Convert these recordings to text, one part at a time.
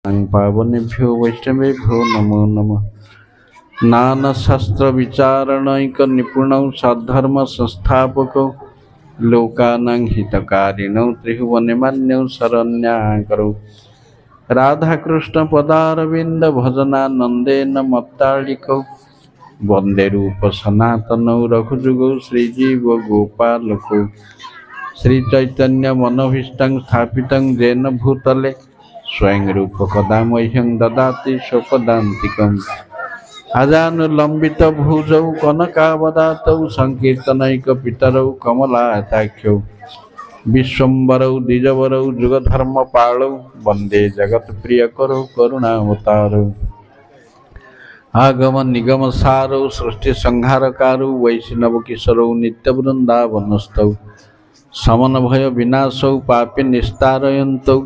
पावनेभ्यो वैष्णवेभ्यो नमो नमः। नानाशास्त्र विचारणैक निपुणौ सद्धर्म संस्थापकौ लोकानां हितकारिणौ त्रिभुवनमान्यौ शरण्याकरौ राधा कृष्ण पदारविंद भजनानंदेन मत्तालिकौ वंदे रूप सनातनौ रघुजुगौ श्रीजीव गोपालकौ श्री चैतन्य मनोभीष्टं स्थापितं येन भूतले स्वयं रूप कदा मह्यं ददाति स्वपदान्तिकम् अजानुलम्बित भुजौ कनकावदातौ संकीर्तनैकपितरौ कमलाताख्यौ विश्वम्बरौ द्विजवरौ जुगधर्मपालौ वन्दे जगत्प्रियकरौ करुणावतारौ आगम निगम सारौ सृष्टि संहारकारौ वैष्णवकिशोरौ नित्यवृन्दावनस्थौ समन भय विनाशौ पापी निस्तारयन्तौ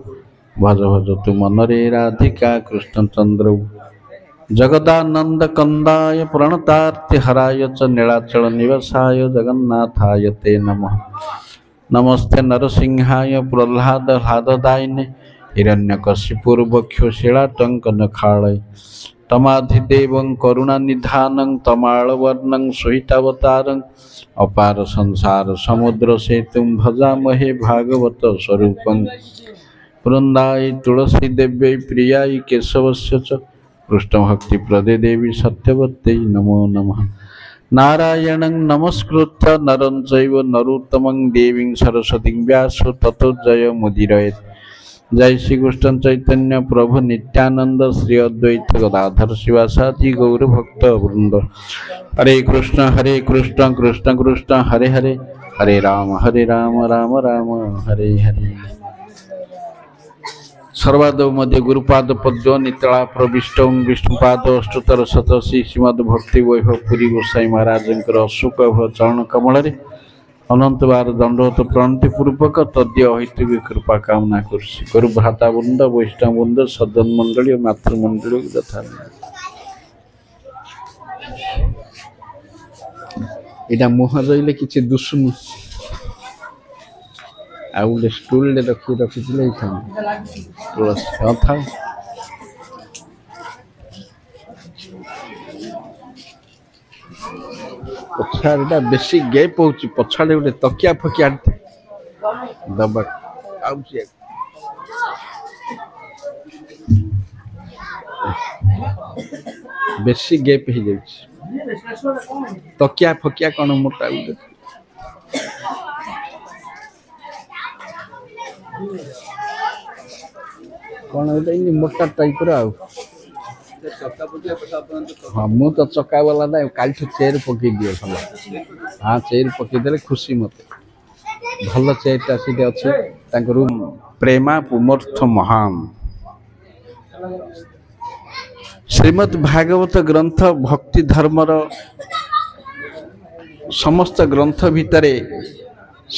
भज भज तु मनरे राधिका कृष्णचंद्रौ जगदानंद कंदाय प्रणतार्तिहराय च नीलाचल निवासाय जगन्नाथाय ते नमः। नमस्ते नरसिंहाय प्रह्लाद ह्लाददायिने हिरण्यकशिपुर्वक्षो शिलाटङ्कनखालय तमाधिदेवं करुणानिधानं तमालवर्णं सुहितावतारं अपार संसार समुद्र सेतुं भजामहे भागवत स्वरूपं वृंदाई तुलसी देव्यै प्रियाय केशवस्य च पृष्ठभक्ति प्रदे देवी सत्यवत्यै नमो नमः। नारायणं नमस्कृत्य नरं चैव नरोत्तमं देवीं सरस्वतीं व्यासो ततो जयमुदीरयेत्। जय श्री कृष्ण चैतन्य प्रभु नित्यानंद श्री अद्वैत गदाधर शिवासादि गौर भक्त वृंद। हरे कृष्ण कृष्ण कृष्ण हरे हरे हरे राम राम राम हरे हरे। सर्वादौ मध्य गुरुपाद पद्म नितला प्रविष्ट विष्णुपाद अष्टोत्तर शतशी श्रीमद भक्ति वैभव पुरी गोसाई महाराज अशोक चरण कमल अनंत बार दंडवत प्रणति पूर्वक तद्य अहितु कृपा कामना करुछि। गुरु भ्राता वृंद वैष्णव वृंद सदन मंडली और मातृमंडली यथा यहाँ मुह रही कि दुसुनु आउ गोटे स्टूल रखी रखी था पछाड़ा बेसी गैप हो पछाड़े गोटे तकिया फकिया दबा बेसी गैप हो जाए तकिया फकिया कौन मोटा कौन गोटे मोटा टाइप हाँ मु तो चक्का वाला ना काल चेयर पकई दिए भल हाँ चेयर पकईदे खुशी मत भल चेयरटा सीटे अच्छे प्रेमा पुमर्थ महान श्रीमद् भागवत ग्रंथ भक्ति धर्मर समस्त ग्रंथ भितरे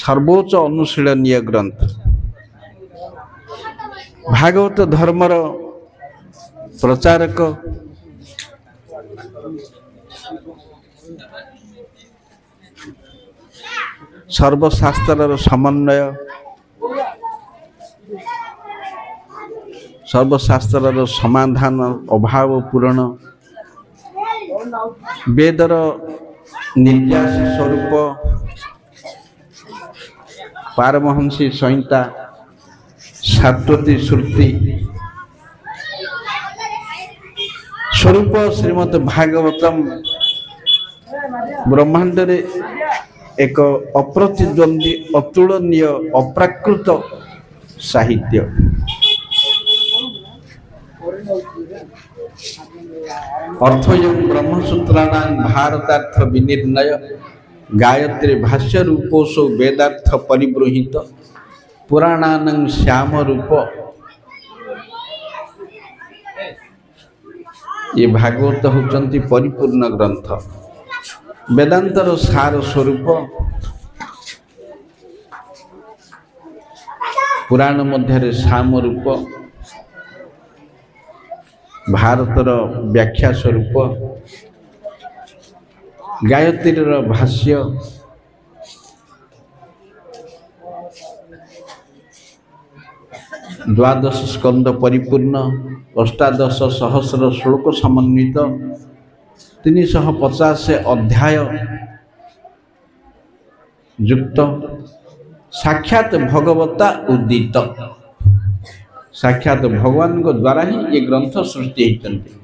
सर्वोच्च अनुशीलनीय ग्रंथ भागवत धर्मर प्रचारक सर्वशास्त्र समन्वय सर्वशास्त्र समाधान अभाव पूरण वेदर निर्यास स्वरूप पारमहंसी संहिता सात्वती श्रुति स्वरूप श्रीमद् भागवतम ब्रह्मांड रे एक अप्रतिद्वंदी अतुलनीय अप्राकृत साहित्य अर्थयं ब्रह्मसूत्राणां भारतार्थ विनिर्णय गायत्री भाष्य रूपोसो वेदार्थ परिबृहित पुराणानां श्याम रूप ये भागवत होचंती परिपूर्ण ग्रंथ वेदांतर सार स्वरूप पुराण मध्य श्याम रूप भारतर व्याख्या स्वरूप गायत्री भाष्य द्वादश स्कंद परिपूर्ण अष्टादश सहस्र श्लोक समन्वित 350 अध्याय युक्त साक्षात भगवता उदित साक्षात भगवान को द्वारा ही ये ग्रंथ सृष्टि होती।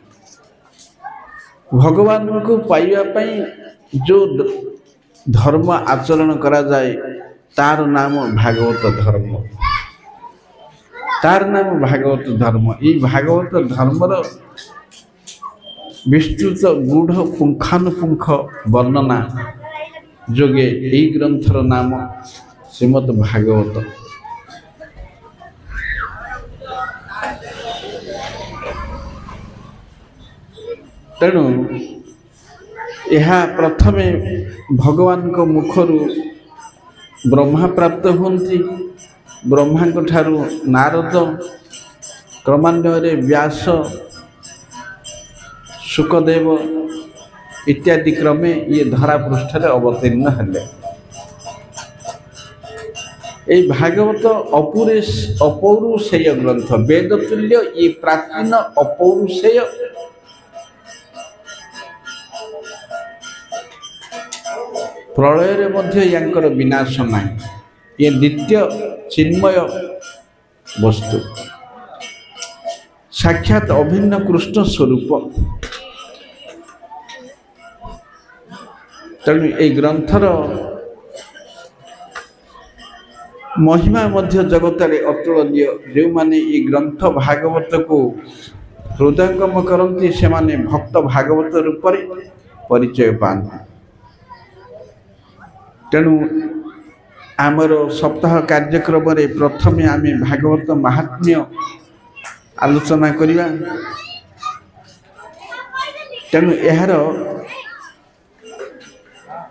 भगवान को पाइबा जो धर्म आचरण करा जाए तार नाम भागवत धर्म, तार नाम भागवत धर्म। ये भागवत धर्मर विस्तृत गूढ़ पुंखानुपुंख वर्णना जोगे यही ग्रंथर नाम श्रीमद् भागवत। तेणु यह प्रथमे भगवान को मुखरु ब्रह्मा प्राप्त होती, ब्रह्मा को ठारू नारद, क्रमान्वये व्यास, शुकदेव इत्यादि क्रमे ये धरा पृष्ठ अवतीर्ण हेले। ये भागवत अपौरुषेय ग्रंथ, वेद तुल्य ये प्राचीन अपौरुषेय प्रलय मध्य यांकर विनाश नहीं। ये नित्य चिन्मय वस्तु, साक्षात अभिन्न कृष्ण स्वरूप। तेणु ये ग्रंथर महिमा मध्य जगत अतुलनीय। जो माने ये ग्रंथ भागवत को हृदयंगम करती से माने भक्त भागवत रूप में परिचय पाते। तेणु आमर सप्ताह कार्यक्रम प्रथम आम भागवत महात्म्य आलोचना करिबा। तेणु यार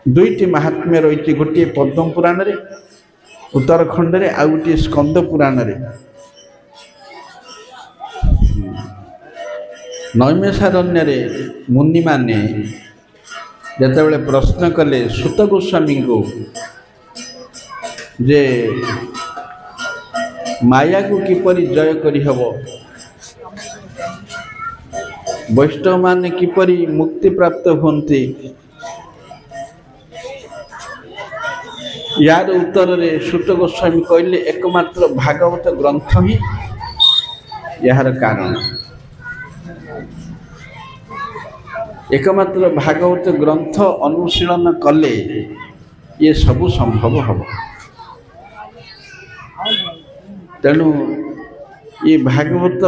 दुईटी महात्म्य रही, गोटे पद्म पुराण रे उत्तरखंड रे, आ गोटे स्कंद पुराण रे। नैमिषारण्य रे मुनि माने जेतेबेले प्रश्न कले सुत गोस्वामी को जे माया को किपरि जय करि हबो, वैष्णव माने किपरि मुक्ति प्राप्त होती, यार उत्तर रे सुत गोस्वामी कहले एकमात्र भागवत ग्रंथ ही यार कारण। एकमात्र भागवत ग्रंथ अनुशीलन कले ये सबु संभव हम। तेणु ये भागवत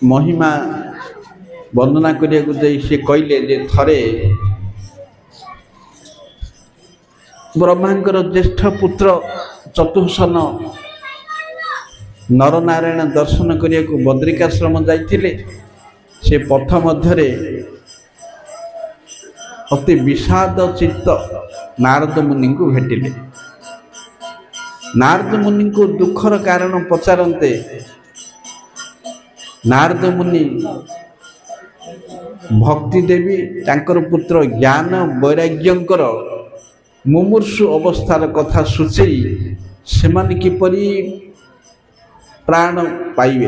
महिमा वर्णना करिया को जाई से कहले जे थरे ब्रह्मांकर ज्येष्ठ पुत्र चतुर्सन नरनारायण दर्शन करिया को बद्रिकाश्रम जाइथिले। से पथ मध्यरे अति विषाद चित्त नारद मुनि को भेटिले। नारद मुनि को दुखर कारण पचारते नारद मुनि भक्ति देवी तांकर पुत्र ज्ञान वैराग्यंकर मुमूर्षु अवस्थार कथा सूचई सेमाने किपरि प्राण पाइबे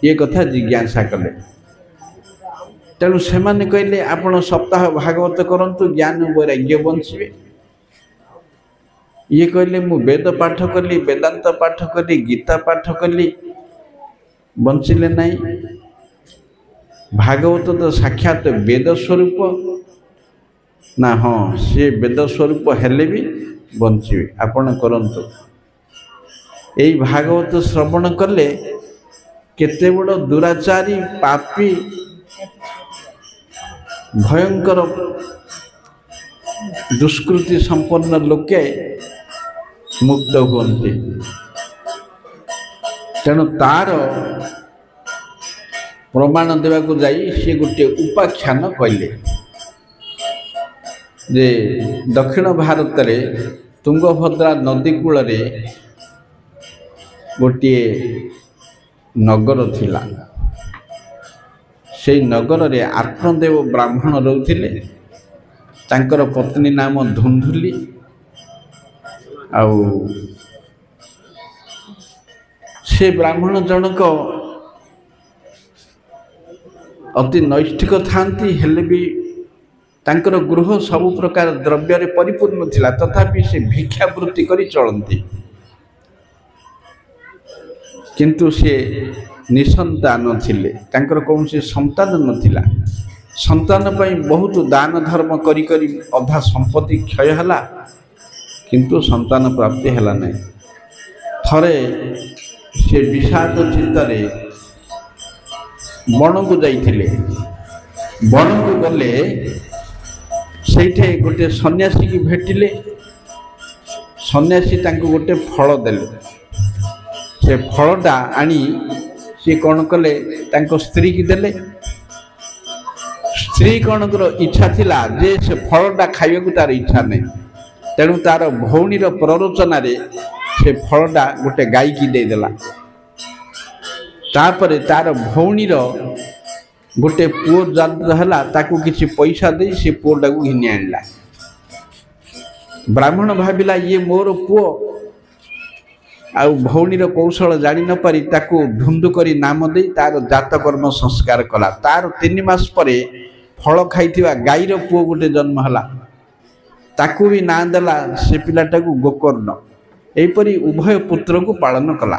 ये कथा जिज्ञासा कले। तेणु से कहले आपण सप्ताह भागवत करंतु ज्ञान वैराग्य बंचिबे। ये कहले मु वेद पाठ कली, वेदांत पाठ कली, गीता पाठ कली, बंचिले नहीं। भागवत तो साक्षात वेद स्वरूप ना, हाँ से वेद स्वरूप हेले भी बंचिबे। आपण करंतु यही भागवत श्रवण कले केते बड़ दुराचारी पापी भयंकर दुष्कृति संपन्न लोके मुक्त हुअन्ति। तेणु तार प्रमाण देवा को जाई से गोटे उपाख्यान कहले जे दक्षिण भारत रे तुंगभद्रा नदी कूल रे गोटे नगर थिला। से नगर रे आत्मदेव ब्राह्मण रहउथिले। तांकर पत्नी नाम धुंधुली आउ से ब्राह्मण जनक अति नैष्ठिक थांती हेले भी तांकर गृह सबु प्रकार द्रव्य परिपूर्ण थिला, तथापि से भिक्षावृत्ति करी चलती, किंतु से निसंतान थिले, तांकर कौन से संतान नथिला। संतान पई बहुत दान धर्म करी करी अधा संपत्ति क्षय हला, किंतु संतान प्राप्ति हला नहीं। थरे से विषाद चित्तरे बन को जाइथिले, बन को गले सेठे गोटे सन्यासी की भेटिले। सन्यासी तांको गोटे फल देले, से फलटा आनी सी कौन कले तांको स्त्री की देले। स्त्री कौन कर इच्छा थिला जे से फलटा खाइबा को तार इच्छा नहीं, तेणु तार भौणीर प्ररोचना रे से फलटा गोटे गाई की दे देला। तापर तार भौणीर गोटे पुओ जन्म है, ताकू किसी पैसा दे से पुओटा को घिनी आनला। ब्राह्मण भाविला ये मोर पुओ, आउ भौणीर कौशल जानी न पारी ताकू धुंदु करी नाम दे तार जातकर्म संस्कार कला। तार 3 मास परे फल खाइथिबा गाईर पुओ गोटे जन्म हला, ताकू भी ना देला से पिलाटा को गोकर्ण। एपरी उभय पुत्र को पालन कला,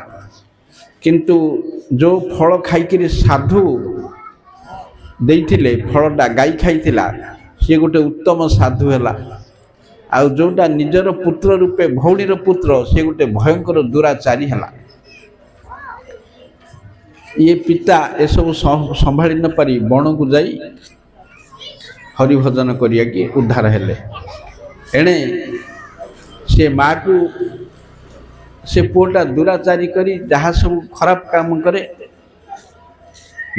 किंतु जो फल खाइकरी साधु देइथिले फलटा गाई खाइथिला सी गोटे उत्तम साधु हैला। आउ जोटा निजर पुत्र रूपे भौणीर पुत्र से गोटे भयंकर दुराचारी हैला। ये पिता एसबू संभाली न पारी बण को जाई हरिभजन करिया कि उद्धार हेले। एणे से माँ को से पुओटा दुराचारी करी जहाँ सब खराब काम करे,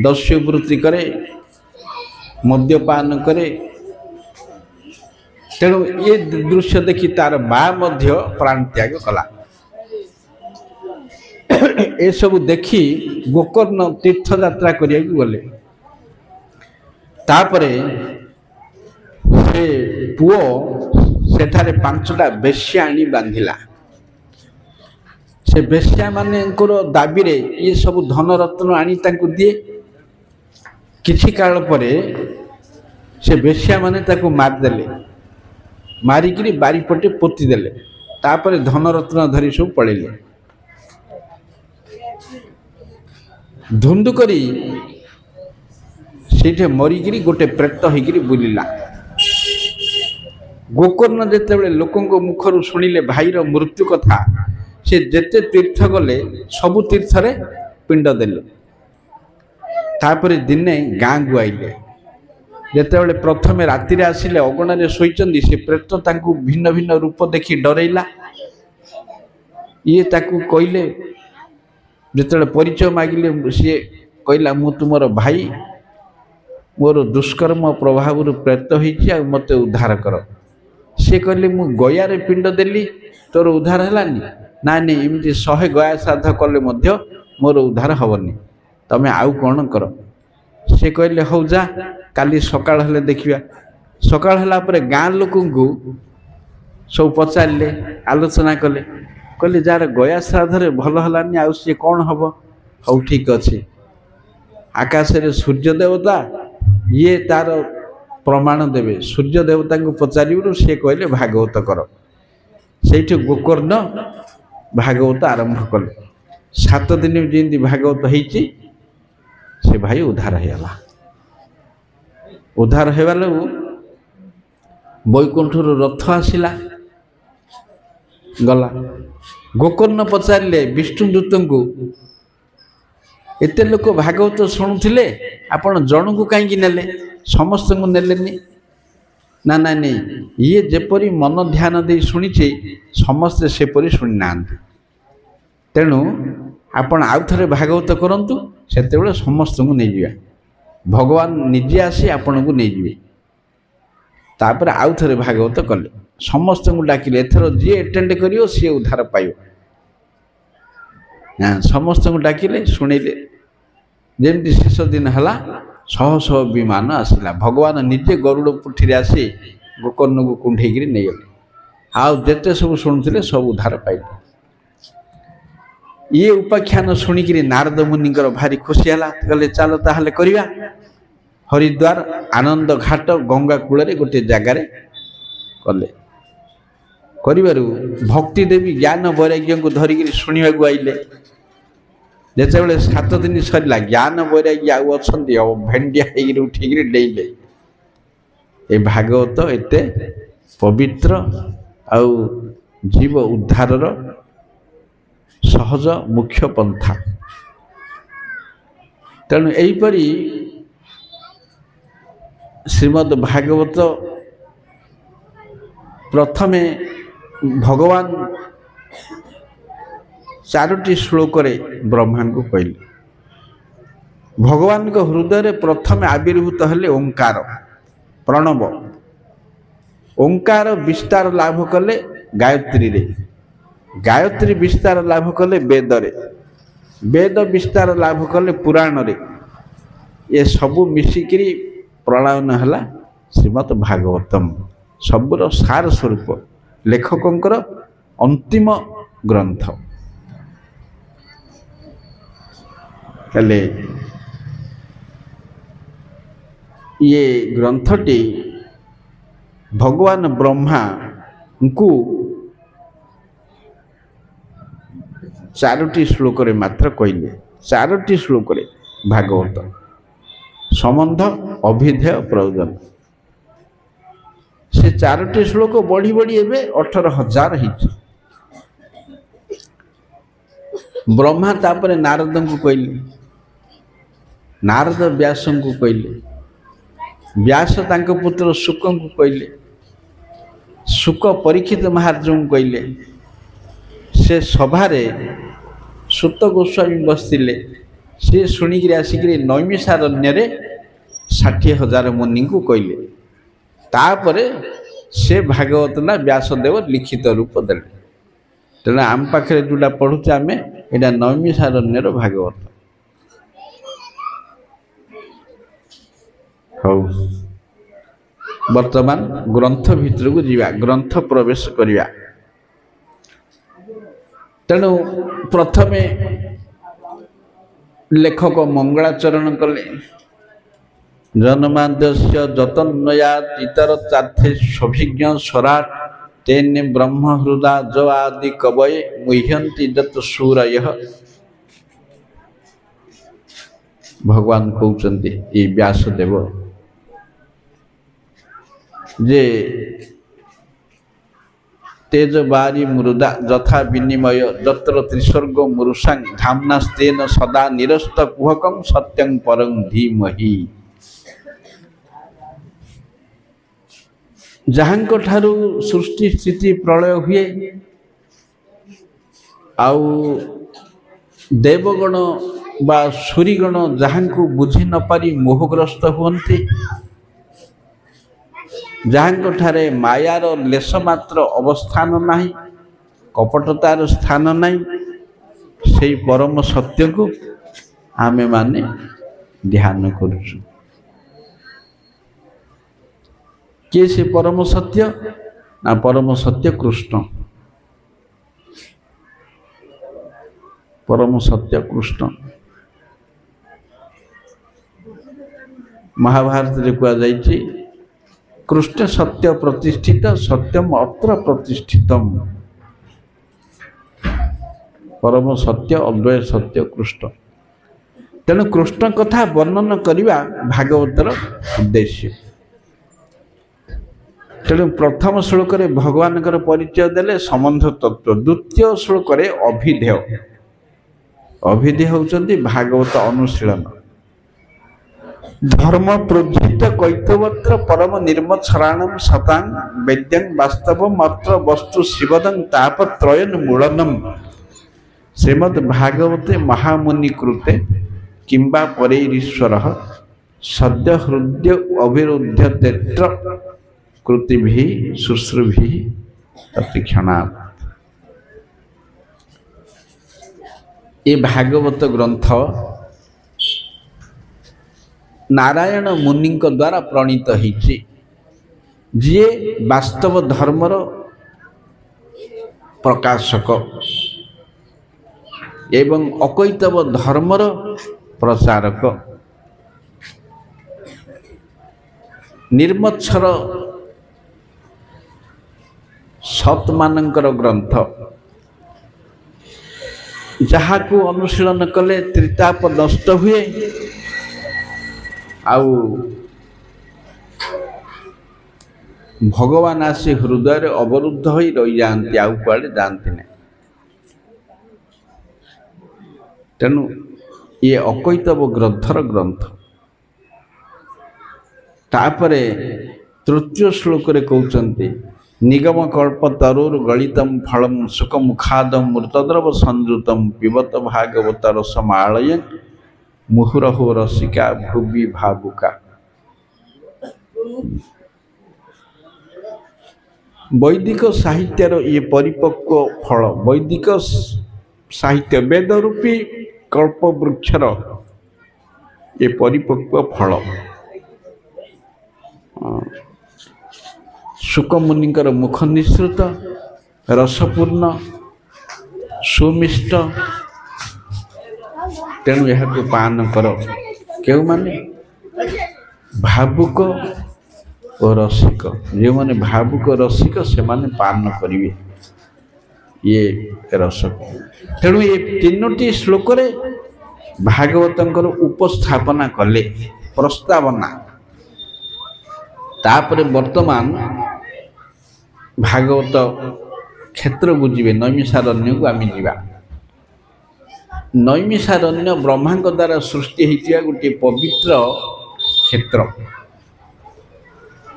दस्युवृत्ति करे, मद्यपान करे, तेणु ये दृश्य देखी तार माँ मध्य प्राण त्याग कला। ए सब देखी गोकर्ण तीर्थ यात्रा करिया गले। तापरे से पुओ सेठारे 5टा बेश्या आनी बांधिला। से बेश्या माने दाबी रे ये सब धन रत्न आनी तांकु दिए। किछि काल परे से बेश्या माने ताकु मार देले, मारिकी बारीपटे पोती देले। तापरे धन रत्न धरी सब पड़ेले। धुंदु करी सेठे मरिकी गोटे प्रेत होइकी बुलिला। गोकर्ण जेतेबेले लोकंक मुखरु शुणिले भाईर मृत्यु कथा, से जेते तीर्थ गले सबु तीर्थ रे पिंड देले। तापरे दिने गाँ को आइले। जेतेबेले प्रथमे राति रे आसिले अगणारे शोइचंदी, से प्रेत तांकु भिन्न भिन्न रूप देखि डरैला। ये ताकु कइले, जेतेबेले परिचय मागिले से कइला मु तुमर भाई, मोर दुष्कर्म प्रभाव प्रेत होइछि आ मते उद्धार कर। से कहले मु गयारे पिंड देली तोर उद्धार हलानी ना? नहीं, एमती 100 गया श्राद्ध कले मध्य मोर उद्धार हबनी, तमे आउ कौन कर। से कहले हौ जा, काली सकाळ हेले देखिबा। सकाळ हला परे गाँ लोकंकु सब पचारिले, आलोचना कले, कहले जार गया श्राद्ध रे भल हलानी आउ से कौन हब। हौ ठीक अछि, आकाश रे सूर्य देवता ये तार प्रमाण देवे। सूर्य देवता को पचारू से कहले भागवत कर। से गोकर्ण भागवत आरंभ कले। 7 दिन जमी भागवत होइछि, से भाई उद्धार होगा। उद्धार होगा बैकुंठर रथ आसला गला। गोकर्ण पचारे विष्णुदूत को, एते लोक भागवत शुणुले आपण जन को कहीं नेले, समस्त को नेलेनी ना? ना नहीं, ये जेपरी मन ध्यान दे शुणिचे समस्ते सेपरी शुणी ना। तेणु आपण आउ थे भागवत करंतु, सेतेबेले समस्त को नहीं जावा। भगवान निजे आसी आपण को नहीं जावे। तापर आउ थे भागवत कले, समस्त को डाकिले। एथर जी एटेंड करियो सी उद्धार पाइयो। समस्त को डाकिले, शुणिले। जेमती शेष दिन है 100 विमान आसला। भगवान निजे गरुड़ पुठी आसी गोकर्ण को कुंठेक नहीं गले। आउ जेते सब शुणुले सब उद्धार पाइले। ये उपाख्यान शुणिकी नारद मुनि भारी खुशी है कहले चलो ताहले करिया हरिद्वार आनंद घाट गंगा कूल गोटे जगार कले करू भक्ति देवी ज्ञान वैराग्य को धरिक शुणा आईले जिते 7 दिन सरला ज्ञान वैराग्य अच्छा भेंडिया उठिक डेले ये भागवत एते पवित्र आउ जीव उद्धार सहज मुख्य पंथा तेणु यहीपरी श्रीमद् भागवत प्रथमे भगवान 4टी श्लोक ब्रह्मा को कहले भगवान को हृदय प्रथम आविर्भूत हेले ओंकार प्रणव ओंकार विस्तार लाभ कले गायत्री रे गायत्री विस्तार लाभ कले वेद रे वेद विस्तार लाभ कले पुराण रे ये सबू मिसिकी प्रलयन है श्रीमद् भागवतम सबुर सार स्वरूप लेखकंकर अंतिम ग्रंथ कले ये ग्रंथटी भगवान ब्रह्मा को 4टी श्लोक रे मात्र कहले 4टी श्लोक रे भागवत संबंध अभिधेय प्रयोजन से 4टी श्लोक बढ़ी बढ़ी एबे 18,000 हिच ब्रह्मा तापर नारद को कहले नारद व्यास को कहले व्यास तांको पुत्र शुक को कहले शुक परीक्षित महाराज को कहले से सभारे सुत गोस्वामी बसते सी शुणिक आसिक नैमिषारण्य 60,000 मुनि को कहले तापरे से भागवत ना व्यासदेव लिखित रूप देले तेना आम पाखे जोटा पढ़ुचे आम यहाँ नैमिषारण्यर भागवत हौ वर्तमान ग्रंथ भितर को जीवा ग्रंथ प्रवेश करिया तेणु प्रथमे लेखक मंगलाचरण कले जन्माद्यस्य जतन्नयात् इतर चार्थे सभिज्ञ स्वराट तेने ब्रह्म हृदा जो आदि कवये मुह्यन्ति जत सूरय भगवान कहते ये व्यासदेव जे तेज बारी मृदा जथा विनिमय जत्र त्रिस्वर्ग मुरुषांग धाम्नास्तेन सदा निरस्त कुहकं सत्यं परं धीमहि जहांको ठारू सृष्टि स्थिति प्रलय हुए आउ देवगण बा सूरीगण जहांको बुझी न पारी मोहग्रस्त हुअन्ति जहांको ठारे मायार लेश मात्र अवस्थान नाही कपटतार स्थान नाही सेई परम सत्य को आमे माने ध्यान करूछु के से परम सत्य ना परम सत्य कृष्ण परम सत्य कृष्ण महाभारत रे कुआ जाइछि कृष्ण सत्य प्रतिष्ठित सत्यम अत्र प्रतिष्ठितम परम सत्य अद्वय सत्य कृष्ण तेणु कृष्ण कथा वर्णन करने भागवतर उद्देश्य तेणु प्रथम श्लोक रे भगवान परिचय देले संबंध तत्व द्वितीय श्लोक रे अभिधेय अभिधेय होउचंती भागवत अनुशीलन धर्म प्रोज्झित कैतवत्र परम निर्मत्सराणम सतां वेद्यं वास्तव मात्र वस्तु शिवदं तापत्रयन मूलनम श्रीमद् भागवते महामुनि कृते किंबा परैरीश्वर सद्य हृदय अविरुद्ध तेत्र कृतिभि शुश्रूभि तत्क्षणात् ये भागवत ग्रंथ नारायण मुनि द्वारा प्रणीत होइछि जे वास्तव धर्मर प्रकाशक एवं अकैतव धर्मर प्रचारक निर्मत्सर सत मानकर ग्रंथ जहाँ को अनुशीलन कले त्रिताप नष्ट हुए आउ भगवान आसी हृदय अवरुद्ध हो रही जाती आउ कुआड़े जाती नहीं। तेणु ये अकैतव ग्रंथर ग्रंथ तापरे तृतीय श्लोक रे कहते निगम कल्प तरुर गलितम फलम सुखम खादम मृतद्रव संयुतम पिबत भागवत रसमालय मुहुरहो रसिका भुवि भावुका। वैदिक साहित्यर ये परिपक्व फल वैदिक साहित्य वेद रूपी कल्प वृक्षर ये परिपक्व फल शुकमुनिकर मुख निसृत रसपूर्ण सुमिष्ट तेणु यह पान कर क्यों माने भावुक और रसिक जो माने भावुक रसिक से माने पान करिवे ये रस। तेणु ये तीनोटी श्लोक रे भागवतंकर उपस्थापना कले प्रस्तावना तापरे वर्तमान भागवत क्षेत्र को जीवे नैमिषारण्य को आम जा। नैमिषारण्य ब्रह्मा द्वारा सृष्टि होता गोटे पवित्र क्षेत्र।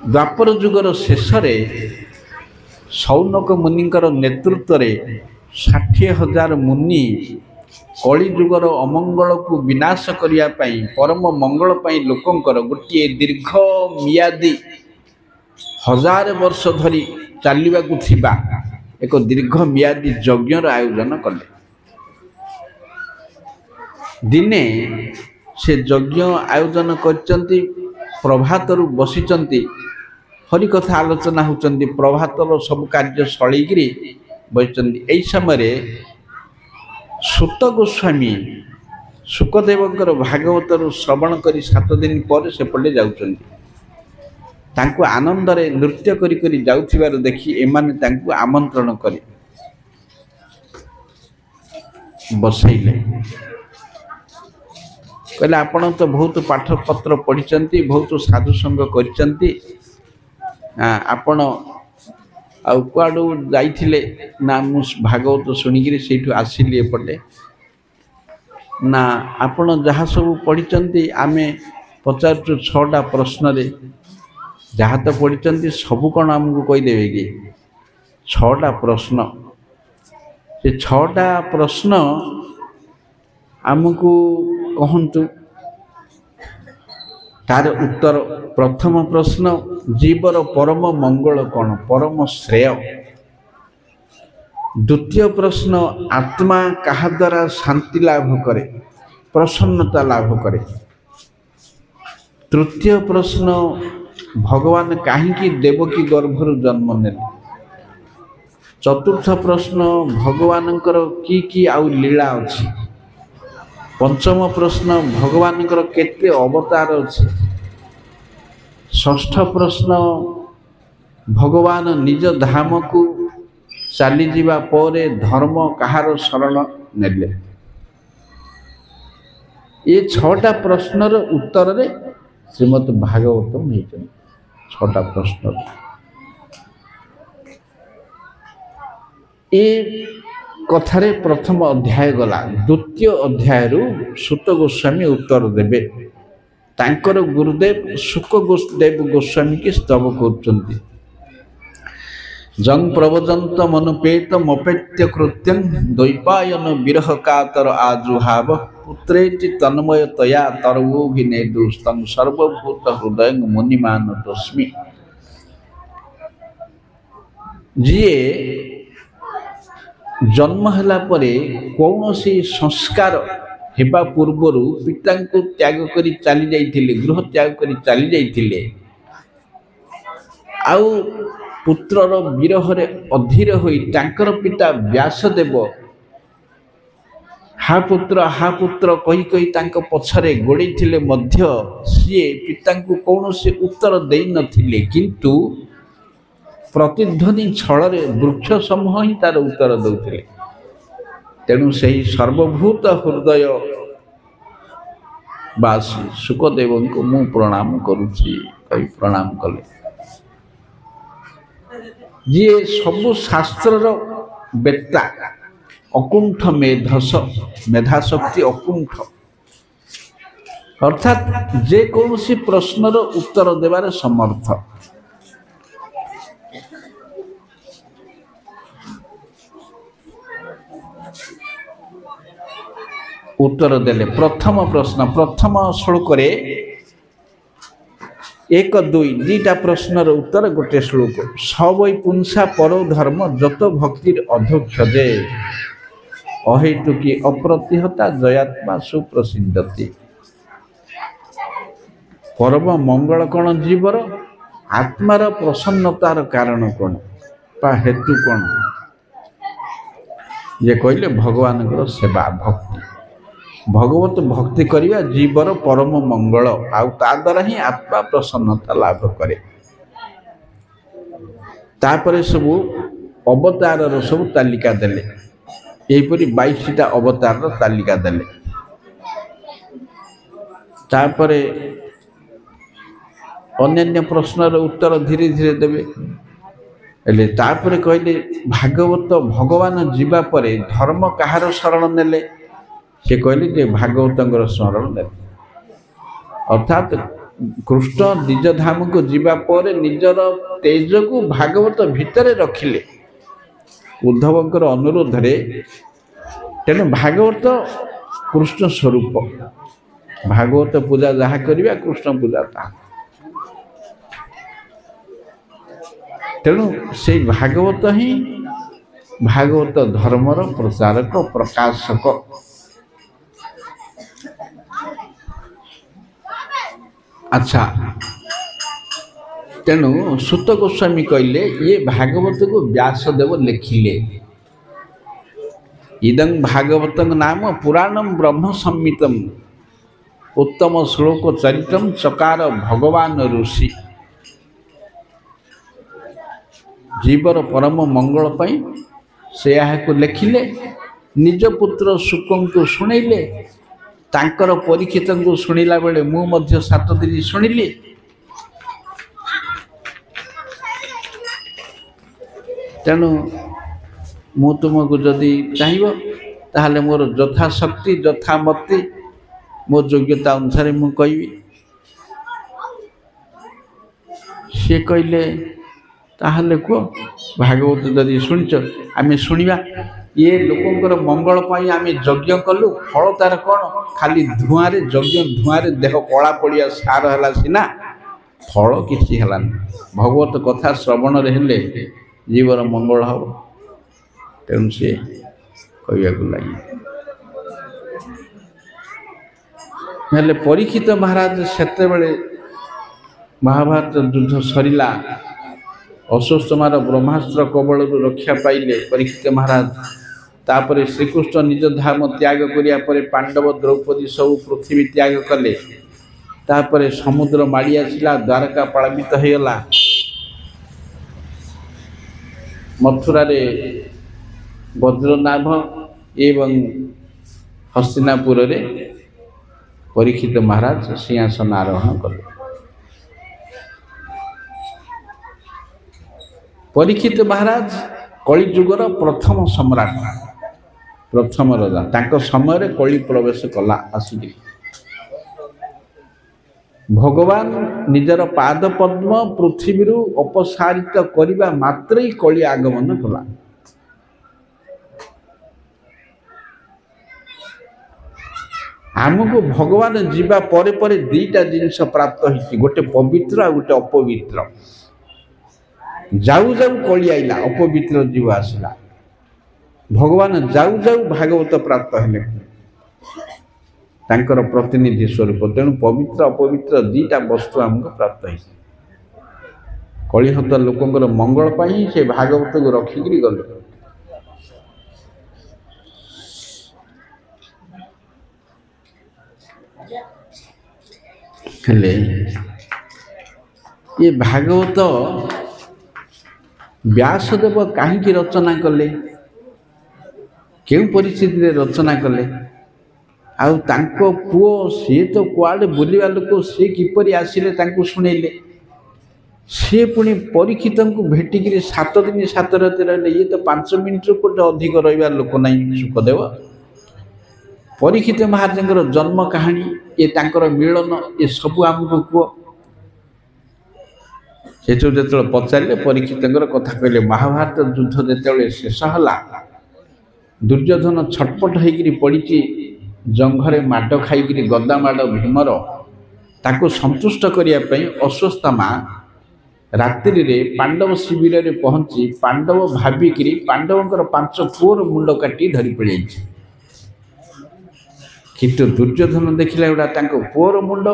द्वापर जुगर शेष सौनक मुनिंकर नेतृत्व में 60,000 मुनि कली जुगर अमंगल को विनाश करने परम मंगल लोकंकर गोटे दीर्घ मियादी 1000 वर्ष धरी चलने को थिबा एक दीर्घ मियादी यज्ञर आयोजन कले। दिने से यज्ञ आयोजन करचंती प्रभातरु बसिचंती हरि कथा आलोचना होचंती प्रभातर सब कार्य सळीगिरी बसिचंती। एई समय सुत गोस्वामी सुखदेवंकर भागवतरु श्रवण करी 7 दिन पर सेपटे जाउचंती। तांको आनंद रे नृत्य करी करी जाउथिबार देखि एमाने तांको आमंत्रण करे बसैले कहले आपण तो बहुत पाठ पत्र पढ़िचंती बहुत साधु संग करिचंती आपण आउ कुआडू जाइथिले ना मु भागवत सुनिगिरी सेठु आसिली एपटे ना आपण जहाँ सब पढ़िचंती आमे 50-6टा प्रश्न रे जहाँ तो पढ़ी सबू कौन आमको कहीदेवे कि 6टा प्रश्न से 6टा प्रश्न आमको कहतु तार उत्तर। प्रथम प्रश्न जीवर परम मंगल कौन परम श्रेय। द्वितीय प्रश्न आत्मा कहा द्वारा शांति लाभ करे प्रसन्नता लाभ करे। तृतीय प्रश्न भगवान कहीं देवकी गर्भर जन्म नेले। चतुर्थ प्रश्न भगवानंकर की आउ लीला अछि। पंचम प्रश्न भगवानंकर केते अवतार अछि। षष्ठ प्रश्न भगवान निज धाम को चली जीवा परे धर्म कहार शरण नेले। ये 6टा प्रश्नर उत्तर रे श्रीमद् भागवतम हेचन 6टा प्रश्न। ए कथारे प्रथम अध्याय गला। द्वितीय अध्याय रु सुत गोस्वामी उत्तर देबे। तांकर गुरुदेव सुखदेव गोस्वामी की स्तव करचंती। जंग प्रवजंत मनुपेत मपेत्य कृत्यं द्वैपायन विरह कातर आजुहाव पुत्रेति तन्मय तया तरवोभिनेदुस्तं सर्वभूत हृदय मुनिमान तस्मि। जिए जन्म हैला परे कौनसी संस्कार हेबा पूर्वरु पिता को त्याग करी चली जाइथिले गृह त्याग करी चली जाइथिले आउ पुत्रर विरह रे अधीर होई तांकर पिता व्यासदेव हा पुत्र कही कही तांको पछरे गोड़े मध्य सीए पितांकु कौनसी उत्तर देई नथिले किंतु प्रतिध्वनि छल वृक्ष समूह ही तार उत्तर दौले। तेणु से सर्वभूत हृदय बासी सुखदेव को मु प्रणाम करुछि कही प्रणाम कले। जी सबु शास्त्र बेता अकुंठ मेधाशक्ति अकुंठ अर्थात जे कौनसी प्रश्नर उत्तर देवार समर्थ। उत्तर देले प्रथम प्रश्न प्रथम श्लोक रे एक दुई दीटा प्रश्नर उत्तर गोटे श्लोक सवै पुंसा परो धर्म जत भक्तिर अध्यक्ष जे अहेतुकी अप्रतिहता जयात्मा सुप्रसिद्धति। परम मंगल कौन जीवर आत्मार प्रसन्नतार कारण कौन बा हेतु कौन ये कहले भगवान सेवा भक्ति भगवत भक्ति करिया जीवर परम मंगल आउ ता द्वारा ही आत्मा प्रसन्नता लाभ करे। तापरे सब अवतार सब तालिका देले एपरी 22टा अवतार तालिका देले। तापरे अन्य प्रश्नर उत्तर धीरे धीरे देवे एले तापरे कहले भागवत भगवान जीवा परे धर्म कहार शरण नेले से कहले जे भागवत स्मरण ने अर्थात कृष्ण निज धाम को जीवा पर निजर तेज को भागवत भितर रखिले उद्धवंकर अनुरोध रे। तेणु भागवत कृष्ण स्वरूप भागवत पूजा जहा करिया कृष्ण पूजा ता। तेणु से भागवत ही भागवत धर्मर प्रचारक प्रकाशक। अच्छा तेणु सुत गोस्वामी कहले ये भागवत को व्यासदेव लिखिले इदं भागवत नाम पुराणम ब्रह्म संहितम उत्तम श्लोक चरितम चकार भगवान ऋषि। जीवर परम मंगल पाई से को लिखिले निज पुत्र शुक को शुणेले तांकर परीक्षित को शुणिला बेले मु मध्य 7 दिन शुणिली। तेणु मु तुमको जदि चाहिए ताहले मोर यथा शक्ति यथा मति मो योग्यता अनुसार मु कहबी। से कहले ताहले को भागवत जदि शुणिच आमे शुणिबा ये लोकंकर मंगल पाई आमे यज्ञ कलु फल तार कौन खाली धुआं रे यज्ञ धुआं रे देह कला पड़िया सार हला सिना फल किसी हलान। भगवत कथा श्रवण रे हेले जीवर मंगल हो। तेणु से कहया को लगी हेले परीक्षित महाराज सेते बेले महाभारत युद्ध सरिला अश्वत्थामार ब्रह्मास्त्र कबल रक्षा पाइले परीक्षित महाराज। तापरे श्रीकृष्ण निज धाम त्याग करिया परे पांडव द्रौपदी सब पृथ्वी त्याग कले। तापरे समुद्र माड़ी आसिला द्वारका पालामित होगला। मथुरा रे वज्रनाभ एवं हस्तिनापुर रे परीक्षित महाराज सिंहासन आरोहण कले। परीक्षित महाराज कलिजुगर प्रथम सम्राट प्रथम राजा तांको समय रे कलि प्रवेश कला आसिक भगवान निजर पाद पद्म पृथ्वी अपसारित करिबा मात्र ही कलि आगमन कला। आमको भगवान जीवा परे परे दीटा जिनिस प्राप्त होइछि गोटे पवित्र आ गोटे अपवित्र। जाऊ जाऊ कलि आइला अपवित्र जीव आसला भगवान जाऊ जाऊ भागवत प्राप्त हेले तांकर प्रतिनिधि स्वरूप। तेणु पवित्र अपवित्र दीटा वस्तु आमको प्राप्त है। कलिहत लोकंकर मंगल पाई से भागवत को रखिक गले। हेले ये भागवत व्यासदेव कहीं रचना कले क्यों परिस्थिति रचना कले आउ तांको पुओ सी तो कुआडे बुलिवा लोक सी किपरि आसिले तांको सुनेले सी पुणी परीक्षित को भेटिकी 7 दिन 7 राति रहे ये तो 5 मिनिट कोटे अधिक रहा लोक ना सुखदेव परीक्षित महाराज जन्म कहानी ये तांकर मिलन ये सब आमको कह से जो पचारे परीक्षित कथा कहले महाभारत युद्ध जो शेष है दुर्योधन छटपट होकर पड़ी जंघरे माड खाई गदा माड भीमर ताको संतुष्ट करने अश्वस्था माँ रात्रि रे पांडव शिविर रे पहुंची पांडव भाविकी पांडवंकर 5 पुओर मुंड काटी धरी पड़ी किंतु दुर्योधन देखला एटा तांको पुओर मुंड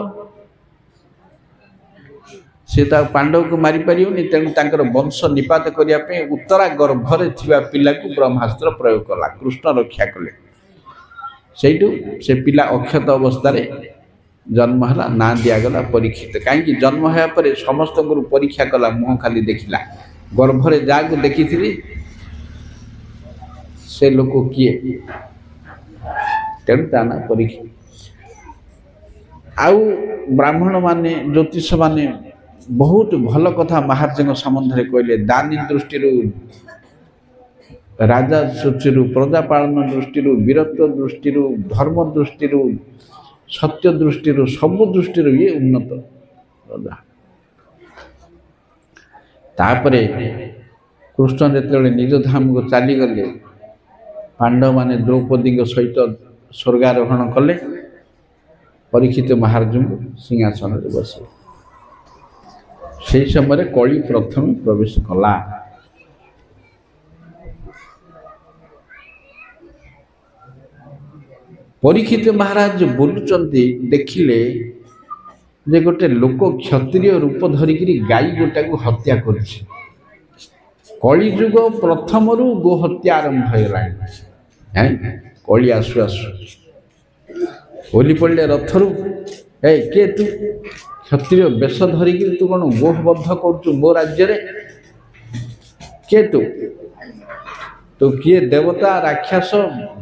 से पांडव को मारी पारियोनी तेणु तांकर वंश निपात करने उत्तरा गर्भरे थिबा पिला को ब्रह्मास्त्र प्रयोग कला कृष्ण रक्षा कले सेठू से पिला अक्षत अवस्था जन्म है ना दिगला परीक्षित कहीं जन्म होगापर समस्त परीक्षा कला मुह खाली देखला गर्भरे जाक देखी से लोक किए तेणु ता ना परीक्षित आउ ब्राह्मण माने ज्योतिष माने बहुत भल कथा महाराज संबंध कहले दानी दृष्टि राजा दृष्टि प्रजा पालन दृष्टि वीरत्व दृष्टि धर्म दृष्टि सत्य दृष्टि सब दृष्टि ये उन्नत राजा तापरे कृष्ण जो निज धाम को चलीगले पांडव माने द्रौपदी सहित स्वर्गारोहण कले परीक्षित महाराज सिंहासन बसे से समय कली प्रथम प्रवेश कला परीक्षित महाराज बोलुचंती देखिले जे गोटे लोक क्षत्रिय रूप धरिकी गाई गोटा को हत्या करछि कली जुग प्रथम रु गो हत्या आरंभ होगा कली आसु आसु ओली पड़े रथरु ए के तू क्षत्रिय बेश धरिकी तू कौन गोबद्ध कर मो राज्य रे के तू तो किए देवता राक्षस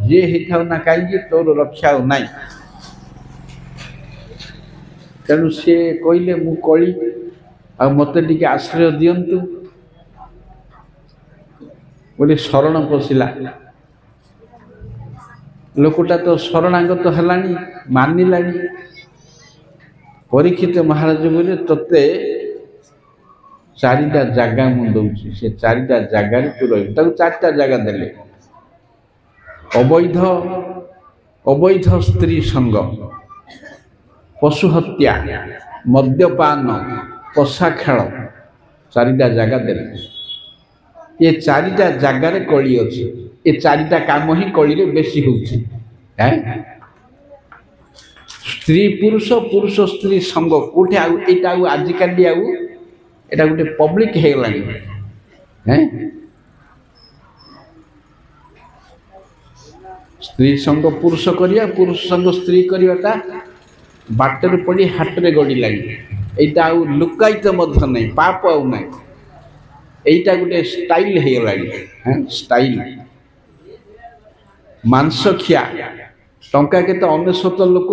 ये होता ना कहीं तोर रक्षा ना तेणु सी कहले मु कली आ मत टे आश्रय दिंतु बोले शरण पशिला लोकटा तो शरणागत है मानिला परीक्षित महाराज बोले तोते 4टा जगह मुझे दूसरी से 4टा जगार तू रही 4टा जगह देले अवैध अवैध स्त्री संग पशु हत्या मद्यपान पशा खेल 4टा जगह देले ये 4टा जगार कली अच्छी ये 4टा काम ही कली बेसी होउछि स्त्री पुरुष पुरुष स्त्री संग कोठे आजिकल एटा गोटे पब्लिक है स्त्री संग पुरुष करिया पुरुष संग स्त्री करियाटा बाटर पड़ी हाटरे गड़ी लगी एटा लुकायित मध्य नहीं पाप आउ ना एटा गोटे स्टाइल है स्टाइल मांस खिया टंका के तो 99 लोक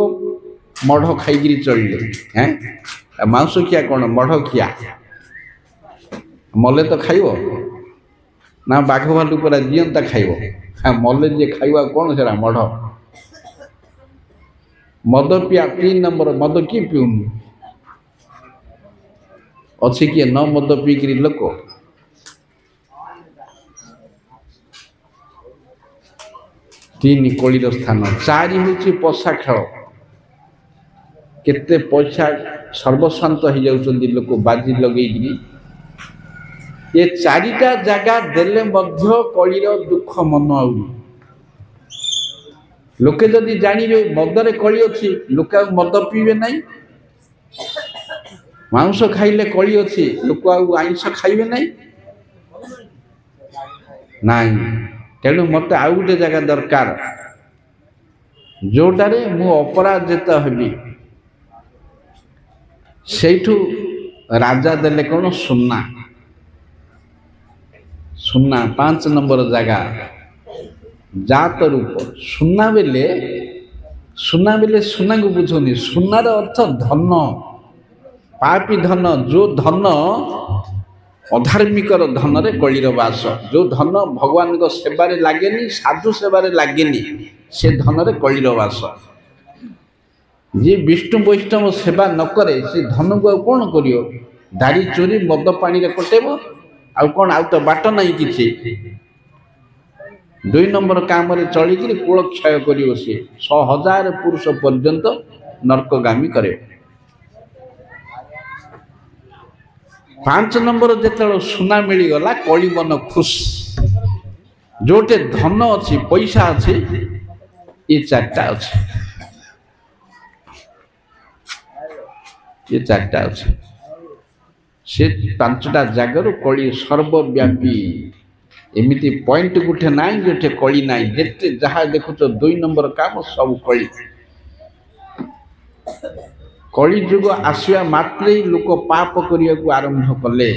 मढ़ खाई चलिए मांस खिया कौन मढ़ खिया मले तो खाइब ना बाघ भालू पूरा जीवंता खाइब मले जे खाइबा कौन से मढ़ मद पिया 3 नंबर मद किए पीऊन अच्छी किए न मद पीक लोक तीन कलिर स्थान 4 हूँ पशा खेल केते पैसा सर्वशांत हो जाउछन्ती लोक बाजी लगे ये 4टा जगह देले मध्य कलिर दुख मन आउ लोके जदि जानिबे मदरे कली अच्छी लोक मद पीबे नहीं मांस खाइले कली अच्छी लोक आइंस खाइबे नहीं तेणु मत आउ गोटे जगह दरकार जोटारे मु अपराजित हेबी सेठू राजा देले कौन सुना सुना 5 नंबर जगह जात रूप सुना बेले सुना को बुझुनी सुनार अर्थ धन पापी धन जो धन अधार्मिकर धन रे कलिर वास जो धन भगवान को सेवारे लागेनी साधु सेवारे लागेनी से धन रे कलिर वास जी विष्णु वैष्णव सेवा न करे से धन को कौन करियो दाढ़ी चोरी मद पानी रे कटेबो आ कौन आ तो बाट नहीं किछि 2 नंबर काम रे चली कि कुल क्षय करियो से 100,000 पुरुष पर्यंत नरकगामी करे 5 नंबर जेतलो सुना मिली गला कली मन खुश जोटे धन अछि पैसा अछि ये चारटा अछि ये चारटा अछि से 5टा जगार कली सर्वव्यापी एमिति पॉइंट गुठे नाई जेठे कली नाई जेते जहा देखुच 2 नंबर काम सब कली कली जुग आसिया मात्रे लोक पाप करिया को आरंभ कले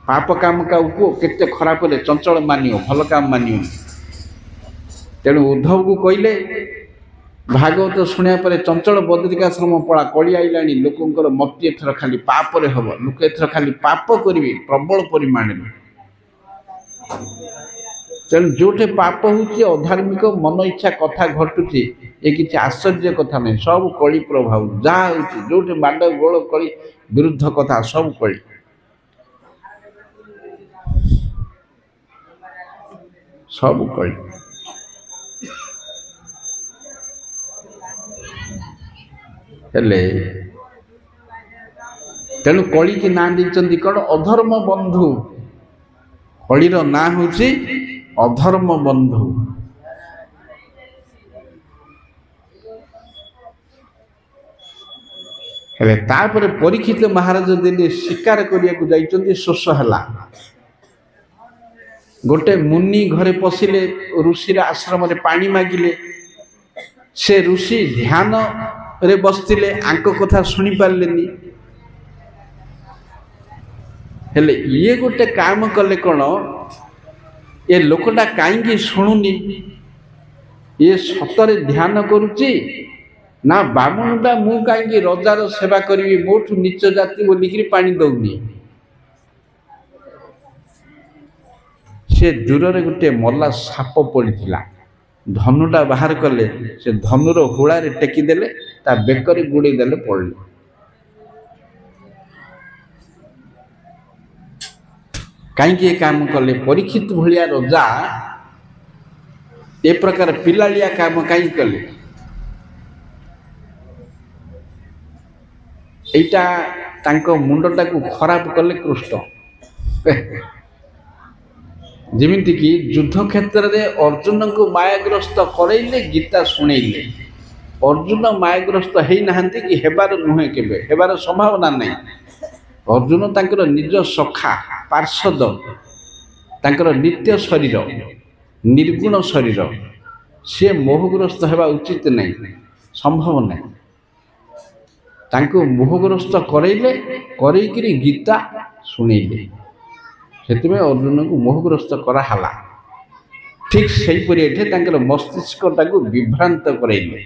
पाप काम का को केते खराब ले चंचल मानियो भल काम मानियो तेणु उद्धव को कहले भागवत सुनिया पर चंचल बद्रिकाश्रम पड़ा कली आइलानी लोकंकर मति एथर खाली पाप रे हबो लोक एथर खाली पाप करिवे प्रबल परिमाण में तेणु जोटे पाप होची अधार्मिक मन इच्छा कथा घटुची ये किसी आश्चर्य कथा नहीं सब कली प्रभाव जहाँ होची जोटे माड गोल कली विरुद्ध कथा सब कली सब कली हेले तेणु कली की ना देचंदी कौन अधर्म बंधु कलीर ना होची अधर्म बंधु हेले तापर परीक्षित महाराज दिल्ली शिकार करिया को जाइचंदी शोष हला गोटे मुनि घरे पशिले ऋषिर आश्रम रे पानी मागिले से ऋषि ध्यान रे बसतिले आंको कथा सुनी पारलेनी हेले ये गोटे काम कले कौन ये लोकटा कहीं शुणुनी ये सतरे ध्यान करुची ना बामुणटा मु कहीं रजार सेवा करी मोठू नीच जाति बोलिकी पानी दौनी से दूर रे गोटे मल्ला साप पड़ीला धनुटा बाहर कले से धनुर हुड़ा रे टेकी देले ता बेकरी गुड़ी देले पड़ले कहीं काम कले परीक्षित भलिया रजा ए प्रकार पिलालिया काम कहीं कले एटा तांको मुंडटा को खराब कले कृष्ण जेमिति कि युद्ध क्षेत्र रे अर्जुन को मायाग्रस्त करैले गीता सुनैले अर्जुन मायाग्रस्त हेई नाहंती कि हेबार नुहे केबे हेबार संभावना नहीं अर्जुन तांकर निज सखा पार्षद तांकर नित्य शरीर निर्गुण शरीर से मोहग्रस्त हेबा उचित नहीं संभव नहीं तांको मोहग्रस्त करैले करैकरी गीता सुनैले सेति में अर्जुन को मोहग्रस्त करा हला ठीक सही परि एठे तांकर मस्तिष्कटा को विभ्रांत करैले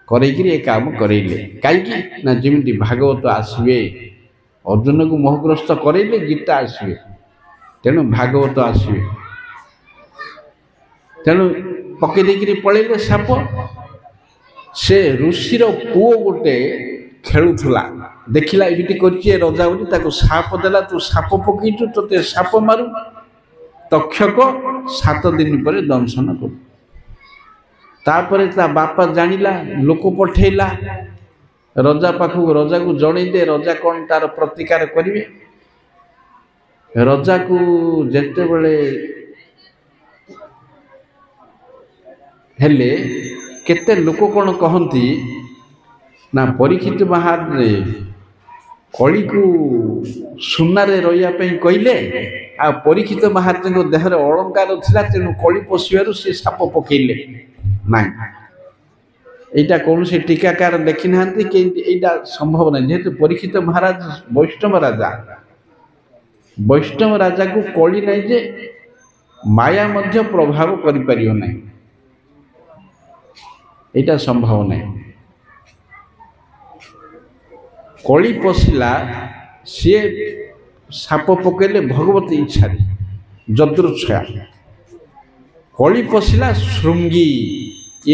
करैकरी ए काम करैले काई कि ना जेमिति भागवत आसीबे अर्जुन को मोहग्रस्त करैले गीता आसीबे तेणु भागवत आसीबे तेणु पके देकरी पळैले साप से ऋषिर पुओ गोटे खेलुला देखिला एबिटी करछि रजा बोली ताको साप देला तू साप पकईचु तोते साप मारू तक्षक 7 दिन पर दंशन कर तापरे ता बापा जानिला लोक पठेला रजा पाखु रजा को जणै दे रजा कोन तार प्रतिकार करिवे रजा को जेते बेले हेले केते लोक कोन कहंती ना परीक्षित महाराज कली को सुनारे रहिया पई कहिले आ परीक्षित महाराज देहरे अलंकार थिला तेणु कली पशिबारु से साप पकेइले ନାଇଁ এইটা কৌশি টিকাকার দেখি না এইটা সম্ভব না যেহেতু পরীক্ষিত মহারাজ বୈଷ୍ଣବ ରାଜାକୁ କଳି ନାହିଁ ଯେ ମାୟା ମଧ୍ୟ ପ୍ରଭାବ କରିପାରିବ ନାହିଁ ଏଇଟା ସମ୍ଭବ ନାହିଁ କଳି ପଶିଲା ସିଏ ସାପ ପକେଇଲେ ଭଗବତୀ ଇଚ୍ଛାରେ ଯଦୃଚ୍ଛୟା କଳି ପଶିଲା ଶୃଙ୍ଗୀ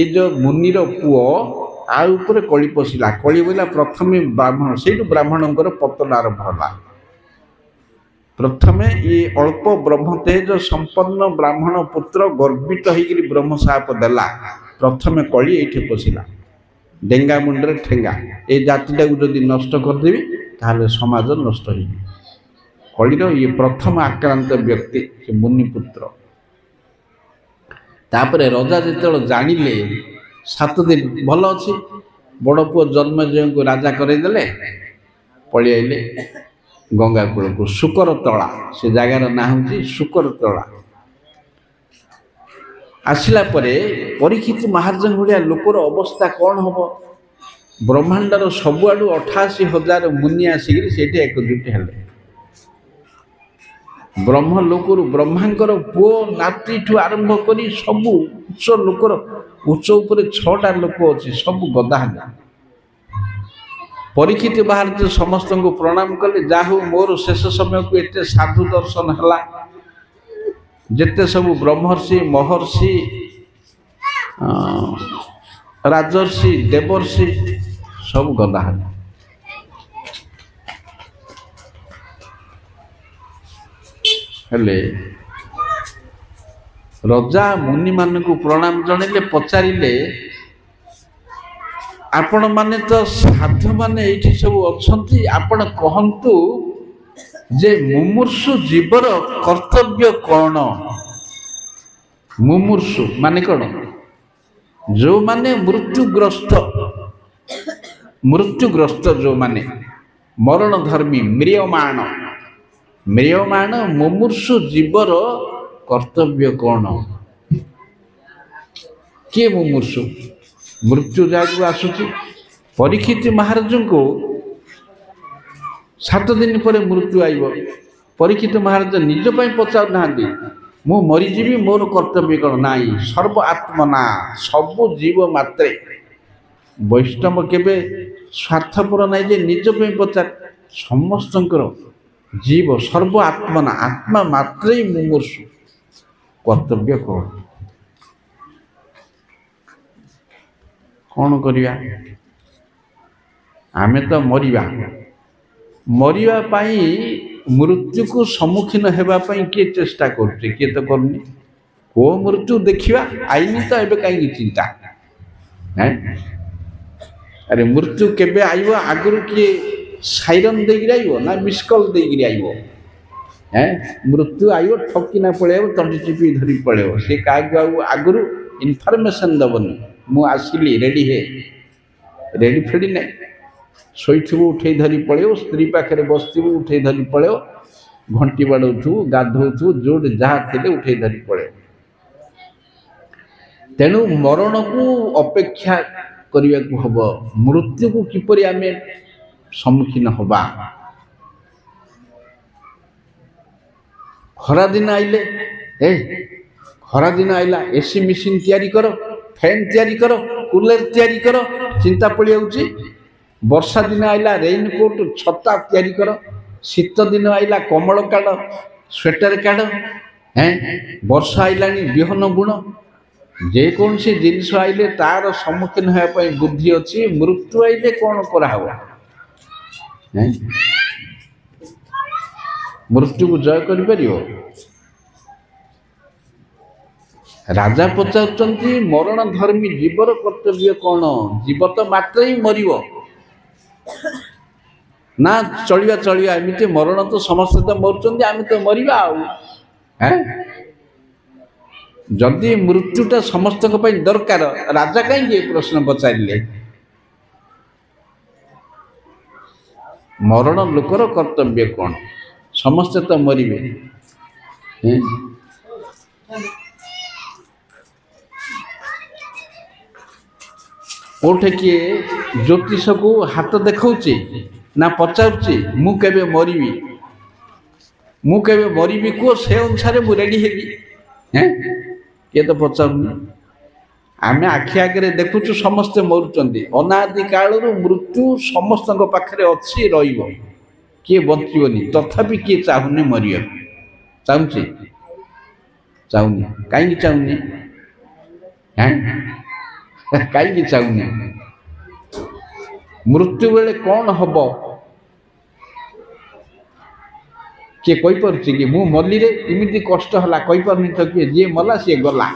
ଏ ଯୋଉ ମୁନିର ପୁଅ ଆ ଉପରେ କଳି ପଶିଲା କଳି ବୋଇଲା ପ୍ରଥମେ ବ୍ରାହ୍ମଣ ସେଇଠୁ ବ୍ରାହ୍ମଣଙ୍କର ପତନ ଆରମ୍ଭ ହେଲା ପ୍ରଥମେ ଏ ଅଳ୍ପ ବ୍ରହ୍ମ ତେଜ ସମ୍ପନ୍ନ ବ୍ରାହ୍ମଣ ପୁତ୍ର ଗର୍ବିତ ହେଇକିରି ବ୍ରହ୍ମ ଶାପ ଦେଲା ପ୍ରଥମେ କଳି ଏଇଠି ପଶିଲା ଡେଙ୍ଗା ମୁଣ୍ଡରେ ଠେଙ୍ଗା ଏ ଜାତିଟାକୁ ଯଦି ନଷ୍ଟ କରିଦେବି ତାହେଲେ ସମାଜ ନଷ୍ଟ ହେଇଯିବ କଳିର ଇଏ ପ୍ରଥମ ଆକ୍ରାନ୍ତ ବ୍ୟକ୍ତି ସେ ମୁନିପୁତ୍ର ତାପରେ ରଜା ଯେତେବେଳେ ଜାଣିଲେ 7 ଦିନ ଭଲ ଅଛି ବଡ଼ ପୁଅ ଜନ୍ମଜୟଙ୍କୁ ରାଜା କରେଇଦେଲେ ପଳେଇ ଆଇଲେ ଗଙ୍ଗା କୂଳକୁ ଶୁକରତଳା ସେ ଜାଗାର ନାଁ ହେଉଛି ଶୁକରତଳା ଆସିଲା ପରେ ପରୀକ୍ଷିତ ମହାରାଜ ଭଳିଆ ଲୋକର ଅବସ୍ଥା କ'ଣ ହେବ ବ୍ରହ୍ମାଣ୍ଡର ସବୁଆଡ଼ୁ 88,000 ମୁନି ଆସିକିରି ସେଇଠି ଏକଜୁଟ ହେଲେ ବ୍ରହ୍ମ ଲୋକରୁ ବ୍ରହ୍ମାଙ୍କର ପୁଅ ନାତିଠୁ ଆରମ୍ଭ କରି ସବୁ ଉଚ୍ଚ ଲୋକର ଉଚ୍ଚ ଉପରେ 6ଟା ଲୋକ ଅଛି ସବୁ ଗଦା ହେଲା ପରୀକ୍ଷିତ ମହାରାଜ ସମସ୍ତଙ୍କୁ ପ୍ରଣାମ କଲେ ଯାହା ହଉ ମୋର ଶେଷ ସମୟକୁ ଏତେ ସାଧୁ ଦର୍ଶନ ହେଲା ଯେତେ ସବୁ ବ୍ରହ୍ମର୍ଷି ମହର୍ଷି ରାଜର୍ଷି ଦେବର୍ଷି ସବୁ ଗଦା ହେଲା ହେଲେ ରଜା ମୁନିମାନଙ୍କୁ ପ୍ରଣାମ ଜଣାଇଲେ ପଚାରିଲେ ଆପଣମାନେ ତ ସାଧୁମାନେ ଏଇଠି ସବୁ ଅଛନ୍ତି ଆପଣ କହନ୍ତୁ ଯେ ମୁମୂର୍ଷୁ ଜୀବର କର୍ତ୍ତବ୍ୟ କ'ଣ ମୁମୂର୍ଷୁ ମାନେ କ'ଣ ଯେଉଁମାନେ ମୃତ୍ୟୁଗ୍ରସ୍ତ ଯେଉଁମାନେ ମରଣ ଧର୍ମୀ ମ୍ରିୟମାଣ ମୁମୂର୍ଷୁ ଜୀବର କର୍ତ୍ତବ୍ୟ କ'ଣ କିଏ ମୁମୂର୍ଷୁ ମୃତ୍ୟୁ ଯାହାକୁ ଆସୁଛି ପରୀକ୍ଷିତ ମହାରାଜଙ୍କୁ 7 ଦିନ ପରେ ମୃତ୍ୟୁ ଆଇବ ପରୀକ୍ଷିତ ମହାରାଜ ନିଜ ପାଇଁ ପଚାରୁନାହାନ୍ତି ମୁଁ ମରିଯିବି ମୋର କର୍ତ୍ତବ୍ୟ କ'ଣ ନାହିଁ ସର୍ବ ଆତ୍ମନା ସବୁ ଜୀବ ମାତ୍ରେ ବୈଷ୍ଣବ କେବେ ସ୍ୱାର୍ଥପର ନାହିଁ ଯେ ନିଜ ପାଇଁ ପଚାର ସମସ୍ତଙ୍କର ଜୀବ ସର୍ବ ଆତ୍ମନା ଆତ୍ମା ମାତ୍ରେ ମୁମୂର୍ଷୁ କର୍ତ୍ତବ୍ୟ କ'ଣ କରିବା ଆମେ ତ ମରିବା ପାଇଁ ମୃତ୍ୟୁକୁ ସମ୍ମୁଖୀନ ହେବା ପାଇଁ କିଏ ଚେଷ୍ଟା କରୁଛି କିଏ ତ କରୁନି କୋଉ ମୃତ୍ୟୁ ଦେଖିବା ଆଇନି ତ ଏବେ କାହିଁକି ଚିନ୍ତା ଆରେ ମୃତ୍ୟୁ କେବେ ଆଇବ ଆଗରୁ କିଏ ସାଇରନ୍ ଦେଇକିରି ଆଇବ ନା ମିସ୍କଲ୍ ଦେଇକିରି ଆଇବ ମୃତ୍ୟୁ ଆଇବ ଠକିନା ପଳେଇବ ତଣ୍ଟି ଚିପି ଧରି ପଳେଇବ ସେ କାହାକୁ ଆଉ ଆଗରୁ ଇନଫର୍ମେସନ୍ ଦେବନି ମୁଁ ଆସିଲି ରେଡ଼ି ଫେଡ଼ି ନାହିଁ ଶୋଇଥିବୁ ଉଠେଇ ଧରି ପଳେଇବ ସ୍ତ୍ରୀ ପାଖରେ ବସିଥିବୁ ଉଠେଇ ଧରି ପଳେଇବ ଘଣ୍ଟି ବାଡ଼ଉଥିବୁ ଗାଧଉଥିବୁ ଯୋଉଠି ଯାହା ଥିଲେ ଉଠେଇ ଧରି ପଳେଇବ ତେଣୁ ମରଣକୁ ଅପେକ୍ଷା କରିବାକୁ ହବ ମୃତ୍ୟୁକୁ କିପରି ଆମେ ସମ୍ମୁଖୀନ ହବା ଖରାଦିନ ଆଇଲା ଏସି ମେସିନ୍ ତିଆରି କର ଫ୍ୟାନ୍ ତିଆରି କର କୁଲର ତିଆରି କର ଚିନ୍ତା ପଡ଼ିଯାଉଛି ବର୍ଷା ଦିନ ଆଇଲା ରେଇନକୋଟ୍ ଛତା ତିଆରି କର ଶୀତ ଦିନ ଆଇଲା କମଳ କାଢ଼ ସ୍ୱେଟର କାଢ଼ ବର୍ଷା ଆଇଲାଣି ବିହନ ବୁଣ ଯେକୌଣସି ଜିନିଷ ଆଇଲେ ତାର ସମ୍ମୁଖୀନ ହେବା ପାଇଁ ବୁଦ୍ଧି ଅଛି ମୃତ୍ୟୁ ଆଇଲେ କ'ଣ କରାହବ ମୃତ୍ୟୁକୁ ଜୟ କରିପାରିବ ରାଜା ପଚାରୁଛନ୍ତି ମରଣ ଧର୍ମୀ ଜୀବର କର୍ତ୍ତବ୍ୟ କ'ଣ ଜୀବ ତ ମାତ୍ରେ ହିଁ ମରିବ ନା ଚଳିବା ଏମିତି ମରଣ ତ ସମସ୍ତେ ତ ମରୁଛନ୍ତି ଆମେ ତ ମରିବା ଆଉ ଯଦି ମୃତ୍ୟୁଟା ସମସ୍ତଙ୍କ ପାଇଁ ଦରକାର ରାଜା କାହିଁକି ଏ ପ୍ରଶ୍ନ ପଚାରିଲେ ମରଣ ଲୋକର କର୍ତ୍ତବ୍ୟ କ'ଣ ସମସ୍ତେ ତ ମରିବେ कोठे किए ज्योतिष को हाथ देखौचे ना पचारुचे मु केबे मरिबी मु केबे मरिबी को से अनुसार मु रेडी हेबी हैं किए तो पचारुनी आमे आखि आगे देखुचु समस्ते मरुचंदी अनादि कालरू मृत्यु समस्त पाखरे अच्छी रहिबो किए बंचीबनी तथापि किए चाहुनी मरिया चाहुची चाहुनी कहीं चाहुनी हैं कहीं चाहुनी मृत्यु बेले कौन हम किए कही पारुछि कि मु मल्ली रे इमिति कष्ट हला कही पारुनी तो किए जे मला सी गला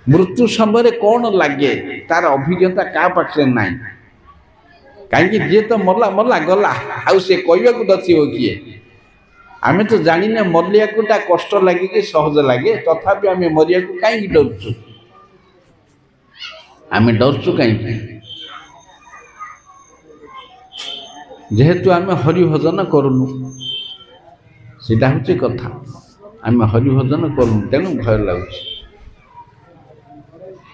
मृत्यु समय कौन लगे तार अभिज्ञता क्या पाखे ना कहीं जे तो मरला मरला गला आउ से कहवाक नथिबो किए आमे तो जानिने मरिया कोटा कष्ट लगे कि सहज लगे तथापि आमे मरिया को कहीं डरचु आमे डरचु कहीं जेहेतु आमे हरि भजन करूनु सीधा हूँ कथा आमे हरि भजन करूनु तेणु भय लगुच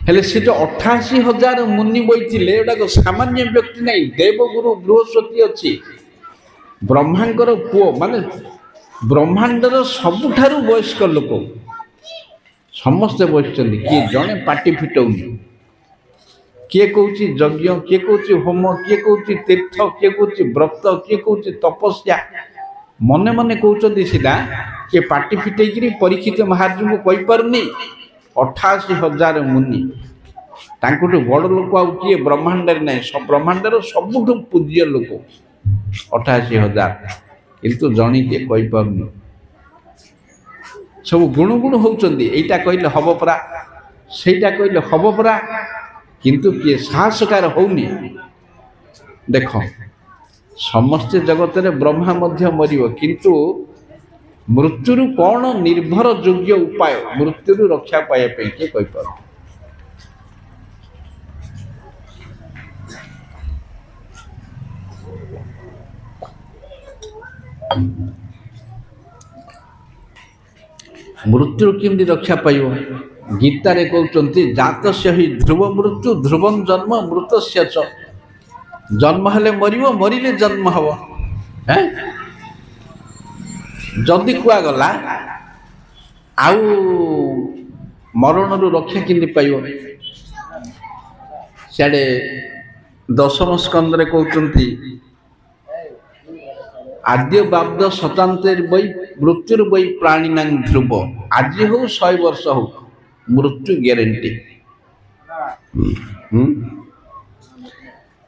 हेले से जो 88,000 मुनि बैठिले एटा सामान्य व्यक्ति नहीं देवगुरु बृहस्पति अच्छी ब्रह्मांकर पुओ माने ब्रह्मांडर सबुठारु वयस्क लोक समस्ते बसचंदी किए जड़े पाटी फिटौनी किए कहूँ यज्ञ किए कहूँ होम किए कहूँ तीर्थ किए कहूँ व्रत किए कहूँ तपस्या मने मने कहते सीधा किए पाटी फिटेक परीक्षित महाराज को कही पारुनी 88,000 मुनि तांकुठु बड़ लोक आउ किए ब्रह्मांड ना सब ब्रह्मांडर सबुठु पूज्य लोक 88,000 किंतु जणी किए कही पारुनी सब गुण गुण होउचंदी एटा कहले हब परा सेटा कहले हब परा किंतु किए साहसकार होउनी देख समस्त जगत रे ब्रह्मा मध्य मरिव किंतु मृत्यु कौन निर्भर योग्य उपाय मृत्यु रक्षा पाया किए कही पार मृत्यु केमती रक्षा पाइब गीता रे कहते जात ही ध्रुव मृत्यु ध्रुवं जन्म मृत जन्म हेले मरिब मरिले जन्म हम हैं जदि कुआगला आउ मरण रक्षा केमती पाइब सियाड़े 10म स्कंद रे कहते आद्य बाब्द शतांतर वै मृत्युर वै प्राणीनां ध्रुव आज हो 100 वर्ष हो मृत्यु ग्यारंटी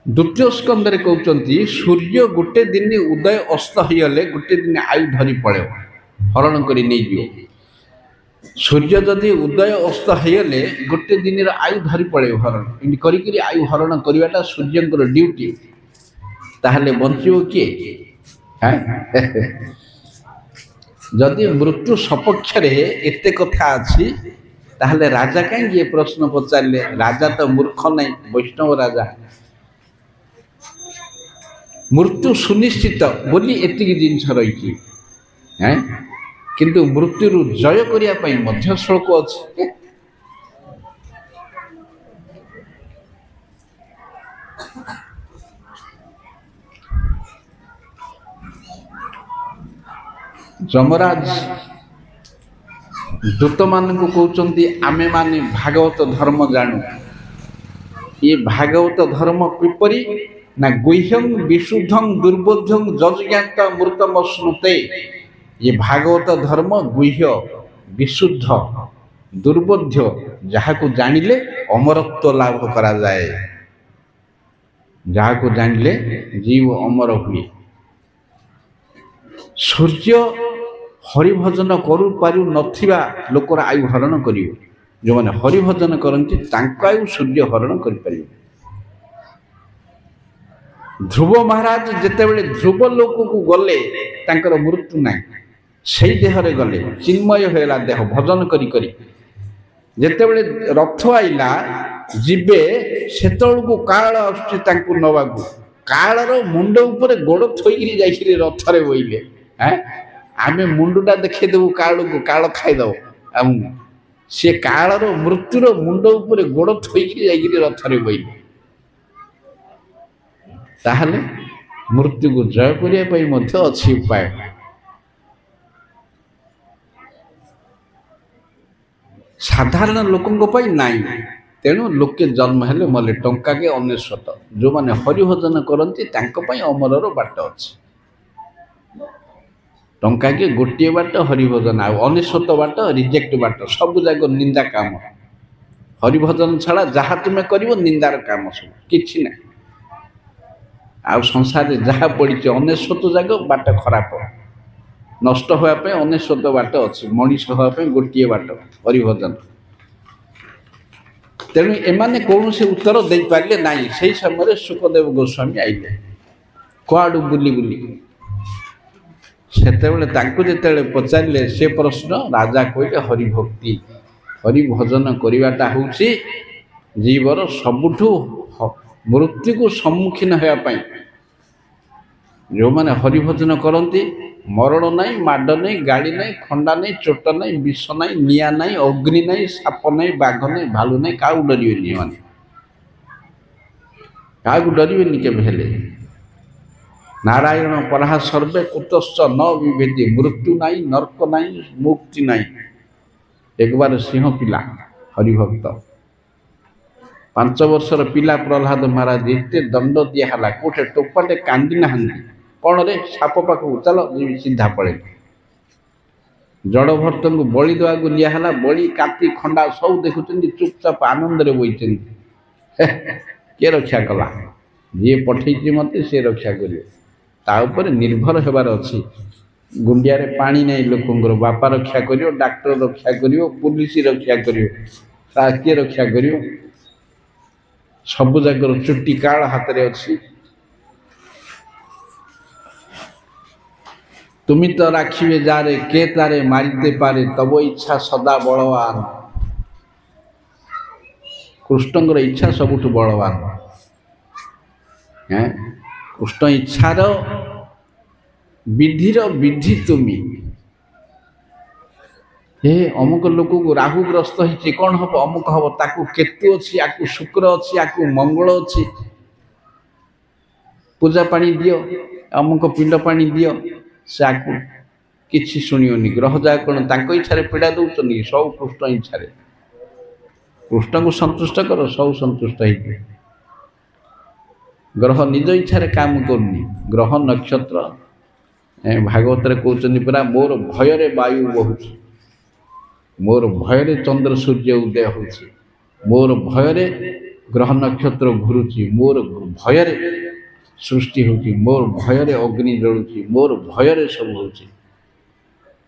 द्वितीय स्कंद रे कहते सूर्य गोटे दिन उदय अस्त होगले गोटे दिन आयु धरी पड़े हरण कर सूर्य जदि उदय अस्त होगले गोटे दिन आयु धरी पड़े हरण करी आयु हरण करवाटा सूर्यंकर ड्यूटी ताहले बंचो किए जदि मृत्यु सपक्ष एते कथा अच्छी ताहले राजा कहीं ये प्रश्न पचारे राजा तो मूर्ख नहीं वैष्णव राजा मृत्यु सुनिश्चित बोली एतिक जिनस रही किंतु मृत्यु जय करने मध्य श्लोक अच्छे जमराज दूत मान को कहते आमे माने भागवत धर्म जानू ये भागवत धर्म किपरि ना गुह्यं विशुद्धं दुर्बोध्यं जज्ञात मृतम श्रुते ये भागवत धर्म गुह्य विशुद्ध दुर्बोध्य जहाँ को जानिले अमरत्व लाभ करा जाए जहाँ को जानिले जीव अमर हुए सूर्य हरिभजन करू पारू नथिबा लोकर आयु हरण करियो जो माने हरिभजन करंती तांका आयु सूर्य हरण करि परियो ध्रुव महाराज जेतेबेले ध्रुव लोक को गले तांकर मृत्यु नाही सेई देह रे गले चिन्मय होला देह भजन करी करी जेतेबेले रथ आइला जिबे सेतळ को काळ आछी तांकु नवागु काळर मुंड ऊपर गोड़ थोइगिरी जाइखिरे रथ रे बइले हैं आमे मुंडुटा देखै देबु काळ को काळ खाइ दो हम से काळर मृत्युर मुंड ऊपर गोड़ थोइगिरी जाइखिरे रथ रे बइले ताहले मृत्यु को जय करने अच्छी उपाय। साधारण लोकों नाई तेणु लोके जन्म हेले मले टंका के अनेशत जो माने हरिभजन करती अमरर बाट अच्छी टंका के गोटे बाट हरिभजन अनेशत बाट रिजेक्ट बाट सब जाक निंदा काम हरिभजन छाड़ा जहाँ तुम्हें कर निंदार काम सब कि ना आ संसार जहाँ पड़ी अनेशत जाक बाट खराब नष्ट होगापे अनेशत बाट अच्छी मनीष होगापे गोटे बाट हरिभजन तेणु एमाने कौन से उत्तर दे पारे ना से समय सुखदेव गोस्वामी आइले कुआड़ू बुली बुली से पचारे से प्रश्न राजा कहले हरिभक्ति हरिभजन करवाटा हूँ जीवर सबुठू मृत्यु को सम्मुखीन होगापी जो मैंने हरिभजन करती मरण नहीं माड नहीं गाड़ी नहीं खंडा नहीं चोट नहीं विष नहीं निआ नहीं अग्नि नहीं साप नहीं बाघ नहीं भालू नहीं क्या डरवे माने क्या डरवे के नारायण पराहा सर्वे कुतश्च न विभेदी मृत्यु नहीं नर्क नहीं मुक्ति नहीं एक बार सिंह पिला हरिभक्त 5 वर्षर पिला प्रहलाद महाराज एत दंड दिहला कोठे टोपाटे कांदी ना कौन रे साप पाखु चल सीधा पड़े जड़ भर्त को बलि देवा लियाला बलि काती खंडा सब देखुं चुपचाप आनंद रे बही किए रक्षा कला जी पठे मत सी रक्षा कर निर्भर होबार अच्छी गुंडिया रे पानी नहीं लोकंर बापा रक्षा करियो डाक्टर रक्षा करियो पुलिस रक्षा करियो किए रक्षा करियो सब जाकर चुट्टी काल हाथ रे अच्छी तुमी तो राखिबे जारे के तारे मारिते पारे तब इच्छा सदा बलवान कृष्णଙ୍କର इच्छा सबुठ बलवान कृष्ण इच्छार विधिर विधि तुमी हे अमुक लोक को राहुग्रस्त होती कौन हम अमुक हम ताकू केतु अच्छी आकु शुक्र अच्छी आकु मंगल अच्छी पूजा पानी दियो अमुक पिंड पानी दियो से आकु किसी शुणियोनी ग्रह जा कौन इच्छा पीड़ा दौरान सब कृष्ण इच्छा कृष्ण को संतुष्ट कर सब संतुष्ट हो ग्रह निज इच्छा काम करनी ग्रह नक्षत्र भागवत कहते पूरा मोर भय वायु बहु मोर भय चंद्र सूर्य उदय हो मोर भय ग्रह नक्षत्र घुरुची मोर भय सृष्टि होती मोर भय अग्नि जलुची मोर भय सब हो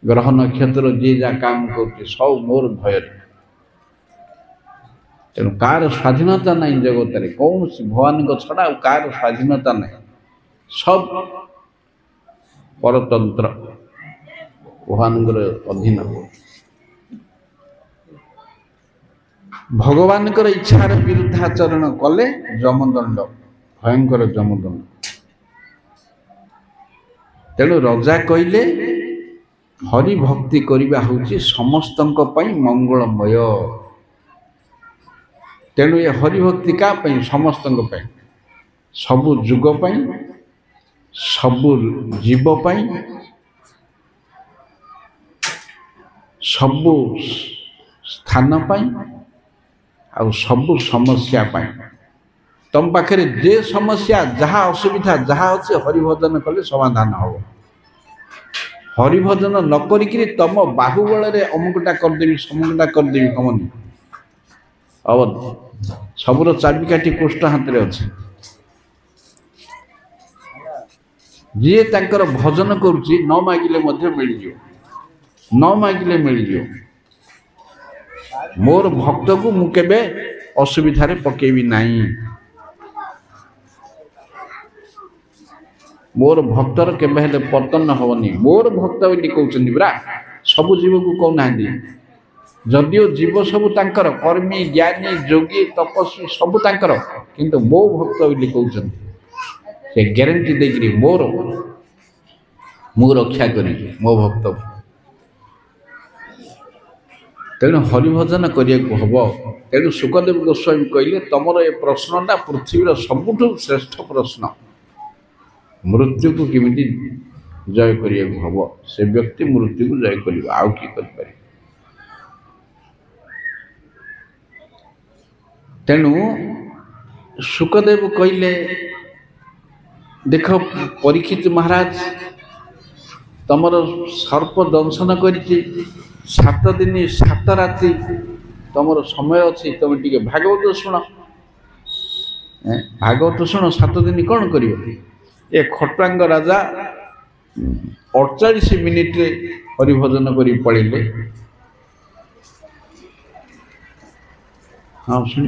ग्रह नक्षत्र जी जा काम कर सब मोर भय तेणु कार स्वाधीनता नहीं जगत में कौन भगवान को छड़ा कार स्वाधीनता नहीं सब परतंत्र भगवान अधीन भगवान इच्छार विरुद्धाचरण कले जमदंड भयंकर जमदंड तेणु रजा कहले हरि भक्ति करवा हूँ समस्त मंगलमय तेणु ये हरिभक्ति क्या समस्त सबु जुग सबु जीव सबु स्थान आ सबु समस्या तुम पाखे जे समस्या जहाँ असुविधा जहाँ अच्छे हरिभजन कले समाधान हम हरिभजन न करी तुम बाहुबल अमुकटा करदेवी समुकटा करदेवी कमनी अब सबुर चाबिकाठी कृष्ण हाथ में अच्छे जी तांकर भजन करुच्ची न मागिले मिल न मागिले मिल मोर भक्त को मु केबे असुविधा पकेबी नहीं मोर भक्तर केबे हेले पतन हवनी मोर भक्त बोली कहउछन्ती बरा सब जीव को कहना जदियो जीव सब तांकर कर्मी ज्ञानी जोगी तपस्वी सब तांकर किंतु मो भक्त बोली कहउछन्ती से ग्यारंटी देकरी मोर मु रक्षा करी मो भक्त तेणु हरिभजन करने हम तेणु सुखदेव गोस्वामी कहले तुमर ये प्रश्नटा पृथ्वीर सबुठ श्रेष्ठ प्रश्न मृत्यु को केमिति जय करिया हब से व्यक्ति मृत्यु को जय कर आउ कि कर तेणु सुखदेव कहले देख परीक्षित महाराज तमर सर्प दंशन कर 7 दिन 7 राति तमर समय अच्छी तुम टे भागवत शुण भागवत शुण 7 दिन कौन कर ये खटांग राजा 48 मिनिट हरिभजन कर पड़े हाँ शुण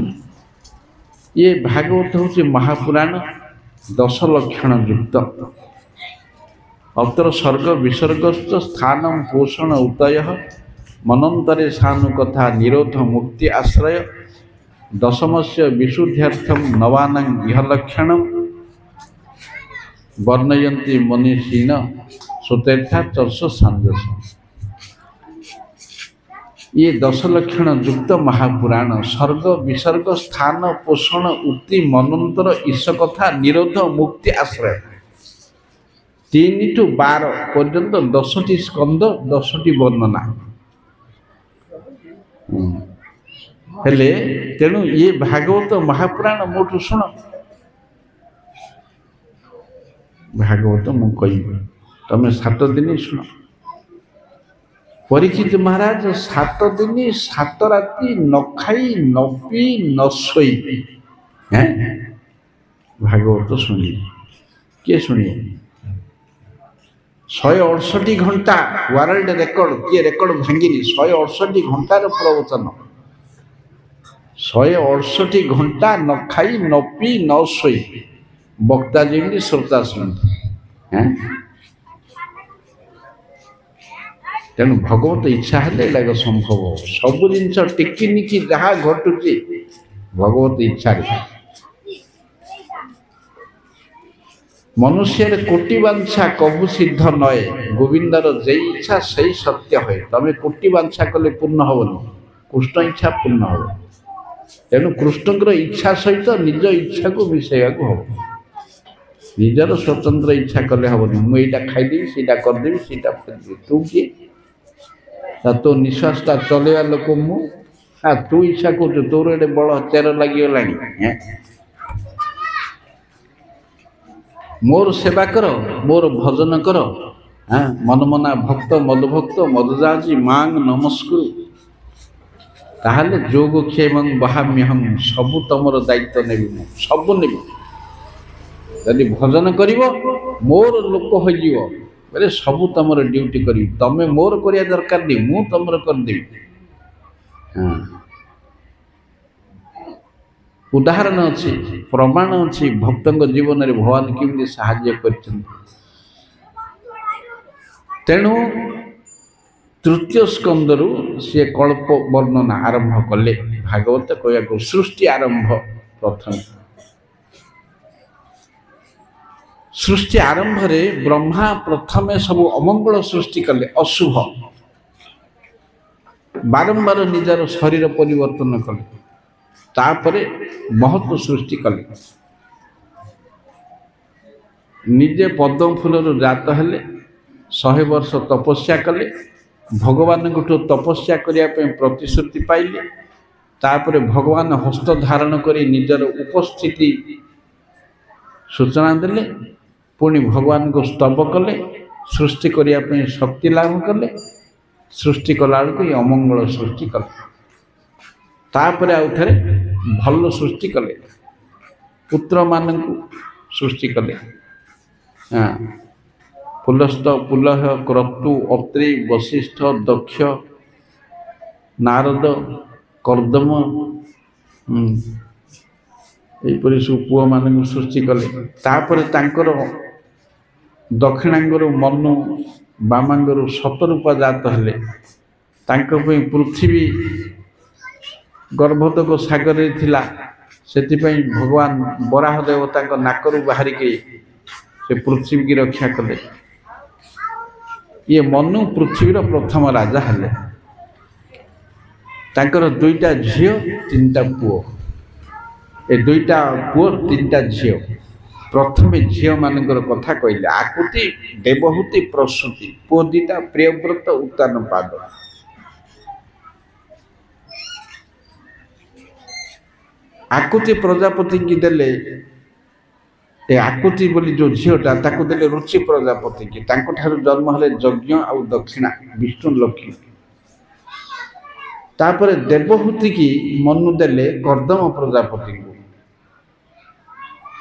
ये भागवत हूँ महापुराण 10 लक्षण युक्त अत्र सर्ग विसर्गस्थ स्थान पोषण उतय मनंतरे सानु कथा निरोध मुक्ति आश्रय दशमस्य विशुद्ध्यर्थम नवानां इहलक्षण वर्णयन्ति मनीषिण सुतेथा चर्ष सांजस ये 10 लक्षण युक्त महापुराण सर्ग विसर्ग स्थान पोषण उक्ति मनंतर ईश कथा निरोध मुक्ति आश्रय 3 to 12 पर्यंत 10टी स्कंद 10टी वर्णना हेले तेणु ये भागवत महापुराण मोटू शुण भागवत मु कही तमें 7 दिन शुण परीक्षित महाराज 7 दिन 7 राति न खाई न पी न सोई भागवत शुणी किए शुणी 168 घंटा वर्ल्ड रेकर्ड किए रेकर्ड भांगिनी 168 घंटार प्रवचन 168 घंटा न खाई न पी न सोई वक्ता जी श्रोता शुणती तेणु भगवत इच्छा है संभव सब जिन टिकिनिकी जहाँ घटुची भगवत इच्छा मनुष्य कोटि वांछा कबू सिद्ध नए गोविंदर जे इच्छा से सत्य है तमें कोटि वांछा कले पूर्ण हेनी कृष्ण इच्छा पूर्ण हम तेणु कृष्णकर इच्छा सहित निज इच्छा को मिसेगा हम निजर स्वतंत्र इच्छा कले हेनी मुझे खाईदेवी सीटा करदेवी सीटा फेरदेवी तू किए तो निश्वासटा चलवा लोक मु तू इच्छा कर तोर एडे बड़ चेर लगिगला मोर सेवा कर मोर भजन कर मनमना भक्त मदभक्त मदजाजी मांग नमस्कुरु ताहले जोग क्षेमं बहाम्यहं सबु तमर दायित्व नेबी सबु नेबी यदि भजन करिवो मोर लोक होइजिवो बोले सबु तमर ड्यूटी करी तमे मोर करिया दरकार नहीं मु तमर कर देबी उदाहरण अच्छी प्रमाण अच्छी भक्तों जीवन में भगवान केमती साहाय्य कर तेणु तृतीय स्कंदरु सी कल्प वर्णना आरंभ कले भागवत कहया सृष्टि आरंभ प्रथम सृष्टि आरंभ रे ब्रह्मा प्रथमे सब अमंगल सृष्टि कले अशुभ बारंबार निजार शरीर परिवर्तन कले तापरे महत्व सृष्टि कले निजे पद्म फूलर जात हेले 100 वर्ष तपस्या कले भगवान को तपस्या करने प्रतिश्रुति पाइले तापरे भगवान हस्त धारण कर निजर उपस्थिति सूचना देले पुणी भगवान को स्तव कले सृष्टि करने शक्ति लाभ कले सृष्टि कला को ये अमंगल सृष्टि कले तापरे आउ थे भल सृष्टि कले पुत्र मान सृष्टि कले पुलस्त पुलह क्रतु अत्रि वशिष्ठ दक्ष नारद कर्दम यहीपरि सब पुआ मान सृष्टि कले तापरे तांकर दक्षिणांगर मनु बामांगर शतरूपा जात हेले पृथ्वी गर्भोदक सागर थिला सेतिपई भगवान बराह देवता नाकरू बाहर के से पृथ्वी की रक्षा कले ये मनु पृथ्वीर प्रथम राजा हेले तांकर 2टा झियो 3टा पुओ ए 2टा पुओ 3टा झियो प्रथम झील मानकर कथा कहले आकुति देवहूति प्रसूति पुओ दिटा प्रियव्रत उत्तान पाद आकुति प्रजापति की देले ए आकुति बोली जो झीलटा ताकू देले रुचि प्रजापति की तांको ठारू जन्म हेले यज्ञ आउ दक्षिणा विष्णु लक्ष्मी तापर देवहूति की मनु देले कर्दम प्रजापति को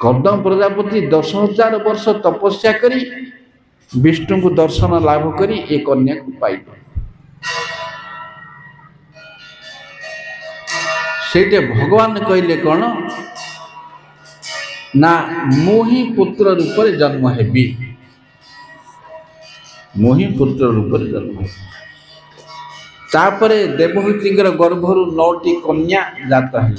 कर्दम प्रजापति 10,000 वर्ष तपस्या करी विष्णु को दर्शन लाभ करी एक कन्या को पाइले सेटे भगवान कहले कौन ना मोही पुत्र रूप में जन्म हेबी मोही पुत्र रूप में जन्म हेबी तापरे देवहूति गर्भरु 9टी कन्या जाता है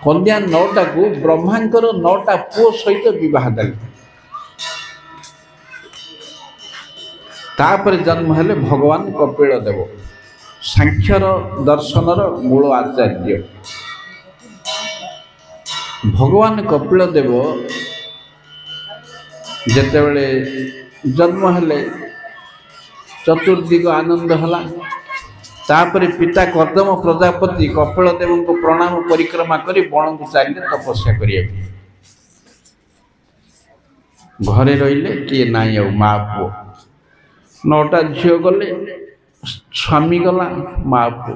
कन्या 9टा को ब्रह्मांकर 9टा पुओ सहित विवाह देले तापरे जन्म हेले भगवान कपिल देव सांख्यर दर्शनर मूल आचार्य भगवान कपिल देव जेतेबेले जन्म हेले चतुर्दिग आनंद हला तापरे पिता कर्दम प्रजापति कपिल देव को प्रणाम परिक्रमा करी बण को चलिए तपस्या करिया घरे रहिले किए नाई आ माँ पुओ 9टा झील गले स्वामी गला माँ पुओ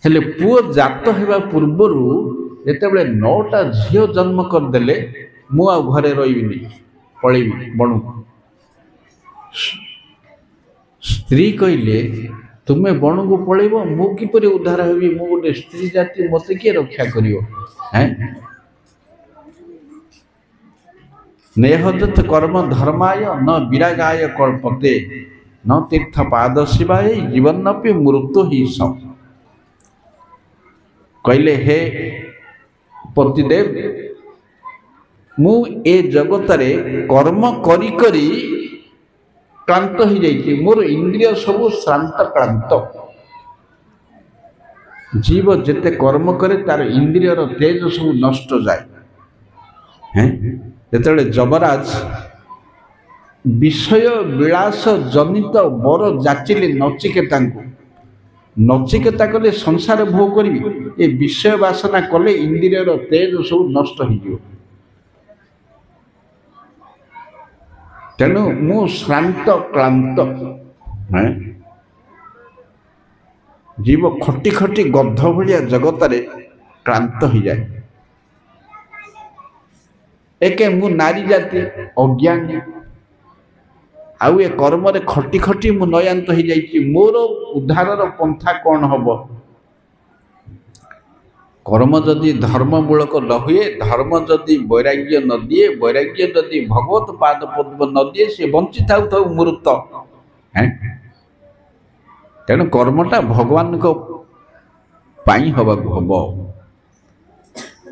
हेले पुओ जात हेबा पूर्वरु जेतेबेले 9टा झील जन्म कर देले मु आ घरे रहिबिनी पळेबी बणु स्त्री कहले तुम्हें बण को पलैब मु किपरि उद्धार हेबी मु गोटे स्त्री जाति मते किए रक्षा करियो हैं नेहदत कर्म धर्माय न विरागाय कल्पते न तीर्थ पाद शिवाय जीवनपि मृत्यु ही सम कहले हे पतिदेव मु ए जगतरे कर्म करी करी क्लांत हो जाइए मोर इंद्रिय सब श्रांत क्लांत जीव जेते कर्म करे तार इंद्रियर तेज सब नष्ट जाए हैं जेतेबेले जमराज विषय विलास जनित बर जाचिले नचिकेता को नचिकेता कले संसार भोग करी ए विषय वासना कले इंद्रियर तेज सब नष्ट हो तेणु मु श्रांत क्लांत है जीव खटी खटी गध भाया जगत क्लांत हो जाए एक मु नारी जाति अज्ञानी आउ ए कर्म रे खटी खटी मु नयांत हो जाइए मोर उद्धार पंथा कौन हम कर्म जदि धर्ममूलक न हुए धर्म जदि वैराग्य न दिए वैराग्य जदि भगवत पाद पद्म न दिए से बंची था मूर्त है तेणु कर्मटा भगवान को पाई हवा हम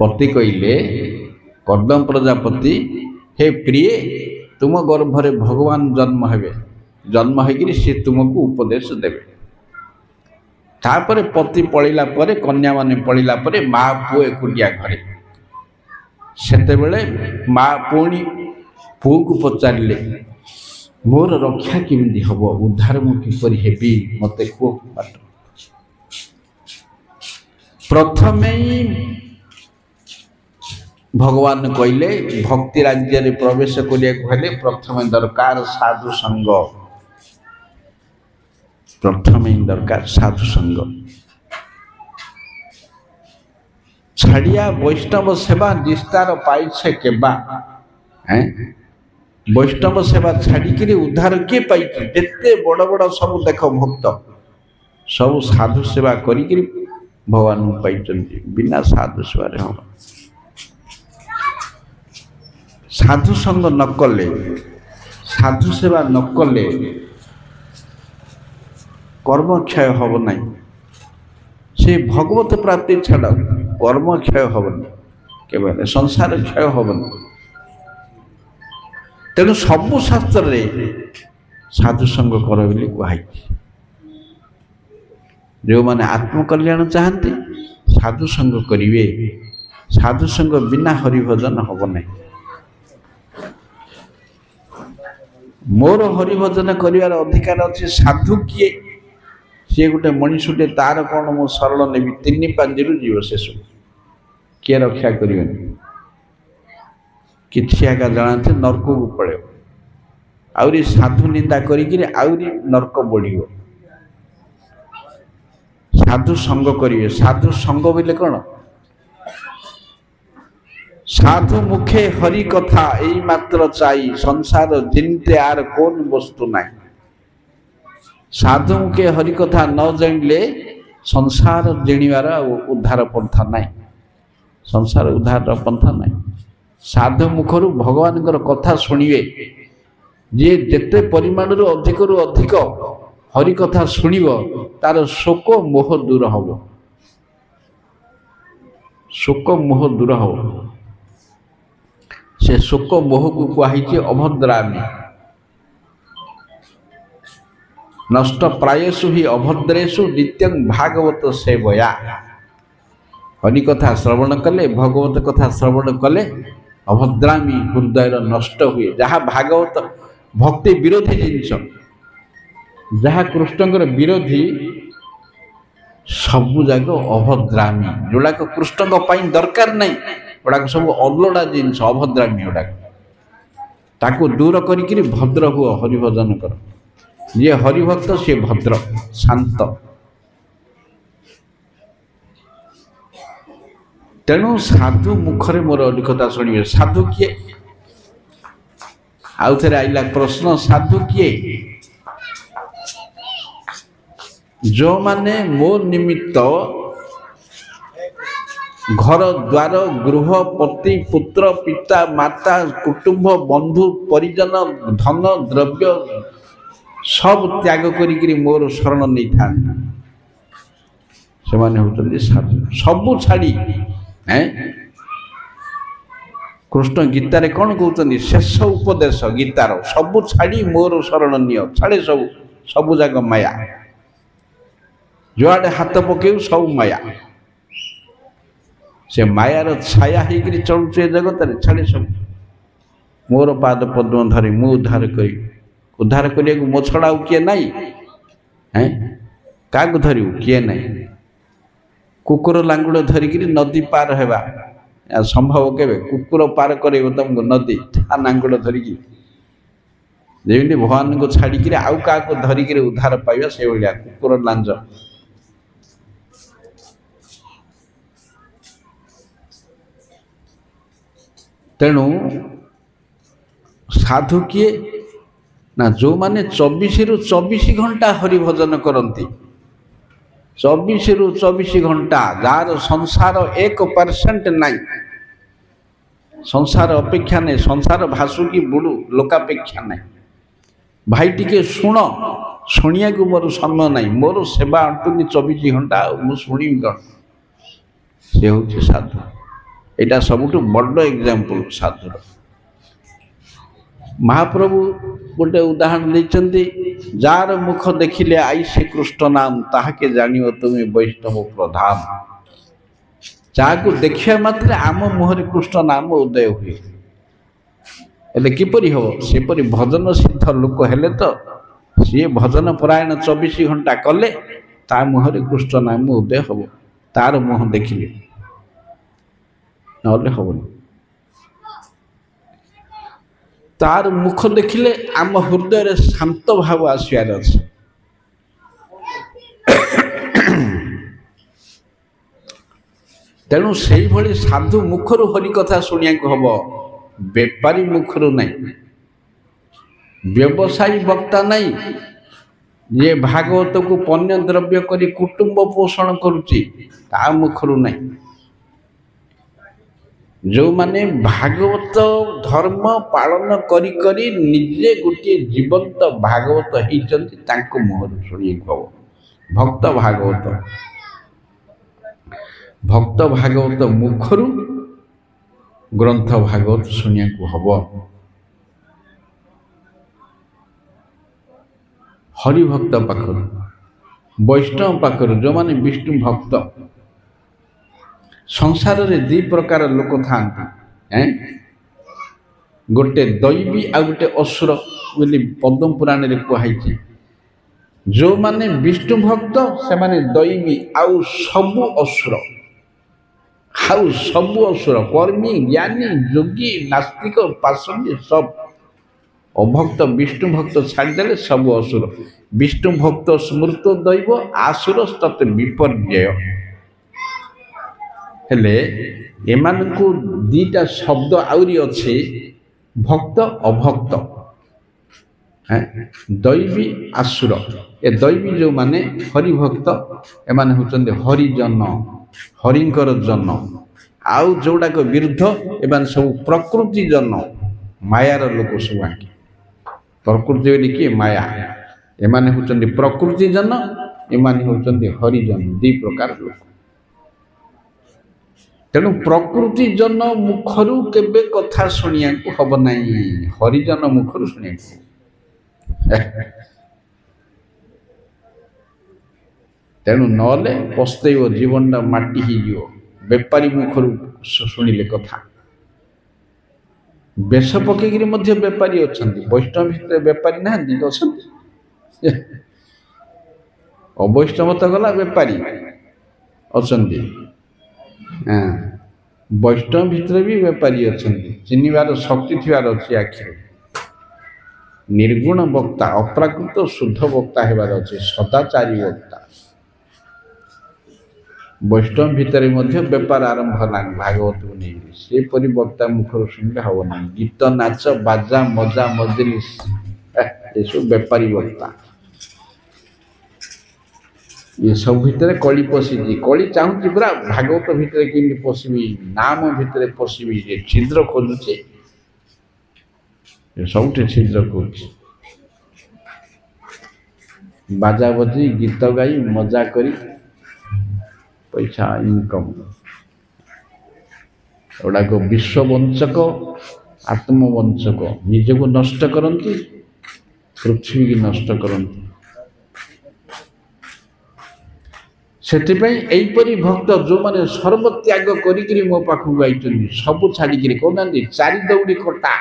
पति कहले कर्दम प्रजापति हे प्रिय तुम गर्भरे भगवान जन्म हेबे जन्म होकर सी तुमको उपदेश देवे तापर पति पड़िला परे कन्या माने पड़िला परे माँ पुओ एकुटिया घरे सेतेबेले माँ पुणी पुओ को पचारे मोर रक्षा केमिति हम उद्धार मु किपरि हेबी मते को बाट प्रथमे भगवान कहले भक्ति राज्य रे प्रवेश करिया कहले प्रथमे दरकार साधु संग प्रथम दरकार साधु संग छड़िया वैष्णव सेवा निस्तार पाइछे केबा हैं वैष्णव सेवा छाड़ी उद्धार किए पाई जिते बड़ बड़ सब देख भक्त सब साधु सेवा करी भगवान पाई बिना साधु सेवा हम साधु संग न कले साधु सेवा न कले कर्म क्षय हम ना से भगवत प्राप्ति छाड़ कर्म क्षय हम केवल संसार क्षय हम तेणु सबु शास्त्र रे साधु संग कर कहुई जो माने आत्मकल्याण चाहते साधु संग करेंगे साधु संग बिना हरिभजन हम ना मोर हरिभजन कर अधिकार अच्छे साधु किए सी गोटे मनुष्य तार कौन मो शरण नेबी तीन पांजु जीव से सब किए रक्षा कर किसी आगा जनाते नरक को पड़े आउरी साधु निंदा करी आउरी नरक बढ़ साधु संग करिए साधु संग बोले कौन साधु मुखे हरि कथा यही मात्र चाही संसार जिनते आर कौन वस्तु ना साधु मुखे हरि कथा न जानिले संसार जिणवार उद्धार पंथा ना संसार उद्धार पंथा ना साधु मुखर भगवान कथा शुणिबे जे जेते परिमाण अधिक रु अधिक हरि कथा शुणिब तार शोक मोह दूर हब शोक मोह दूर हब से शोक मोह को कहुई अभद्रामी नष्ट प्रायसु ही अभद्रेशु नित्यं भागवत सेवया हरि कथा श्रवण कले भगवत कथा श्रवण कले अभद्रामी हृदय नष्ट हुए जहाँ भागवत भक्ति विरोधी जिनिस जहाँ कृष्ण विरोधी सबु जाक अभद्रामी जोड़ा कृष्ण दरकार नहीं गुड़ाक सब अलोड़ा जिनस अभद्रामी गुड़ाक ताकू दूर करी भद्र हुआ हरिभजन कर ये हरिभक्त सी भद्र शांत तेणु साधु मुखरे मोर अधिकता शुणवे साधु किए आउ थे आइला प्रश्न साधु किए जो माने मो निमित्त घर द्वार गृह पति पुत्र पिता माता कुटुंब बंधु परिजन धन द्रव्य सब त्याग करी मोर शरण नहीं था से होते साधु सबू छाड़ी कृष्ण गीतार कौन कहते शेष उपदेश गीतार सबू छाड़ी मोर शरण निय छाड़े सब सबू जाक माया जुआडे हाथ पकेउ सब माया से मायार छाया होकर चलुचे जगत छाड़े सब मोर पाद पद्म धरी मु उद्धार करने मो छड़ा किए नाई क्या धरु किए ना कुकुर लांगुड़ धरिक नदी पार होगा संभव के कुकुर पार कर तुमको नदी लांगुड़ धरिकी जमी भगवान को छाड़ी आउ क्या धरिक उद्धार पाइबा से भाया कुकुर लांज तेणु साधु किए ना जो माने 24 रु 24 घंटा हरिभजन करती 24 रु 24 घंटा जार संसार 1% नहीं संसार अपेक्षा नहीं संसार भासुकी बुड़ू लोकापेक्षा नहीं भाई टिके शुण शुणिया को मोर समय नहीं मोर सेवा अंटुनी 24 घंटा मुझे शुणी कौन से हूँ साधु यहाँ सबुठ बड़ एग्जाम्पल साधुर महाप्रभु गोटे उदाहरण देते जार मुख देखिले आई से कृष्ण नाम ताके जानिव तुम्हें वैष्णव प्रधान जहाँ देखा मात्रे आम मुहर कृष्ण नाम उदय हुए एले किपरि हो सेपरि भजन सिद्ध लोक हेले तो सी भजन परायण 24 घंटा कले ता मुहर कृष्ण नाम उदय हम तार मुह देखिले नले हम तार मुख देखिले आम हृदय शांत भाव आसवार अच्छे तेणु से भली साधु मुखर हरि कथा शुणिया हम बेपारी मुखर नहीं व्यवसायी वक्ता नहीं ये भागवत को पन्य द्रव्य करी कुटुंब पोषण करुच्ची ता मुखर नहीं जो माने भागवत धर्म पालन करी करी निजे गोटे जीवंत भागवत होती मुहर शुणी भक्त भागवत मुखर ग्रंथ भागवत शुणिया हम हरिभक्त पाखर वैष्णव पाखर जो माने विष्णु भक्त संसार रे दी प्रकार लोक था गोटे दैवी आ गोटे असुर बोली पद्म पुराण रे कहई जो माने विष्णु भक्त से माने दैवी आउ सबु असुर कर्मी ज्ञानी योगी नास्तिक पाषंडी सब अभक्त विष्णु भक्त छाड़देले सब असुर विष्णु भक्त स्मृत दैव आसुर तत् विपर्यय हेले एमानकु दीटा शब्द आउरी अच्छे भक्त अभक्त दैवी आसुर ए दैवी जो माने हरिभक्त एमाने होचंदे हरिजन हरिंकर जन आउ जोड़ाक विरुद्ध एमान सब प्रकृति जन मायार लोक सब आंकी प्रकृति बोली किए माया एमाने होचंदे प्रकृति जन एमाने होचंदे हरिजन दी प्रकार लोक तेणु प्रकृति जन मुखरु केबे कथा शुणिया को हब नहीं हरिजन मुखरु शुणिया तेणु नले पस्तेव जीवनटा माटी ही जीव बेपारी मुखरु शुणिले कथा बेश पकईकरी मध्य बेपारी अच्छा वैष्णव भितर बेपारी ना अच्छा अवैष्णव तो गला बेपारी अच्छा वैष्णव भितर भी बेपारी अच्छा चिन्हबार शक्ति थिबार अच्छी आखिर निर्गुण वक्ता अप्राकृत शुद्ध वक्ता हेबार अच्छे सदाचारी वक्ता वैष्णव भितर मध्य बेपार आरंभ ना भागवत को नहीं से परी वक्ता मुखर शुणिले हम ना गीत नाच बाजा मजा मजलिस ये सब बेपारी वक्ता ये सब भितर कली पशिजी कली चाहूँगी पूरा भागवत भितर कि पशिबी नाम भितर पशिबी छिद्र खोजुचे सब छिद्र खोज बाजा बजी गीत गाई मजा करी पैसा इनकम गुड़ाक विश्ववंचक आत्मवंचक निजक नष्ट करती पृथ्वी की नष्ट करती सेपरी भक्त जो माने सर्वत्याग करी मो पाखक आई सब छाड़ी कहना चारि दौड़ी कटा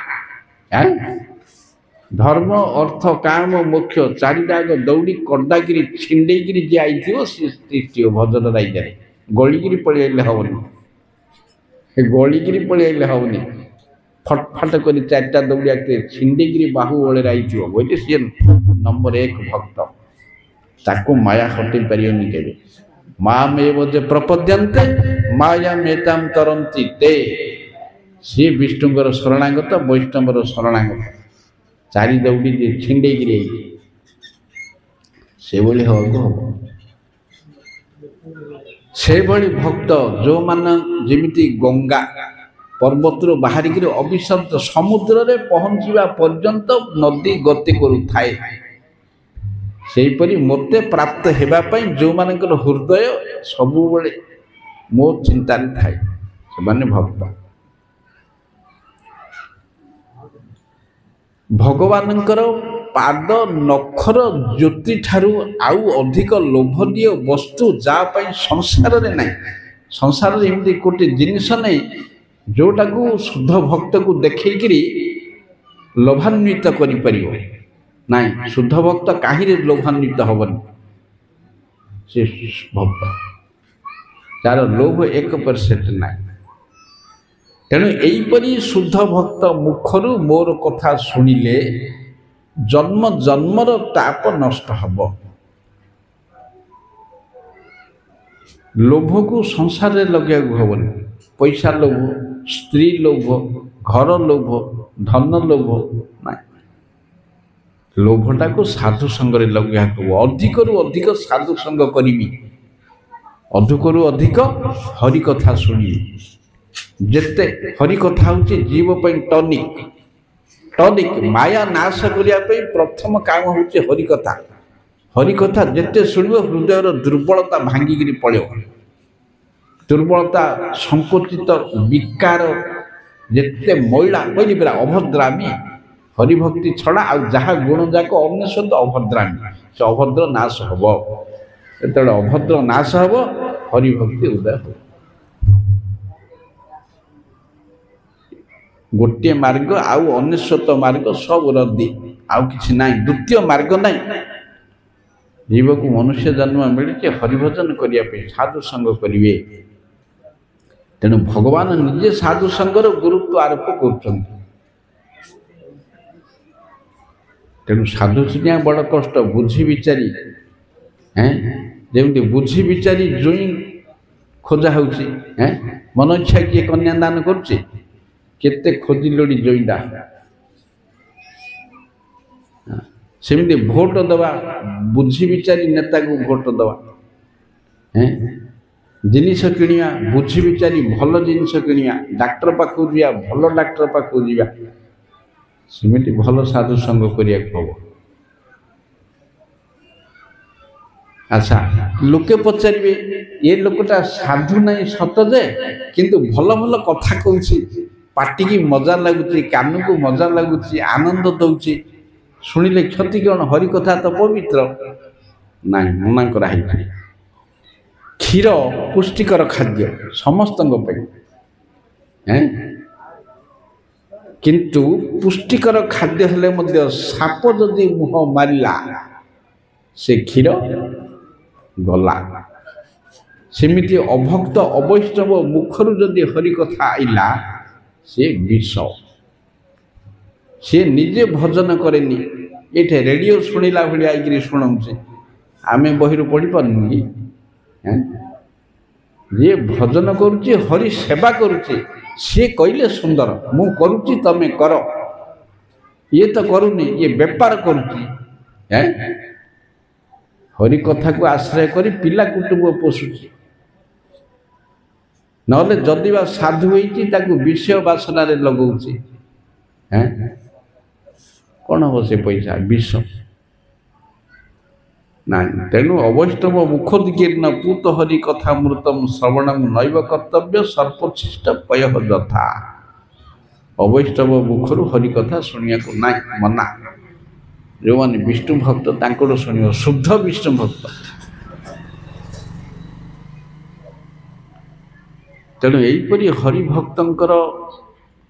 धर्म अर्थ काम मोक्ष चारिटाक दौड़ी कटाकि छिंडेकरी जी आई सी भजन राइजारे गलिकी पलैले हेनी गलिकी पलैले हेनी फटफाट कर चारिटा दौड़ी आते छिंडेकरी बाहु बड़े आई बोले सी नंबर 1 भक्त ताको माया हटई पारियोनी केबे मामेव जे प्रपद्यन्ते माया मेताम तरंती ते सी विष्णुकर शरणागत वैष्णवर शरणागत चारि दौड़ी जे छिंडेकरी से भली हबको हम से भली भक्त जो मान जेमिति गंगा पर्वतर बाहरिक अविशब्द समुद्र रे पहुँचवा पर्यंत नदी गति करुए सेपरी मते प्राप्त हेबापई जो मानकर हृदय सबुबले मो चिंता थाए से माने भक्त भगवानंकर पाद नखर ज्योति ठारू आउ अधिक लोभनीय वस्तु जापाई संसार रे नहीं संसार रे एमती कोटे जिनिस नहीं जोटा को शुद्ध भक्त को देखिकी लोभान्वित करि परियो नहीं शुद्ध भक्त कहीं लोभान्वित हेनी से भक्त तार लोभ 1% ना तेणु यहीपरी शुद्ध भक्त मुखरु मोर कथा शुणिले जन्म जन्मर ताप नष्ट हब लोभ को संसार रे लगे हेनी पैसा लोभ स्त्री लोभ घर लोभ धन लोभ ना लोभटा को साधु संग लगे अधिक रु अधिक साधु संग करी अधिक रु अधिक हरि कथा शुणी जेते हरि कथा हूँ जीव टॉनिक टॉनिक माया नाश करने प्रथम काम हूँ हरि कथा जेते शुण हृदय दुर्बलता भांगिकी पड़ो दुर्बलता संकुचित विकार जेते मैला कहली परा अभद्रामी हरिभक्ति छड़ा आ जहाँ गुण जाक अन्वेषण अभद्रामी से अभद्र नाश हम जो अभद्र नाश हम हरिभक्ति उदय हो। गोटे मार्ग आउ अनेश्वत मार्ग सब रद्दी आउ किछि नाई द्वितीय मार्ग नाई जीव को मनुष्य जन्म मिली हरिभजन करने साधु संग करेंगे तेणु भगवान निजे साधु संगर गुरुत्व आरोप कर तेणु साधु चिन्ह बड़ कष्ट बुझी विचारी हैं जमी बुझी विचारी जुई खोजा हो मन इच्छा किए कन्यादान करुचे केते खोजी लोड़ी जोईडा सेमती भोट दवा बुझी विचारी नेता को भोट दवा हैं जिनिस किणिया बुझी विचारी भल जिनिस किणिया डाक्टर पाखु जा भल डाक्टर पाखु जा सेमती भल साधु संग करिया हबो। अच्छा लोके पचारे ये लोकटा साधु नहीं सत जे किंतु भल भल कथा कहूँ पाटी की मजा लगुच कान को मजा लगुच आनंद दौची शुणिले क्षति कौन हरि कथा तो पवित्र ना मना कराई क्षीर पुष्टिकर खाद्य समस्त किंतु पुष्टिकर खाद्य हेले मध्य साप जदि मुह मारिला से क्षीर गला सेमिति अभक्त अवैष्णव मुखरु जदि हरि कथा आइला से विष सी निजे भजन करेनी ये रेडियो शुणिला भाई आई शुणाऊे आमे बही पढ़ी पार्नु ये भजन करुचे हरि सेवा करुचे सी कहले सुंदर मु करुची तमे कर ये तो करूनी ये बेपार करुची हरि कथा को आश्रय करी पिला कुटुंब पोषुची नले जदि बा साधु होती विषय बासना लगौचे कौन हम से पैसा विष ना तेणु अवैष्णव मुखोदीर्ण पूत हरि कथा मृतम श्रवणम नैव कर्तव्य सर्पोच्छिष्ट पय यथा अवैष्णव मुखर हरि कथा शुणिया को ना मना जो मैंने विष्णु भक्त तांको शुण शुद्ध विष्णु भक्त तेणु यहीपरि हरिभक्तर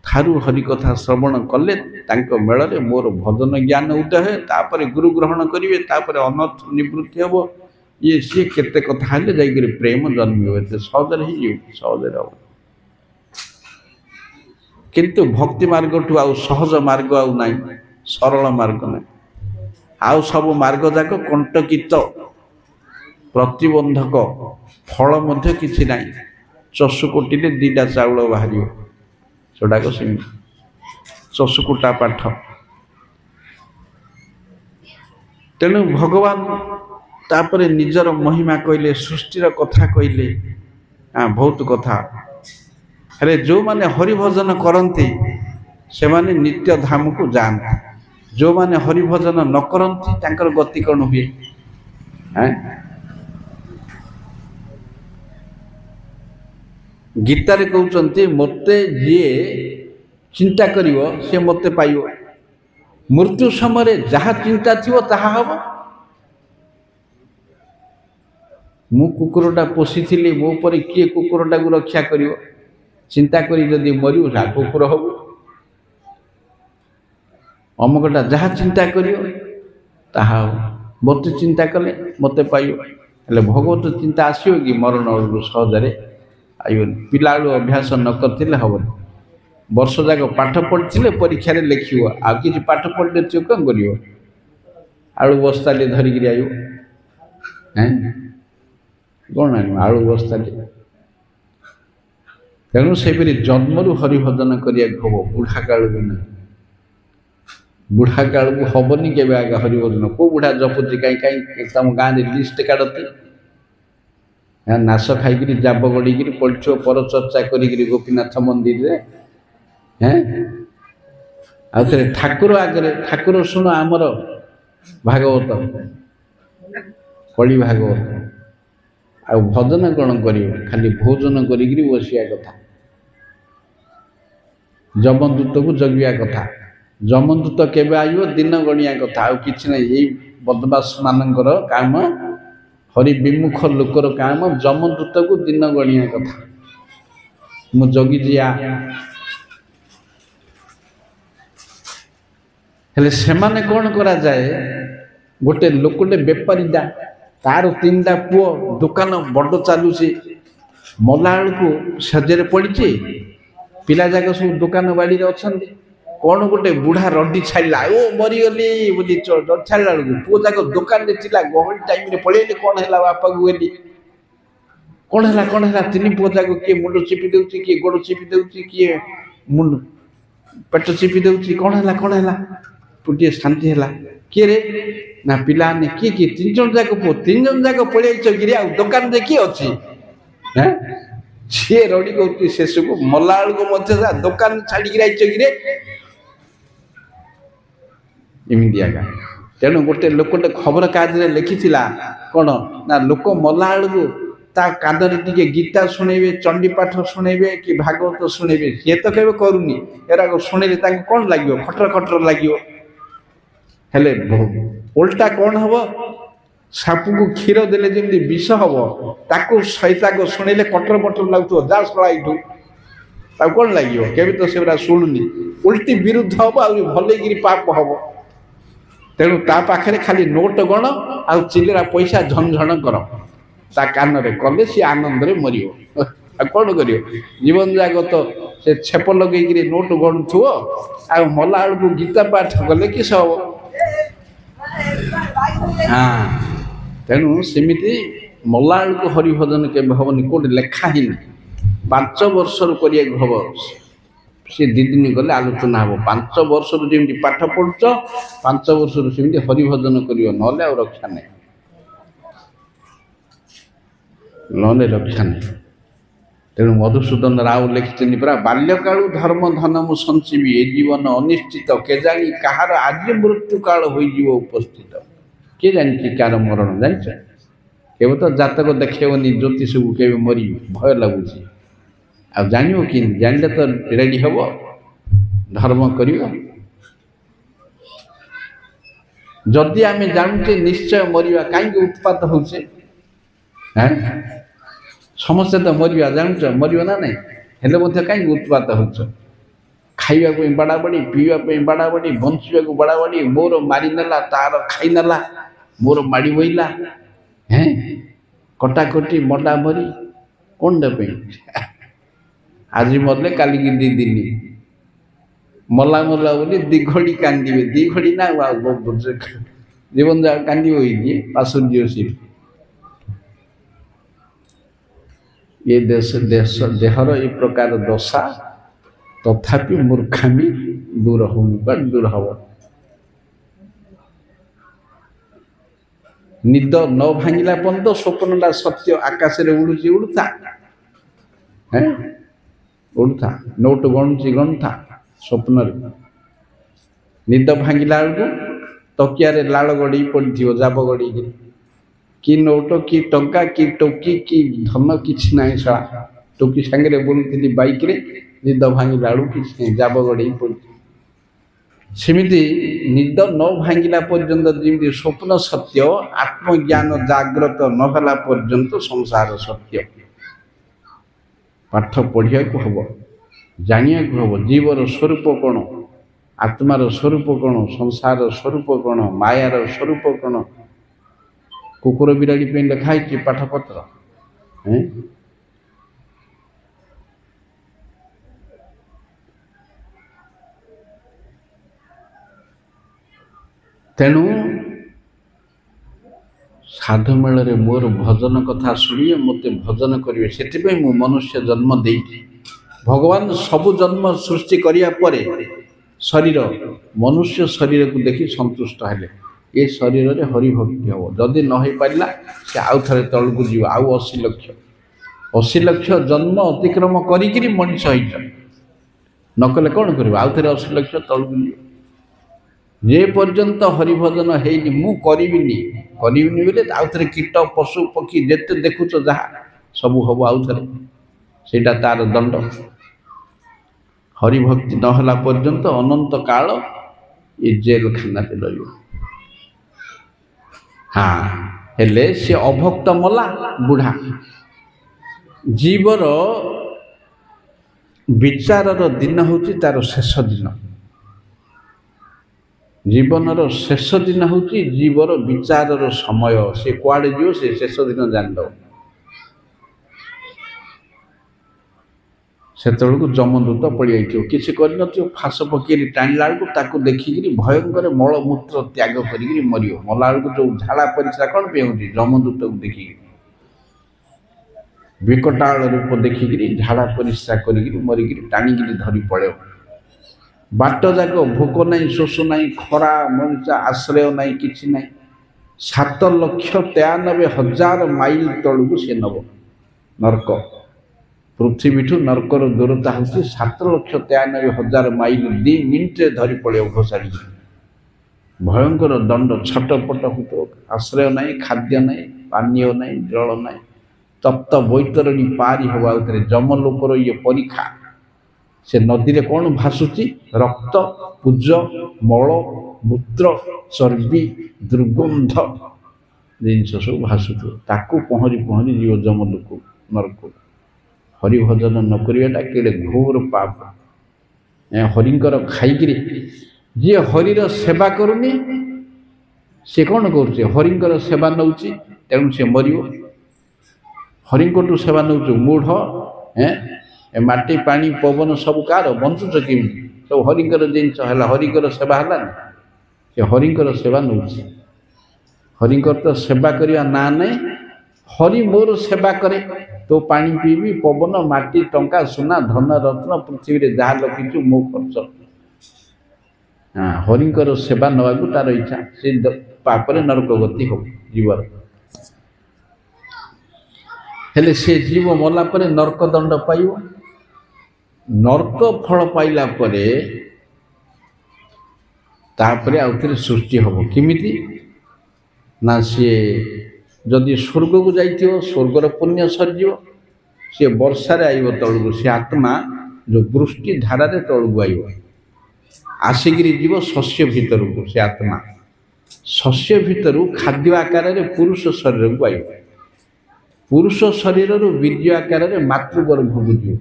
ठारू हरि कथा श्रवण कले तांको मेल मोर भजन ज्ञान उदय है तापर गुरु ग्रहण करेंगे तापर अनर्थ निवृत्ति हम ये सी केते कथा हेले जाइए प्रेम जन्म सहजरे सहजरे हम किंतु भक्ति मार्ग ठू आउ सहज मार्ग आउ ना सरल मार्ग ना आउ सब मार्ग जाक कंटकित प्रतिबंधक फल मध्य किछि ना चषुकोटी दीटा चाउल बाहर जोड़ाक चषुकुटा पाठ तेणु भगवान तापर निजर महिमा कहले सृष्टिर कथा कहले बहुत कथा अरे जो माने हरिभजन करती से माने नित्य धाम को जाते जो माने हरिभजन न करती तांकर गति कौन हुए गीतारे कहते मते जी चिंता करिवो से मते पाइबो मृत्यु समय जहाँ चिंता थिवो ताहा हबो मु कुकुरटा पोषिथिली मो पर किए कुकुरटा को रक्षा करिवो चिंता करी जदि मरियो सा कुकुर हबो अमुकटा जहाँ चिंता करिवो ताहा हबो मते चिंता कले मते पाइबो हेले भगवत चिंता आसियो कि मरण सहजरे आइबन पिला अभ्यास न करते हम वर्ष जाक पाठ पढ़ी परीक्षा लिखिव आ कि पाठ पढ़ले कौन कर आलू बस्ता धरिक आयो कौन आनु आलू बस्ता तेणु से जन्मरू हरिभजन करिया हम बुढ़ा काल को ना बुढ़ा काल को हेनी के आगे हरिभजन को बुढ़ा जपुची कहीं तुम गाँव में लिस्ट काढ़ती नाश खाई जाब गड़ी पड़ो पर चर्चा करी गोपीनाथ मंदिर रे हैं ठाकुर आगे ठाकुर शुण आमर भागवत कली भागवत आ भजन कौन कर खाली भोजन करी बसिया कथा जमदूत को जगिया कथा जमदूत केबे आइबो दिन गणिया कथा आ किछि नै एई बदमाश मानकर काम हरि विमुख लोकर काम जमदूत को दिन गणिया कथा मु जगी जिया हेले सेमाने कौन करा जाए गोटे लोकटे बेपारीटा तार 3टा पुओ दुकान बड़ चलुची मला को सजरे पड़ी पिला जाक सब दुकान बाड़ी अच्छा कौन गोटे बुढ़ा रडी छाड़ा ओ मरीगली बोली छाड़ा पुओ जाक दुकान थिला गहली टाइम पलैले कौन है बापा को गली कौन है 3 पुओ जाक किए मुंड चिपी दे किए गोड़ चिपी दे किए मुंड पेट चिपी दे कौन है पुटे शांति है किए रे ना पिला ने किए किए 3 जन जाक पुओ 3 जन जाक पलि गिरी आ दुकान रे किए अच्छी हैं सी रड़ी कहती से सब मला को दुकान छाड़ी गिरे इमिदी आगा तेणु गोटे लोकटे खबर कागज लिखी कौन ना लोक मला को ता कादरे टिके गीता शुणेबे चंडी पाठ शुणेबे कि भागवत शुणेबे सी तो केबे करूनी एरा शुणेले कौन लगे खटर खटर लगे हेले उल्टा कौन हम साप को क्षीर देले जमी विष हम ताको सहिता को शुणेले कटर पटर लगुव जा शला यू कौन लगे केबे तो से शुणुनी उल्टी विरुद्ध हम आ भल पाप हम तेणु ता पाखे खाली नोट गण आ चिल्ला पैसा झनझन कर ता कान कले सी आनंद रे मरियो कौन कर जीवन जाक तो से छेप लगे नोट गणुव आ मला को गीता पाठ कले कि सब हाँ तेणु सेमती मला को हरिभजन के हेनी कौटे लेखा ही 5 वर्ष हम सी 2 दिन गले आलोचना हम 5 वर्ष जमी पाठ पढ़ुच 5 वर्ष सेमती हरिभजन कर ना रक्षा नहीं नले रक्षा नहीं तेणु मधुसूदन राव लिखिं परा बाल्यकालू धर्म धन मु संजीवी ए जीवन अनिश्चित के जानी कहार आज मृत्यु काल हो उपस्थित किए जानी कार मरण जान केव तो जातक देखेबनी ज्योतिष को के मरी भय लगुच आ जान कि जानले तो रेडी हम धर्म कर जदि आम जानूचे निश्चय मरिया कहीं उत्पात होचे हैं समस्या तो मरिया जानूच मरिया ना नहीं हेल्ले कहीं उत्पात हो खाइबा बाड़ा बाड़ी पीवा बाड़ा बाड़ी बंचा बाड़ा बाड़ी मोर मारी नेला तार खाई नेला मोर माड़ी बोला हैं कटाकटी मडा मरी कौन दे आज मरले काली की 2 दिन मला मला बोली 2 घड़ी कांदे 2 घड़ी ना जीवन जा कांदी पासुर्य सी ये देश देहर ये प्रकार दशा तथापि मूर्खामी दूर दूर हम निद न भांगिला पर्यंत स्वप्नटा सत्य आकाश रे उड़ुची उड़ता है उड़ता नोट गणुची गणुता स्वप्न निद भांगिला बेलू तकिया लाल गड़ी पड़ो जाब गड़ी कि नोट कि टंका कि टोकी कि धन किसी ना शला टोकी सांगे बोलूली बाइक रे निद भांगिला कि जाब गड़ी पड़ सेमती निद न भांगिला पर्यंत जमी स्वप्न सत्य आत्मज्ञान जाग्रत नहला पर्यंत संसार सत्य पाठ पढ़िया को हम जानिया को हम जीवर स्वरूप कौन आत्मार स्वरूप कौन संसार स्वरूप कौन मायार स्वरूप कौन कुकुर बिराड़ी पे लिखाई पाठपत्र हैं तेणु साधु मेल मोर भजन कथा शुणिए मत भजन करेंगे से मु मनुष्य जन्म दे भगवान सबु जन्म सृष्टि करिया परे शरीर मनुष्य शरीर को देखि संतुष्ट हेले ये शरीर रे हरिभक्ति हम जदि न हो पारा से आउ थे तल को जीव आउ 80 लक्ष जन्म अतिक्रम करी मनीष नकले कौन कर आउ थे 80 लक्ष तल को जीव जे पर्यंत हरिभजन है मु करिबिनी बोले आउ थे कीट पशु पक्षी जेते देखुच जहाँ सबू हम आउ थे सेटा तार दंड हरिभक्ति नहला पर्यंत अनंत काल ये जेल खाना रही हाँ हेले से अभक्त मला बुढ़ा जीवर विचार दिन हूँ तार शेष दिन जीवनर शेष दिन हूँ जीवर विचार समय से कुआड़े जीव से शेष दिन जान से जमदूत पड़ किसी कर फास पकड़ टाणिला बेलू देखिकी भयंकर मलमूत्र त्याग कर मर मला बेलू जो झाड़ा परिश्रा कौन पे हूँ जमदूत को देखिकी विकटाल रूप देखिकी झाड़ा परिश्रा कर मरिकी टाणिकी धरी पड़े बाट जाक भोक नहीं शोष नहीं खरा मरीचा आश्रय नहीं किसी नहीं 7,93,000 माइल तलू सी नब नरक पृथ्वी ठू नरकर दूरता हूँ 7,93,000 माइल 2 मिनिटे धरी पड़े घोषाड़ी भयंकर दंड छटपट हो आश्रय नहीं खाद्य नहीं पानीय नहीं जल नहीं तप्त बैतरणी पारी हवा जमलोकर ये परीक्षा से नदी रे कौन भासुची रक्त पूज मल मूत्र चर्बी दुर्गंध जिनस सब भासुथो ताकू पहरी पहरी जीव जमलोक नरक हरिभजन न करियाटा केड़े घोर पाप हरिंकर खाइकरी जी हरिर सेवा करूनी से कौन कर हरिंकर सेवा नौची तेणु से मरियो हरिंकटू सेवा नौ मूढ़ माटी पानी पवन सब कार बंचुच केमी सब हरिंकर जिनस है हरिंकर सेवा है से हरिंकर सेवा नौ हरिंकर तो सेवा करने ना नहीं हरि मोर सेवा करे तो पानी पीबी पवन माटी टंका सुना धन रत्न पृथ्वी रे जहाँ लखीचु मो खर्च हाँ हरिंकर सेवा नवाकू तार इच्छा से पापरे नरक गति हो जीवर हेले से जीव मला परे नरक दंड पाइब नरक फल पाइला परे तापरे आउथरे सृष्टि हबो किमिति ना सी जदि स्वर्ग को जाइथियो स्वर्गर पुण्य सरजिव सी वर्षारे आइब तलू से आत्मा जो वृष्टि धारा रे तलू आइब आसिकी जीव शस्य भितर को से आत्मा शस्य भितर खाद्य आकार रे पुरुष शरीर को आइब पुरुष शरीर रु वीर्य आकार रे मातृगर्भ को जीव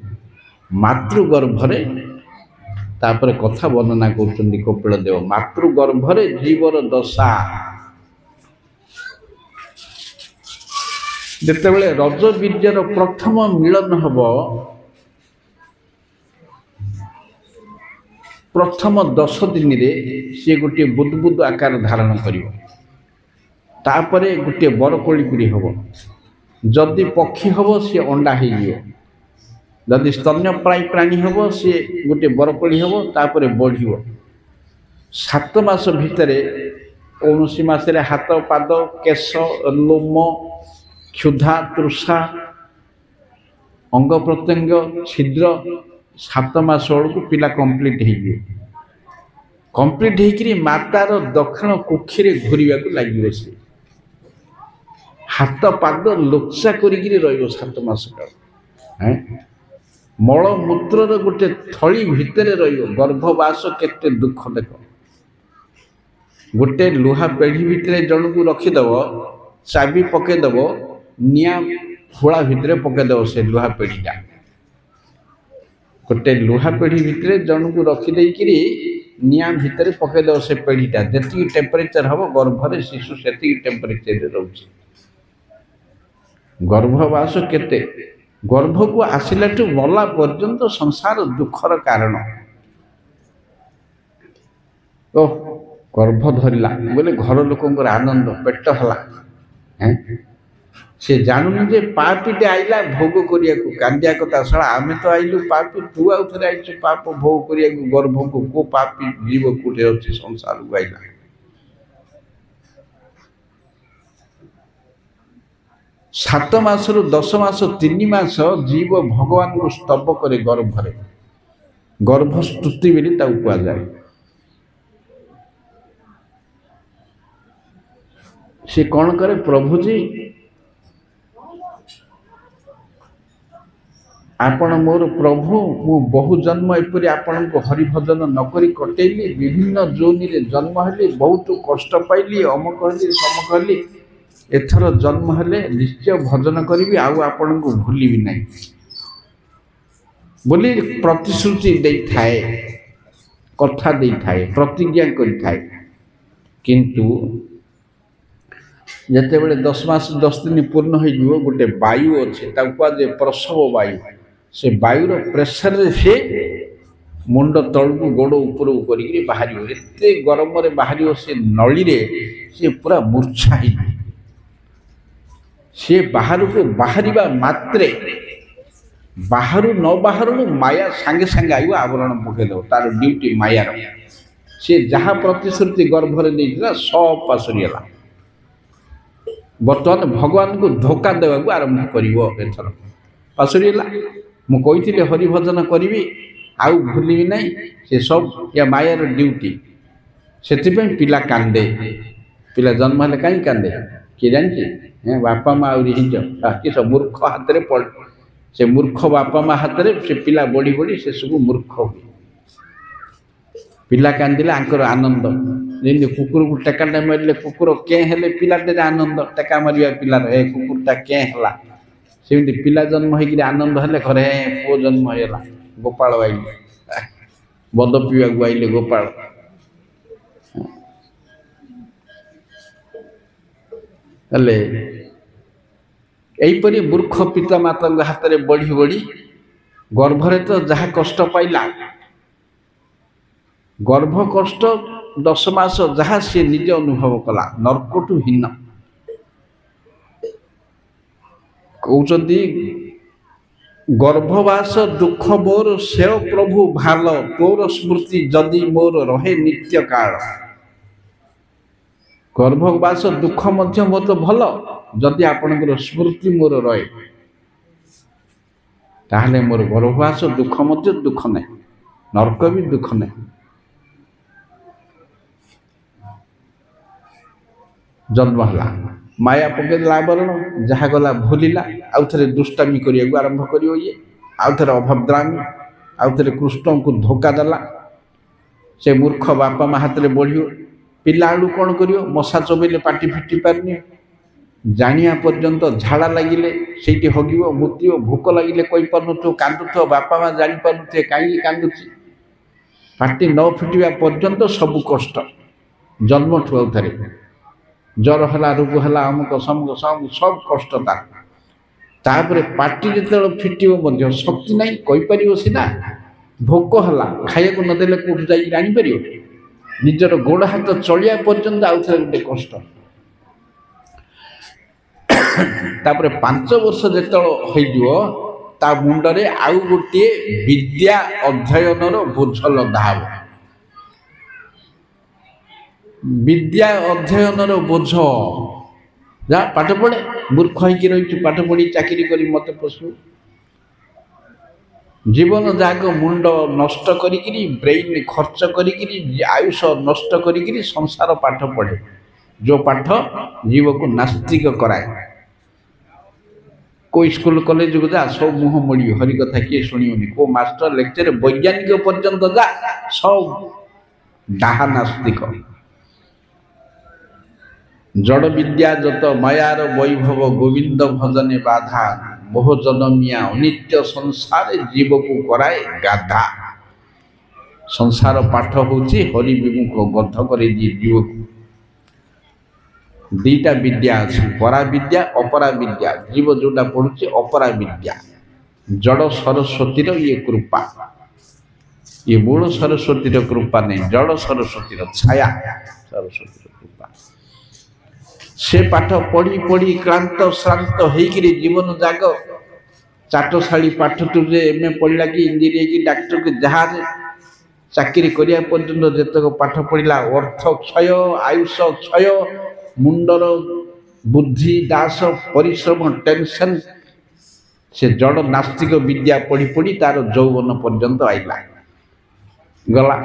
मातृगर्भरे तापर कथा वर्णना कर कपिल देव मातृगर्भरे जीवर दशा जितेबले रज वीर्यर प्रथम मिलन हब प्रथम 10 दिन रे सी गोटे बुदबुद आकार धारण करिवो तापरे गोटे बरकोली हब जदि पक्षी हब सी अंडा हो जदि स्तन्यप्रायी प्राणी हम सी गोटे बरकोली हम तापर बढ़ 7 मास भितर कौन सी मसरे हाथ पाद केश लोम क्षुधा तृषा अंग प्रत्यंग छिद्र 7 मास बेलू पिला कंप्लीट कंप्लीट होकर मातार दक्षिण कुक्षी घूरवा लगे से हाथ पाद लोचा कर 7 मास काल मलमूत्र गोटे थली भितर गर्भवास केते दुख देख गोटे लुहा पेढ़ी भितर जन को रखीदेव चाबी पकईदेव निया खोला भितर पकईदेव से लुहा पेढ़ीटा गोटे लुहा पेढ़ी भितर जन को रखीदेकरी निया भितर पकईदेव से पेढ़ीटा जी टेम्परेचर हम गर्भरे शिशु से टेम्परेचर रोचे गर्भवास केते गर्भ को आसला मला पर्यंत संसार दुखर कारण तो गर्भ धरला बोले घर लोक आनंद पेट है से जानूनी जे पापीटे आईला भोग करिया कांदिया कथा साला आमे तो आइलु पापी तू आउ थरे आइछु पाप भोग करिया गर्भ को पापी जीव कोठे अछि संसार को आइला 7 मास रु 10 मास 3 मास जीव भगवान को स्तव करे गर्भरे गर्भस्तुति बोली कह जाए से कौन करे प्रभु जी आपण मोर प्रभु मु बहु जन्म एपरी आपण को हरिभजन नकरी कटेली विभिन्न जोनि रे जन्म हेली बहुत कष्ट पाइली अमक हेली समक हेली एथर जन्म हेले निश्चय भजन करी आउ आपण को भूली भी नहीं बोली प्रतिश्रुति दे थाए कथा दे थाए प्रतिज्ञा करी थाए किंतु जितेबले 10 मास 10 दिन पूर्ण हो गोटे वायु अच्छे जे प्रसव वायु से वायुर प्रेसर से मुंड तलू गोड़ ऊपर बाहर एत गरम बाहर से नली रे से पूरा मूर्छा सी बाहर को बाहर मात्रे बाहर न बाहर माया सांगे सांगे आयो आवरण पकईद तार ड्यूटी मायार सी जहाँ प्रतिश्रुति गर्भर नहीं सब पासरीगला बर्तमान भगवान को धोखा देवा को आरंभ कर पासरीगला मुझे हरिभजन करी आउ भूलि ना से सब या मायार ड्यूटी से पिला कांदे पिला जन्म हेले कहीं कांदे किए जानी बापा माँ कि सब मूर्ख हाथ में पड़ से मूर्ख बापा माँ हाथ में से पिला बढ़ी बढ़ी से सब मूर्ख हुए पिला कांदिले आंकर आनंद जमी कुकुर को टेकाटा मारे कुकुर के हेले पिलाटे आनंद टेका मारिया पिलार हे कुकुरटा के है सेमती पिला जन्म होकर आनंद हेले घरे पुओ जन्म होगा गोपाल आइले बद पीवा आइले गोपाल हेले यहीपरि मूर्ख पिता माता हाथ में बढ़ी बढ़ी गर्भरे तो जहाँ कष्ट पाइला गर्भ कष्ट 10 मास जहाँ सी निजे अनुभव कला नरकटु हीन कहते गर्भवास दुख मोर से प्रभु भाल तोर स्मृति जदि मोर रहे नित्य काल गर्भवास दुख मध्य मोर तो भल जदि आपणकर स्मृति मोर रहे ताहले मोर गर्भवास दुख मध्य दुख नहीं नरक भी दुख नहीं जन्म है माया पकड़ आवरण जहाँ गला भूलिला आउ थे दुष्टामी करने आरंभ कर आउ थे अभद्रामी आउ थे कृष्ण को धोखा देला से मूर्ख बापा माँ हाथ में बढ़ पिला आलू कौन कर मशा चबेले पाटी फिटी पारनी जानिया पर्यंत झाड़ा लगिले से हगिव मुतिव भोक लगिले कही पार कांदुथ बापा माँ जापार कहीं कांदुची पाटी न फिटा पर्यंत सब कष्ट जन्म ठू आउ थे जर है रोग है अमुक समुक सब सब कष्ट तापर पाटी जो फिटो शक्ति ना कहीपर सीना भोक है खाया को नदेले कौट जापर निजर गोड़ हाथ चलिया पर्यंत आउ थे गोटे कष्ट तापर 5 वर्ष जो ता मुंडरे आउ गोटे विद्या अध्ययन बोझ लदा हे विद्या अध्ययन बोझ जा पाठ पढ़े मूर्ख होकर रही पाठ पढ़ी चाकरी करी मत पोषु जीवन जाक मुंड नष्ट करी ब्रेन खर्च करी आयुष नष्ट करी संसार पाठ पढ़े जो पाठ जीव को नास्तिक कराए कोई स्कूल कॉलेज को जा सब मुह मोड़ी हरि कथा किए शुणी को मास्टर लेक्चर वैज्ञानिक पर्यंत जा सब डाहा नास्तिक जड़ विद्या जत मायार वैभव गोविंद भजने बाधा मोह जनमिया अनित्य संसार जीव को कराए गाधा संसार पाठ होची हरि विमुख गध करे जीव को दीटा विद्या अच्छी परा विद्या अपरा विद्या जीव जोटा पढ़ुचे अपरा विद्या जड़ सरस्वतीर ये कृपा ये मूल सरस्वतीर कृपा नहीं जड़ सरस्वतीर छाया सरस्वतीर कृपा से पाठ पढ़ी पढ़ी क्लांत श्रांत होकर जीवन जाग चाटशाली पाठ तुझे एम पढ़ला कि इंजीनियर की डाक्टर के जहाँ चाकरी करिया पर्यंत जेतक पाठ पढ़ला अर्थ क्षय आयुष क्षय मुंडर बुद्धि दास परिश्रम टेंशन से जड़ नास्तिक विद्या पढ़ी पढ़ी तार यौवन पर्यंत आईला गला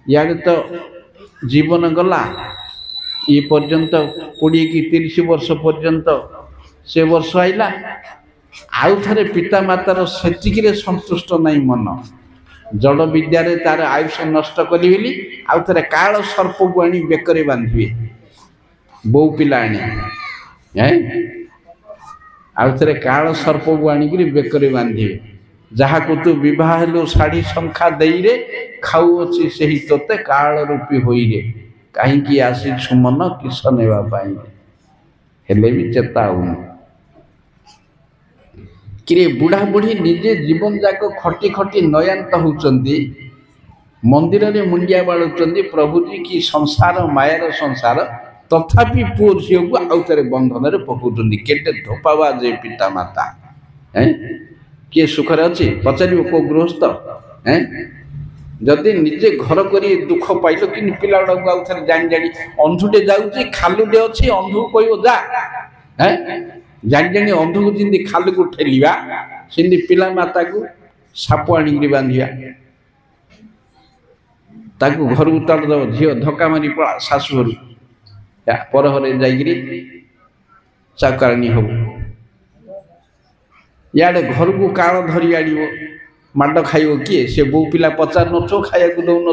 यार तो जीवन गला ये पर्यंत 20 कि 30 वर्ष पर्यंत से वर्ष आईला आउ थे पिता मातार सेतिकी संतुष्ट नहीं मन जड़ विद्या तार आयुष नष्ट करी आउ थे काल सर्प को आनी बेकरे बांधे बो पिला आउ थे काल सर्प को आनिक बेकरे बांधे जहाँ को तू विवाह लो शाढ़ी शंखा दे रे खाऊ अच्छी से ही तोते काल रूपी होई रे कहीं आसी मन किस नाई हेले भी चेता होनी कि बुढ़ा बुढ़ी निजे जीवन जाक खटी खटी नयांत होती मंदिर में मुंडिया बाड़ुंट प्रभुजी कि संसार मायार संसार तथापि पुओ झील को आउ थे बंधन में पकाउं केटे धोपावा जे पिता माता किए सुखरे अच्छी पचार को गृहस्थ जदि निजे घर कर दुख पाइल कि पिला गुड़ा आउ थे जाणी जाणी अंधुटे जाऊँगी खालुटे अच्छी अंधु कह जा जाणी जाणी अंधु को जमी खाल को ठेलिया सेमती पिला माता को साप आनिक बांधिया ताकू घर को तड़दब झील धक्का मारी पड़ा शाशु घर पर जाकि चाकराणी हम इे घर को काल धरी आड़ माड खाइब किए से बो पिला पचार नो खाया दौ न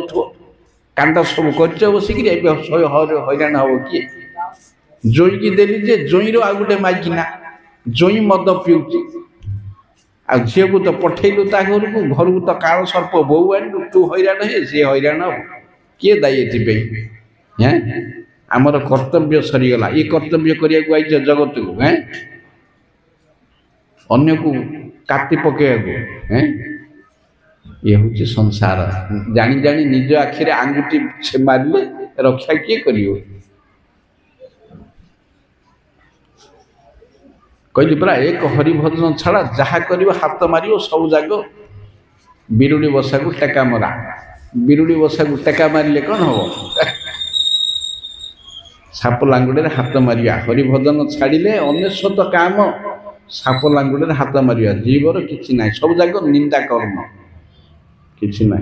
कांड सब कर बसिक हईराण हम किए जोई की देली जे जोई रो आ गोटे माइकिना जोई मद पिउची आ झील को तो पठेलु ता घर को तो काल सर्प बो आणु तू हईराण हे सी हईराण हम किए दायी एथि आमर कर्तव्य सरीगला ये कर्तव्य करिया को आइछ जगत को अन्य को काटी पकेया ये हूँ संसार जानी जानी निज आखिरे आंगुठी से मारे रक्षा किए करियो कहली परा एक हरिभजन छाड़ा जहाँ कर हाथ मार सब जाग बिरुड़ी बसा को टेका मरा बिरुड़ी बसा को टेका मारे कौन हम साप लांगुड़े हाथ मारिया हरिभजन छाड़िले अनेशत काम साप लांगुड़े हाथ मारिया जीवर किसी ना सब जाक निंदा कर्म किसी ना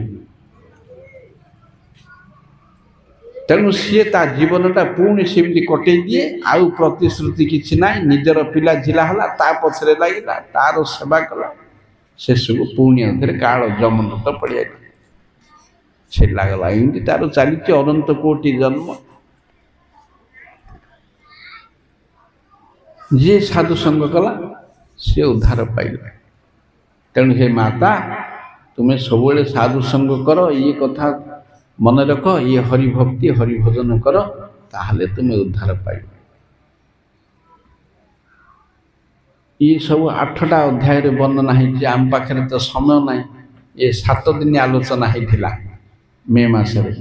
तेणु सी जीवनटा पुणी सेमती कटे दिए आउ प्रतिश्रुति किसी ना निजर पिला झिला है ता पछरे लगिला तार सेवा कला शेष को पुणी अंधेर काल जमन तो पड़िया से लगला एमती तार चली अनंत कोटि जन्म जी साधु संग कला सी उद्धार पाइला तेणु हे माता तुम्हें सब साधु संग कर ये कथा मन रख ये हरिभक्ति हरिभजन कर ताहले तुम्हें उद्धार पाइल ये सब 8टा अध्याय वर्णना है आम पाखे तो समय ना ये 7 दिन आलोचना होता मे मसरे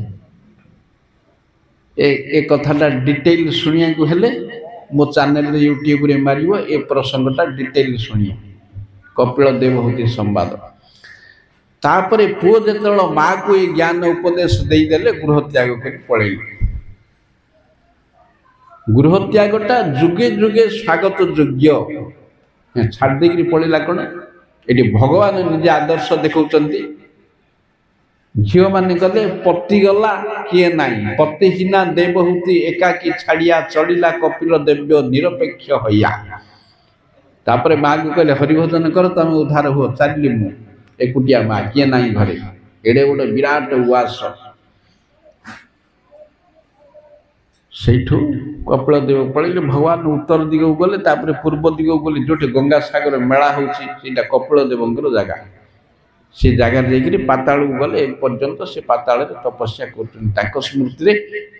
ए कथाटा डिटेल शुणिया को हेले मो चैनल यूट्यूब रे मारिबो ए प्रसंगटा डिटेल शुणिए कपिल देवहूति संवाद तापरे पुओ जेतल माँ को ये ज्ञान उपदेश देदेले गृह त्याग कर पड़े गृह त्यागटा जुगे जुगे स्वागत योग्य छाड़ देकर पड़ेगा कौन ये भगवान निजे आदर्श देखा झील मान गले पति गला किए नाई पतिहीना देवहूति एकाकी छाड़िया चढ़ला कपिल देव्य निरपेक्ष हइया तापरे माँ को कहले हरिभजन कर तुम उद्धार हुआ चलि मु एकुटिया माँ किए नाई घरे एड़े गोटे विराट उवास सेठू कपिल देव पड़े भगवान उत्तर दिग को गले तापरे पूर्व दिग को गले जो गंगा सागर मेला होता कपिल देवर जगह से जगार जाकि पाताल को गले पर्यंत से पाताल तपस्या कर स्मृति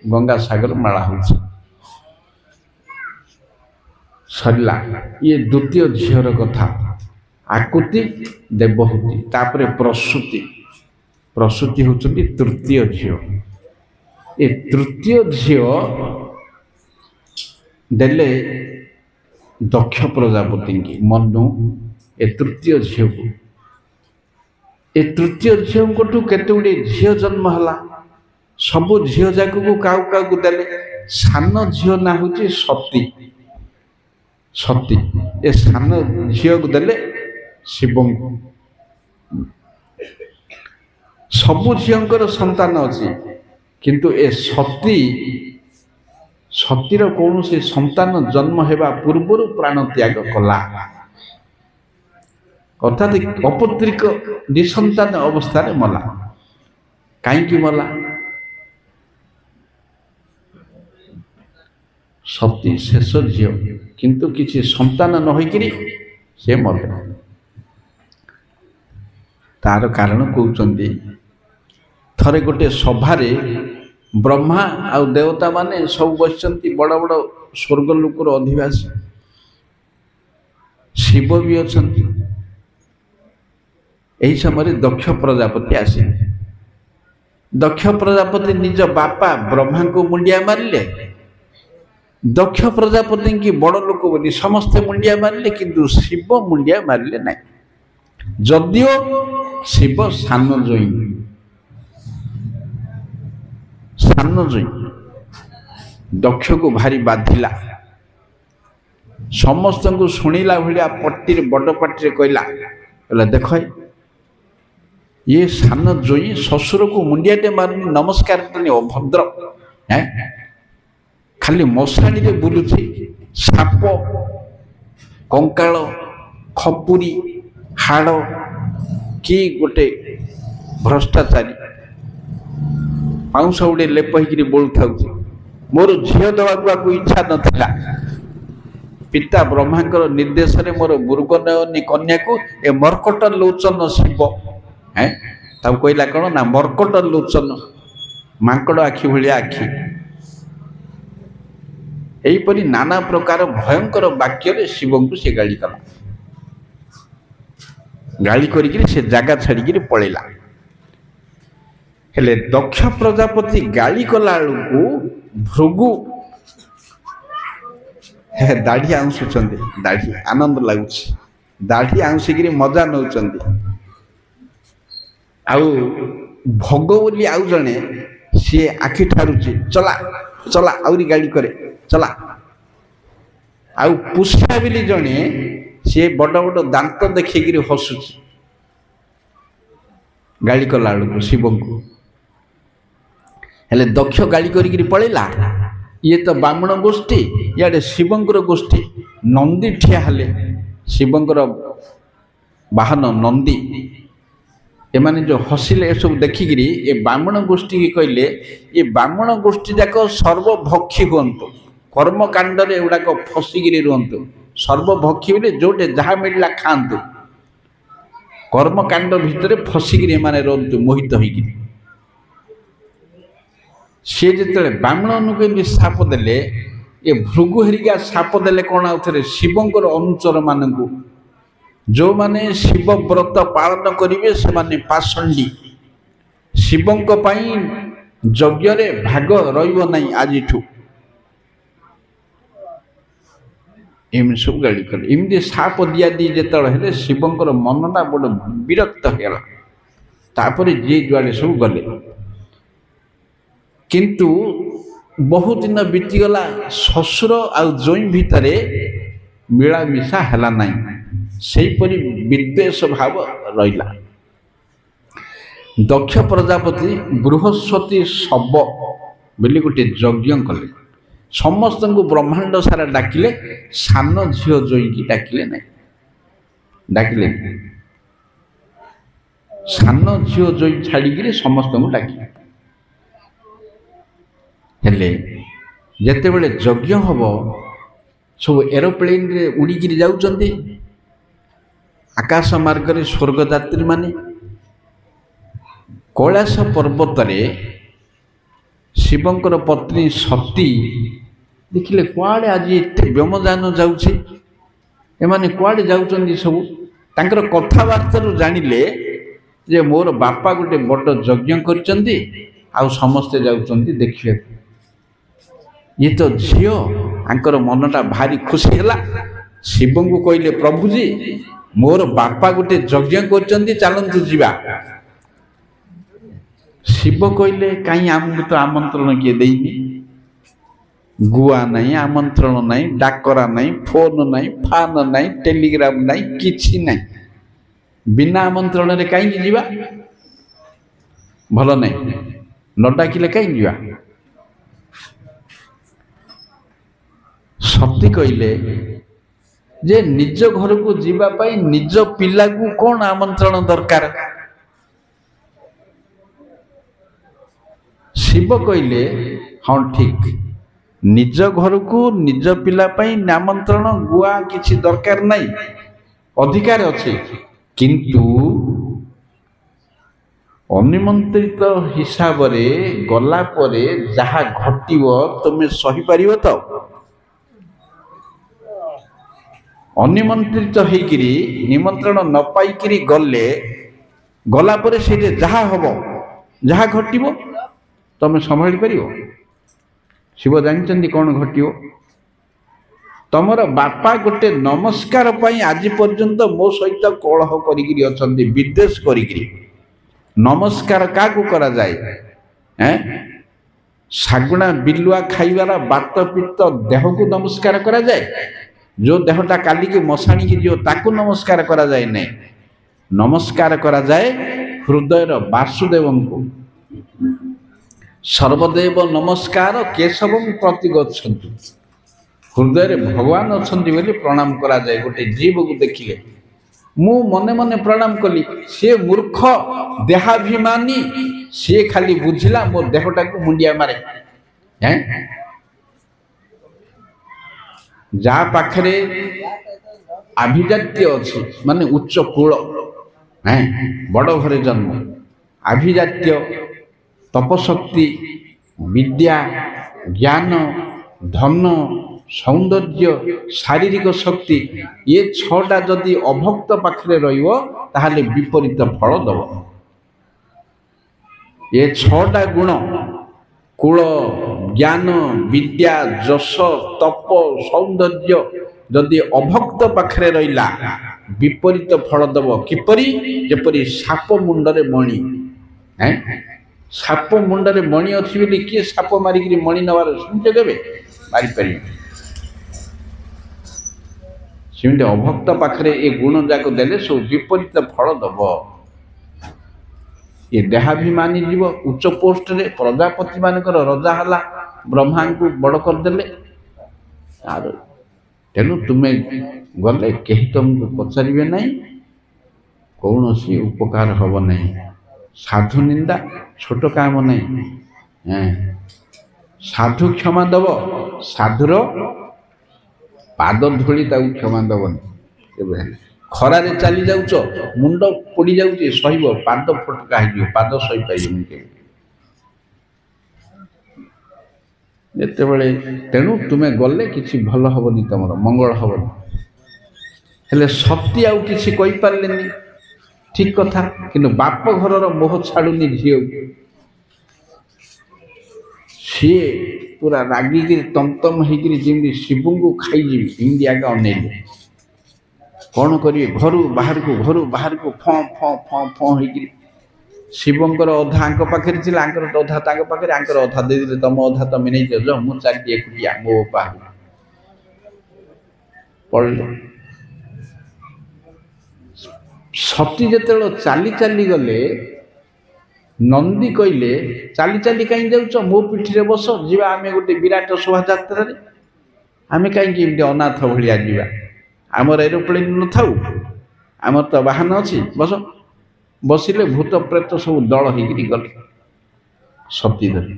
गंगा सागर मेला हो सरला ये द्वितीय झीर कथा आकुति देवहूति तापरे प्रसूति प्रसूति होती तृतीय झील ये तृतीय झील देले दक्ष प्रजापति की मनु ए तृतीय झील को ए तृतीय झील को केते गुड़े झील जन्म है सब झील जाक को क्या देले सान झील ना हूँ सती सती ए सान झील को देले शिव सबु झील संतान अच्छी किंतु ए सती सतीर कौन से संतान जन्म होगा पूर्वर प्राण त्याग कला अर्थात अपत्रिक निसंतान अवस्था मला कहीं मला सती शेष झील किंतु किसी संतान न होइकरी से मले तार कारण कहते थरे गोटे सभारे ब्रह्मा आउ देवता माने सब बसचंती बड़ बड़ स्वर्ग लोकर अधिवासी शिव भी अछंती। एही समय दक्ष प्रजापति आसे। दक्ष प्रजापति निज बापा ब्रह्मा को मुंडिया मारिले। दक्ष प्रजापति की बड़ लोक बोली समस्ते मुंडिया मारिले किंतु शिव मुंडिया मारिले ना। जदियो शिव सान जोई दक्ष को भारी बाधिला। समस्त को शुणिला भाया पट्टी बड़ पाटी कहला देख ये सान जोई ससुर को मुंडियाटे मारुनी नमस्कार करनी अभद्र है खाली मशाणी रे बुलुची साप कंकाल खपुरी हाड़ कि गोटे भ्रष्टाचारी पाउंस गुड़े लेप होकर बोलू था मोर झील देवाक इच्छा नाला पिता ब्रह्मांकर निर्देश रे मोर मृगनयनी कन्या को ए मर्कट लोचन शिव है कहला कौन ना मर्कट लोचन मांकड़ आखि भाया आखि यहीपरि नाना प्रकार भयंकर वाक्य शिव को से गाली कला। गाली करी से जगह छाड़ी पलैला। हेले दक्ष प्रजापति गाली कला को भृगु दाढ़ी आउंसुचंदी दाढ़ी आनंद लगुच दाढ़ी आउंसिक मजा नौचंदी। आउ भोग बोली आउ जने सी आखि ठारुची चला चला आउरी गाड़ी करे चला। आउ पुष्पा बिली जने सी बड़ बड़ दांत देखिक हसुची गाड़ी कला को शिव को। हेले दक्ष गाड़ी करी पलैला। ये तो ब्राह्मण गोष्ठी इे शिवंकर गोष्ठी नंदी ठिया हेले शिवंकर वाहन नंदी एमाने जो हसिले सब देखिकी ये ब्राह्मण गोष्ठी की कहले ये ब्राह्मण गोष्ठी जाक सर्वभक्षी हूँ कर्मकांड एगुड़ाक फसिकी रुहतु सर्वभक्षी बोले जोटे जहाँ मिलला खातु कर्मकांड भितर फसिकी रुहतु मोहित होगी। सी जो ब्राह्मण को साप देले ये भृगु हेरिका साप देले कौन आउ थे शिवंकर अनुचर मानू जो माने शिव व्रत पालन करेंगे से माने पाषंडी शिवंक पाई यज्ञ रे भाग रहिबो नहीं आज एम सब गाड़ी कले एमती साप दिया दी जो शिवंकर मनटा बड़ विरक्त होगा। तापर जी जुआड़े सब गले किंतु बहुत दिन बीतीगला ससुर आउ जोई भितर मिलामिशा है ना सेपरी विद्वेष भाव रहिला। दक्ष प्रजापति बृहस्पति शब बोली गोटे यज्ञ कले समस्त को ब्रह्मांड सारा डाकिले सान झील जोईकी डाकिले ना डाकिले सान झील जोई छाड़ी समस्त को डाकिले। हेले जेते बेले यज्ञ हम सब एरोप्लेन रे उड़ीकी जाउचंदी आकाश मार्ग रे स्वर्ग यात्री माने कैलाश पर्वत रे शिवंकर पत्नी सती देखिले कुआड़े आज एत व्योमयान जाउछे एमाने कुआड़े जाउचंदी सब तांकर कथाबार्ता जानिले जे मोर बापा गोटे बड़ यज्ञ करचंदी आउ समस्ते जाउचंदी देखिए। ये तो झील आंकर मनटा भारी खुशी है शिव को कहले प्रभुजी मोर बापा गोटे यज्ञ करचंदी चलतु जीवा। शिव कहले कहीं आमको तो आमंत्रण किए देनी गुआ नहीं आमंत्रण नहीं डाकरा नहीं फोन नहीं फान नहीं टेलीग्राम नहीं किछि नहीं बिना आमंत्रण रे कहीं जीवा भल नहीं न डाकिले कहीं जीवा। सती कहले जे निज घर को जीवा पाई निज पिला को कौन आमंत्रण दरकार। शिव कहले हाँ ठीक निज घर को निज पिला पाई आमंत्रण गुआ किछि दरकार नहीं अधिकार अच्छे किंतु ଅନିମନ୍ତ୍ରିତ ହିସାବରେ ଗଲା ପରେ ଯାହା ଘଟିବ ତୁମେ ସହିପାରିବ ତ? ଅନିମନ୍ତ୍ରିତ ହେଇକିରି ନିମନ୍ତ୍ରଣ ନ ପାଇକିରି ଗଲା ପରେ ସେଇଠି ଯାହା ହବ ଯାହା ଘଟିବ ତମେ ସମ୍ଭାଳି ପାରିବ? ଶିବ ଜାଣିଛନ୍ତି କ'ଣ ଘଟିବ? ତମର ବାପା ଗୋଟେ ନମସ୍କାର ପାଇଁ ଆଜି ପର୍ଯ୍ୟନ୍ତ ମୋ ସହିତ କଳହ କରିକିରି ଅଛନ୍ତି, ବିଦ୍ବେଷ କରିକିରି। ନମସ୍କାର କାହାକୁ କରାଯାଏ? ଶାଗୁଣା ବିଲୁଆ ଖାଇବାର ବାତ ପିତ୍ତ ଦେହକୁ ନମସ୍କାର କରାଯାଏ। ଯେଉଁ ଦେହଟା କାଲିକି ମଶାଣିକି ଯିବ ତାକୁ ନମସ୍କାର କରାଯାଏ ନାହିଁ। ନମସ୍କାର କରାଯାଏ ହୃଦୟର ବାସୁଦେବଙ୍କୁ। ସର୍ବଦେବ ନମସ୍କାର କେଶବଂ ପ୍ରତି ଗଚ୍ଛନ୍ତୁ। ହୃଦୟରେ ଭଗବାନ ଅଛନ୍ତି ବୋଲି ପ୍ରଣାମ କରାଯାଏ। ଗୋଟେ ଜୀବକୁ ଦେଖିଲେ ମୁଁ ମନେ ମନେ ପ୍ରଣାମ କଲି, ସେ ମୂର୍ଖ ଦେହାଭିମାନୀ, ସିଏ ଖାଲି ବୁଝିଲା ମୋ ଦେହଟାକୁ ମୁଣ୍ଡିଆ ମାରେ। ଯାହା ପାଖରେ ଆଭିଜାତ୍ୟ ଅଛି ମାନେ ଉଚ୍ଚ କୂଳ, ବଡ଼ ଘରେ ଜନ୍ମ, ଆଭିଜାତ୍ୟ, ତପଶକ୍ତି, ବିଦ୍ୟା, ଜ୍ଞାନ, ଧନ, ସୌନ୍ଦର୍ଯ୍ୟ, ଶାରୀରିକ ଶକ୍ତି, ଏ ଛଅଟା ଯଦି ଅଭକ୍ତ ପାଖରେ ରହିବ ତାହେଲେ ବିପରୀତ ଫଳ ଦେବ। ଏ ଛଅଟା ଗୁଣ କୁଳ, ଜ୍ଞାନ, ବିଦ୍ୟା, ଯଶ, ତପ, ସୌନ୍ଦର୍ଯ୍ୟ ଯଦି ଅଭକ୍ତ ପାଖରେ ରହିଲା ବିପରୀତ ଫଳ ଦେବ। କିପରି? ଯେପରି ସାପ ମୁଣ୍ଡରେ ମଣି। ସାପ ମୁଣ୍ଡରେ ମଣି ଅଛି ବୋଲି କିଏ ସାପ ମାରିକିରି ମଣି ନେବାର ଶୁଣିଛ କେବେ? ମାରିପାରିବେ। ସେମିତି ଅଭକ୍ତ ପାଖରେ ଏ ଗୁଣ ଯାକ ଦେଲେ ସବୁ ବିପରୀତ ଫଳ ଦେବ। ଏ ଦେହାଭିମାନୀ ଯିବ ଉଚ୍ଚ ପୋଷ୍ଟରେ, ପ୍ରଜାପତି ମାନଙ୍କର ରଜା ହେଲା, ବ୍ରହ୍ମାଙ୍କୁ ବଡ଼ କରିଦେଲେ। ତେଣୁ ତୁମେ ଗଲେ କେହି ତମକୁ ପଚାରିବେ ନାହିଁ, କୌଣସି ଉପକାର ହବ ନାହିଁ। ସାଧୁ ନିନ୍ଦା ଛୋଟ କାମ ନାହିଁ। ସାଧୁ କ୍ଷମା ଦେବ, ସାଧୁର ପାଦ ଧୂଳି ତାକୁ କ୍ଷମା ଦେବନି କେବେ। ଖରାରେ ଚାଲି ଯାଉଛ, ମୁଣ୍ଡ ପୋଡ଼ି ଯାଉଛି, ସହିବ, ପାଦ ଫଟକା ହେଇଯିବ, ପାଦ ସହିପାରିବନି କେବେ। ଯେତେବେଳେ ତେଣୁ ତୁମେ ଗଲେ କିଛି ଭଲ ହବନି, ତମର ମଙ୍ଗଳ ହବନି। ହେଲେ ସତୀ ଆଉ କିଛି କହିପାରିଲେନି, ଠିକ କଥା। କିନ୍ତୁ ବାପ ଘରର ମୋହ ଛାଡୁନି ଝିଅକୁ। ସିଏ ପୁରା ରାଗିକିରି ତମତମ ହେଇକିରି ଯେମିତି ଶିବଙ୍କୁ ଖାଇଯିବି ଏମିତି ଆଗେ ଅନେଇଲେ। କ'ଣ କରିବେ? ଘରୁ ବାହାରକୁ ଫଁ ଫଁ ଫଁ ଫଁ ହେଇକିରି। ଶିବଙ୍କର ଅଧା ଆଙ୍କ ପାଖରେ ଥିଲା, ଆଙ୍କର ଅଧା ତାଙ୍କ ପାଖରେ, ଆଙ୍କର ଅଧା ଦେଇଦେଲେ, ତମ ଅଧା ତମେ ନେଇଯାଅ, ମୁଁ ଚାରିଟି ଏକୁଟିଆ ମୋ ବାପା ପଳିଲେ। ସତୀ ଯେତେବେଳେ ଚାଲି ଚାଲି ଗଲେ, ନନ୍ଦୀ କହିଲେ ଚାଲି ଚାଲି କାହିଁ ଯାଉଛ? ମୋ ପିଠିରେ ବସ, ଯିବା ଆମେ ଗୋଟେ ବିରାଟ ଶୋଭାଯାତ୍ରାରେ। ଆମେ କାହିଁକି ଏମିତି ଅନାଥ ଭଳିଆ ଯିବା? ଆମର ଏରୋପ୍ଲେନ୍ ନଥାଉ, ଆମର ତ ବାହନ ଅଛି, ବସ। ବସିଲେ ଭୂତ ପ୍ରେତ ସବୁ ଦଳ ହେଇକିରି ଗଲେ। ସତୀ ଧରି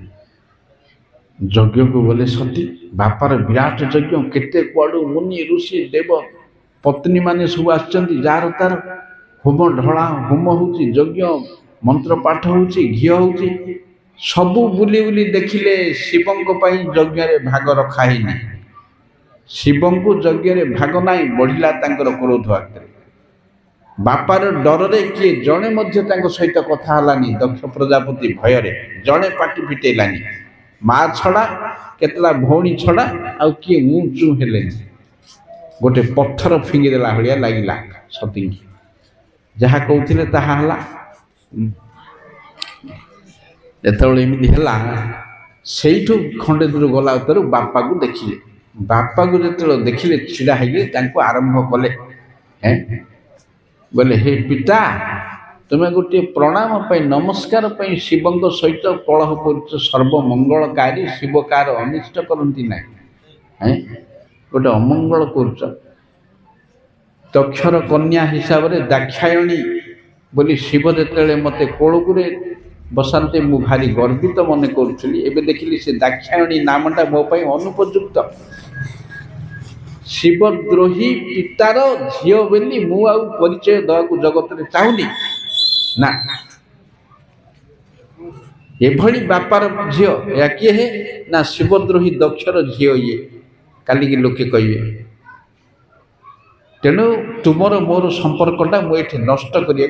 ଯଜ୍ଞକୁ ଗଲେ। ସତୀ ବାପାର ବିରାଟ ଯଜ୍ଞ, କେତେ କୁଆଡ଼ୁ ମୁନି ଋଷି ଦେବ ପତ୍ନୀ ମାନେ ସବୁ ଆସିଛନ୍ତି, ଯାହାର ତାର ହୋମ ଢଳା ହୋମ ହେଉଛି, ଯଜ୍ଞ ମନ୍ତ୍ର ପାଠ ହେଉଛି, ଘିଅ ହେଉଛି। ସବୁ ବୁଲି ବୁଲି ଦେଖିଲେ ଶିବଙ୍କ ପାଇଁ ଯଜ୍ଞରେ ଭାଗ ରଖା ହେଇନାହିଁ। ଶିବଙ୍କୁ ଯଜ୍ଞରେ ଭାଗ ନାହିଁ, ବଢ଼ିଲା ତାଙ୍କର କ୍ରୋଧ ଆଗରେ। ବାପାର ଡରରେ କିଏ ଜଣେ ମଧ୍ୟ ତାଙ୍କ ସହିତ କଥା ହେଲାନି। ଦକ୍ଷ ପ୍ରଜାପତି ଭୟରେ ଜଣେ ପାଟି ଫିଟେଇଲାନି। ମା ଛଡ଼ା, କେତେଟା ଭଉଣୀ ଛଡ଼ା ଆଉ କିଏ ଉଁଚୁ ହେଲେନି। ଗୋଟେ ପଥର ଫିଙ୍ଗିଦେଲା ଭଳିଆ ଲାଗିଲା ସତୀଙ୍କୁ। ଯାହା କହୁଥିଲେ ତାହା ହେଲା। ଯେତେବେଳେ ଏମିତି ହେଲା, ସେଇଠୁ ଖଣ୍ଡେ ଦୂର ଗଲା ଉତ୍ତରୁ ବାପାକୁ ଦେଖିଲେ। ବାପାକୁ ଯେତେବେଳେ ଦେଖିଲେ ଛିଡ଼ା ହେଇକି ତାଙ୍କୁ ଆରମ୍ଭ କଲେ, ବୋଲେ ହେ ପିତା, ତୁମେ ଗୋଟିଏ ପ୍ରଣାମ ପାଇଁ, ନମସ୍କାର ପାଇଁ ଶିବଙ୍କ ସହିତ କଳହ କରୁଛ। ସର୍ବମଙ୍ଗଳକାରୀ ଶିବ କାହାର ଅନିଷ୍ଟ କରନ୍ତି ନାହିଁ। ଗୋଟେ ଅମଙ୍ଗଳ କରୁଛ। ଦକ୍ଷର କନ୍ୟା ହିସାବରେ ଦାକ୍ଷାୟଣୀ ବୋଲି ଶିବ ଯେତେବେଳେ ମୋତେ କୋଳକୁରେ ବସାନ୍ତେ ମୁଁ ଭାରି ଗର୍ବିତ ମନେ କରୁଥିଲି। ଏବେ ଦେଖିଲି ସେ ଦାକ୍ଷାୟଣୀ ନାମଟା ମୋ ପାଇଁ ଅନୁପଯୁକ୍ତ। ଶିବଦ୍ରୋହୀ ପିତାର ଝିଅ ବୋଲି ମୁଁ ଆଉ ପରିଚୟ ଦେବାକୁ ଜଗତରେ ଚାହୁଁନି। ନା, एभली बापार झील या किए है ना शिवद्रोही दक्षर झील ये काली लोके कहे तेणु तुमर मोर संपर्कटा मुझे नष्ट कर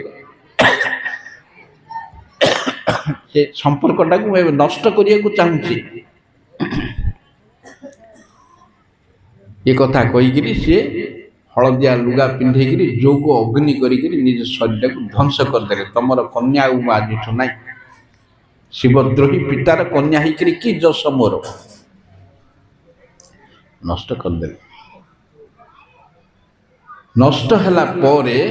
संपर्कटा को नष्ट करने को चाहूँगी ये कथा कहीकि सी हलदिया लुगा पिंधेकि जोग अग्नि करी निज शरीर को ध्वंस करदे तुम कन्या आज ना शिवद्रोही पितार कन्या होकर कि जस मोर नष्ट करदे नष्ट हला परे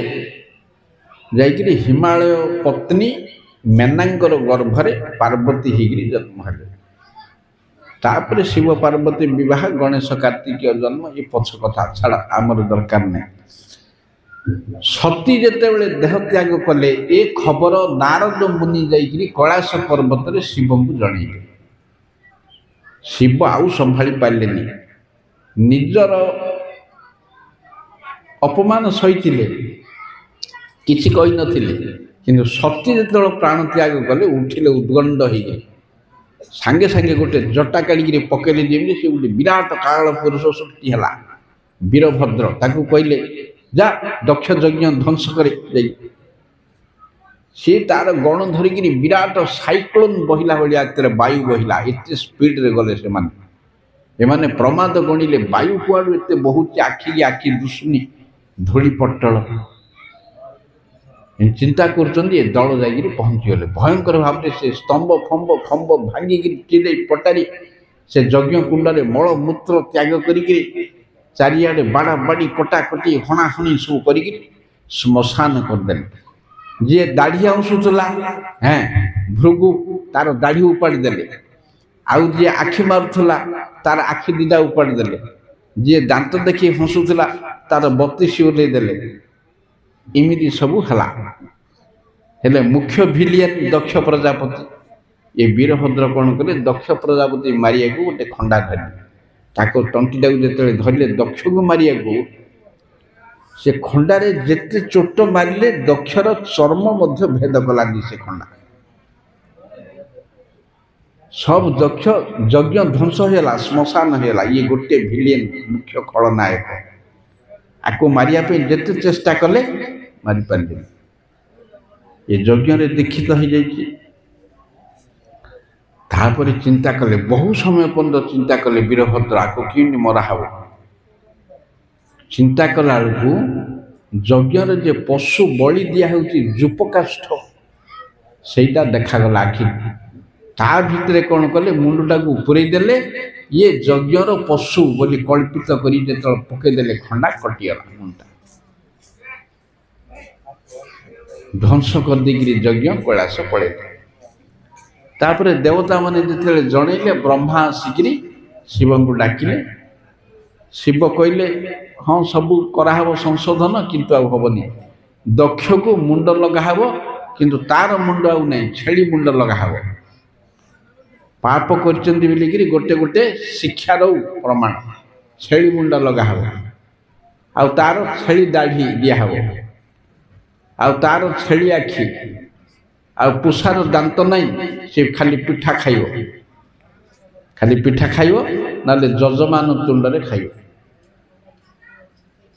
जाइकरी हिमालय पत्नी मेनांगर गर्भरे पार्वती होकर जन्म है तापर शिव पार्वती विवाह गणेश कार्तिकीय जन्म ये पछ कथा छाड़ आमर दरकार नहीं सती जिते बड़े देह त्याग कले ए खबर नारद मुनि जाइकरी कैलाश पर्वत रे शिव को जनइले शिव आउ संभाली पारे निजर अपमान सही किसी कही नथिले किंतु सती जिते प्राण त्याग कले उठिले उद्गंड हो गए सांगे सांगे गोटे जटा काढ़ी पकेले जमी से गोटे विराट काल पुरुष सृष्टि है वीरभद्र ताकू कहले जा दक्ष यज्ञ ध्वंस करे सी तार गण धरिक विराट साइक्लोन बहिला भाया वायु बहिला एत स्पीड रे गले से प्रमाद गणिले वायु कुआड़ एत बहुत आखि आखि दुशुनी धूली पट्टल चिंता कर दल जा पहुँची गले भयंकर भाव से स्तंभ फंब फंब भांगिक चिले पटारी से यज्ञ कुंडे मल मूत्र त्याग कर चारिआडे बाड़ा बाड़ी कटाकटी हणाहणी सब कर श्मशान करदे जी दाढ़ी आंसुला हाँ भृगु तार दाढ़ी उपाड़ी देले आउ जी आखि मारुला तार आखि दिदा उपाड़ी देले जी दांत देखी हसुला तार बत्तीस ओल्लै देले इमिदी सबू हला हेले मुख्य भिलियन दक्ष प्रजापति ये वीरभद्र कौन कले दक्ष प्रजापति मारिया को गोटे खंडा धरले ताको तंटीटा जो धरले दक्ष को मारिया को से खंडारे जेते चोट मारिले दक्षर चर्म मध्य भेद कला से खंडा सब दक्ष यज्ञ ध्वंस होगा श्मशान होगा ये गोटे भिलियन मुख्य खलनायक आपको मारिया पे जेते चेष्टा कले मारी पारे ये यज्ञ रे दीक्षित हो जाइए तापर चिंता कले बहु समय पर्यंत चिंता कले वीरभद्र आको कि मरा हब चिंता कला बेलू यज्ञ रे जे पशु बलि दिया होची जुपकाष्ठ सेटा देखागला आखि ता भितरे कौन कले मुंडटा को पुरे देले ये यज्ञर पशु बोली कल्पित करी जेत पकईदेले खंडा कटिगला मुंडा ध्वंस कर देकरी यज्ञ कैलाश पड़े तापर देवता माने जिते जनइले ब्रह्मा आसिक शिव को डाकिले शिव कहले हाँ सबू कराहब संशोधन किंतु आ हेनी दक्ष को मुंड लगाहब किंतु तार मुंड आउ नहीं छेली मुंड लगाहब पाप कर गोटे गोटे शिक्षार प्रमाण छेली मुंड लगाहब आ तार छेली दाढ़ी दिहब आ तार छेली आखि आ पुषार दांत नहीं से खाली पिठा खाइब खाली पिठा खाइब ना जजमान तुंडे खाइब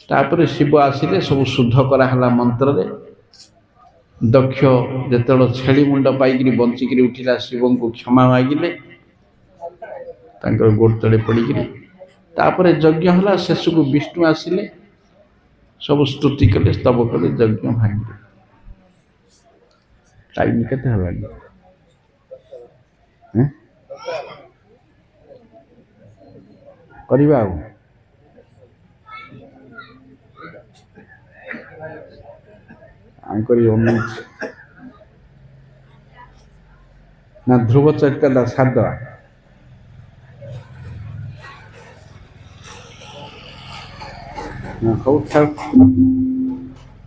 तापर शिव आसिले सब शुद्ध कराला मंत्र रे दक्ष जो छेली मुंड पाई बंचिक उठिला शिव को क्षमा मागिले गोड़ तले पड़ी तापर यज्ञ है शेष को विष्णु आसिले सब स्तुति कले स्तव कले यज्ञ भांगे टाइम केते हलानी करबा आंकरी ना ध्रुव चरित्र सारदा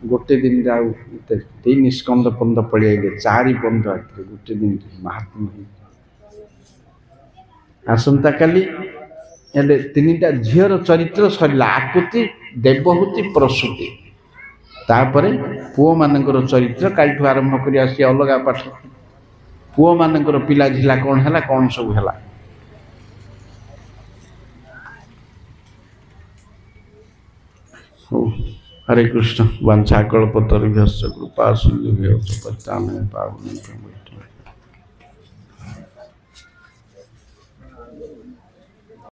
गोटे दिन निष्कंद पंद पड़े चारि बंध गोटे दिन महात्मा आसंता काली तीन टा झीर चरित्र सरला आकुति देवहूति प्रसूति तापर पुओ मानकर चरित्र कालठू आरंभ कर आसी अलग पाठ पुओ मानकर पिला झिला कौन है कौन सब है। हरे कृष्ण। वंशाकल्पतरुभ्यश्च कृपा सिन्धुभ्यो च पतितानां पावनेभ्यो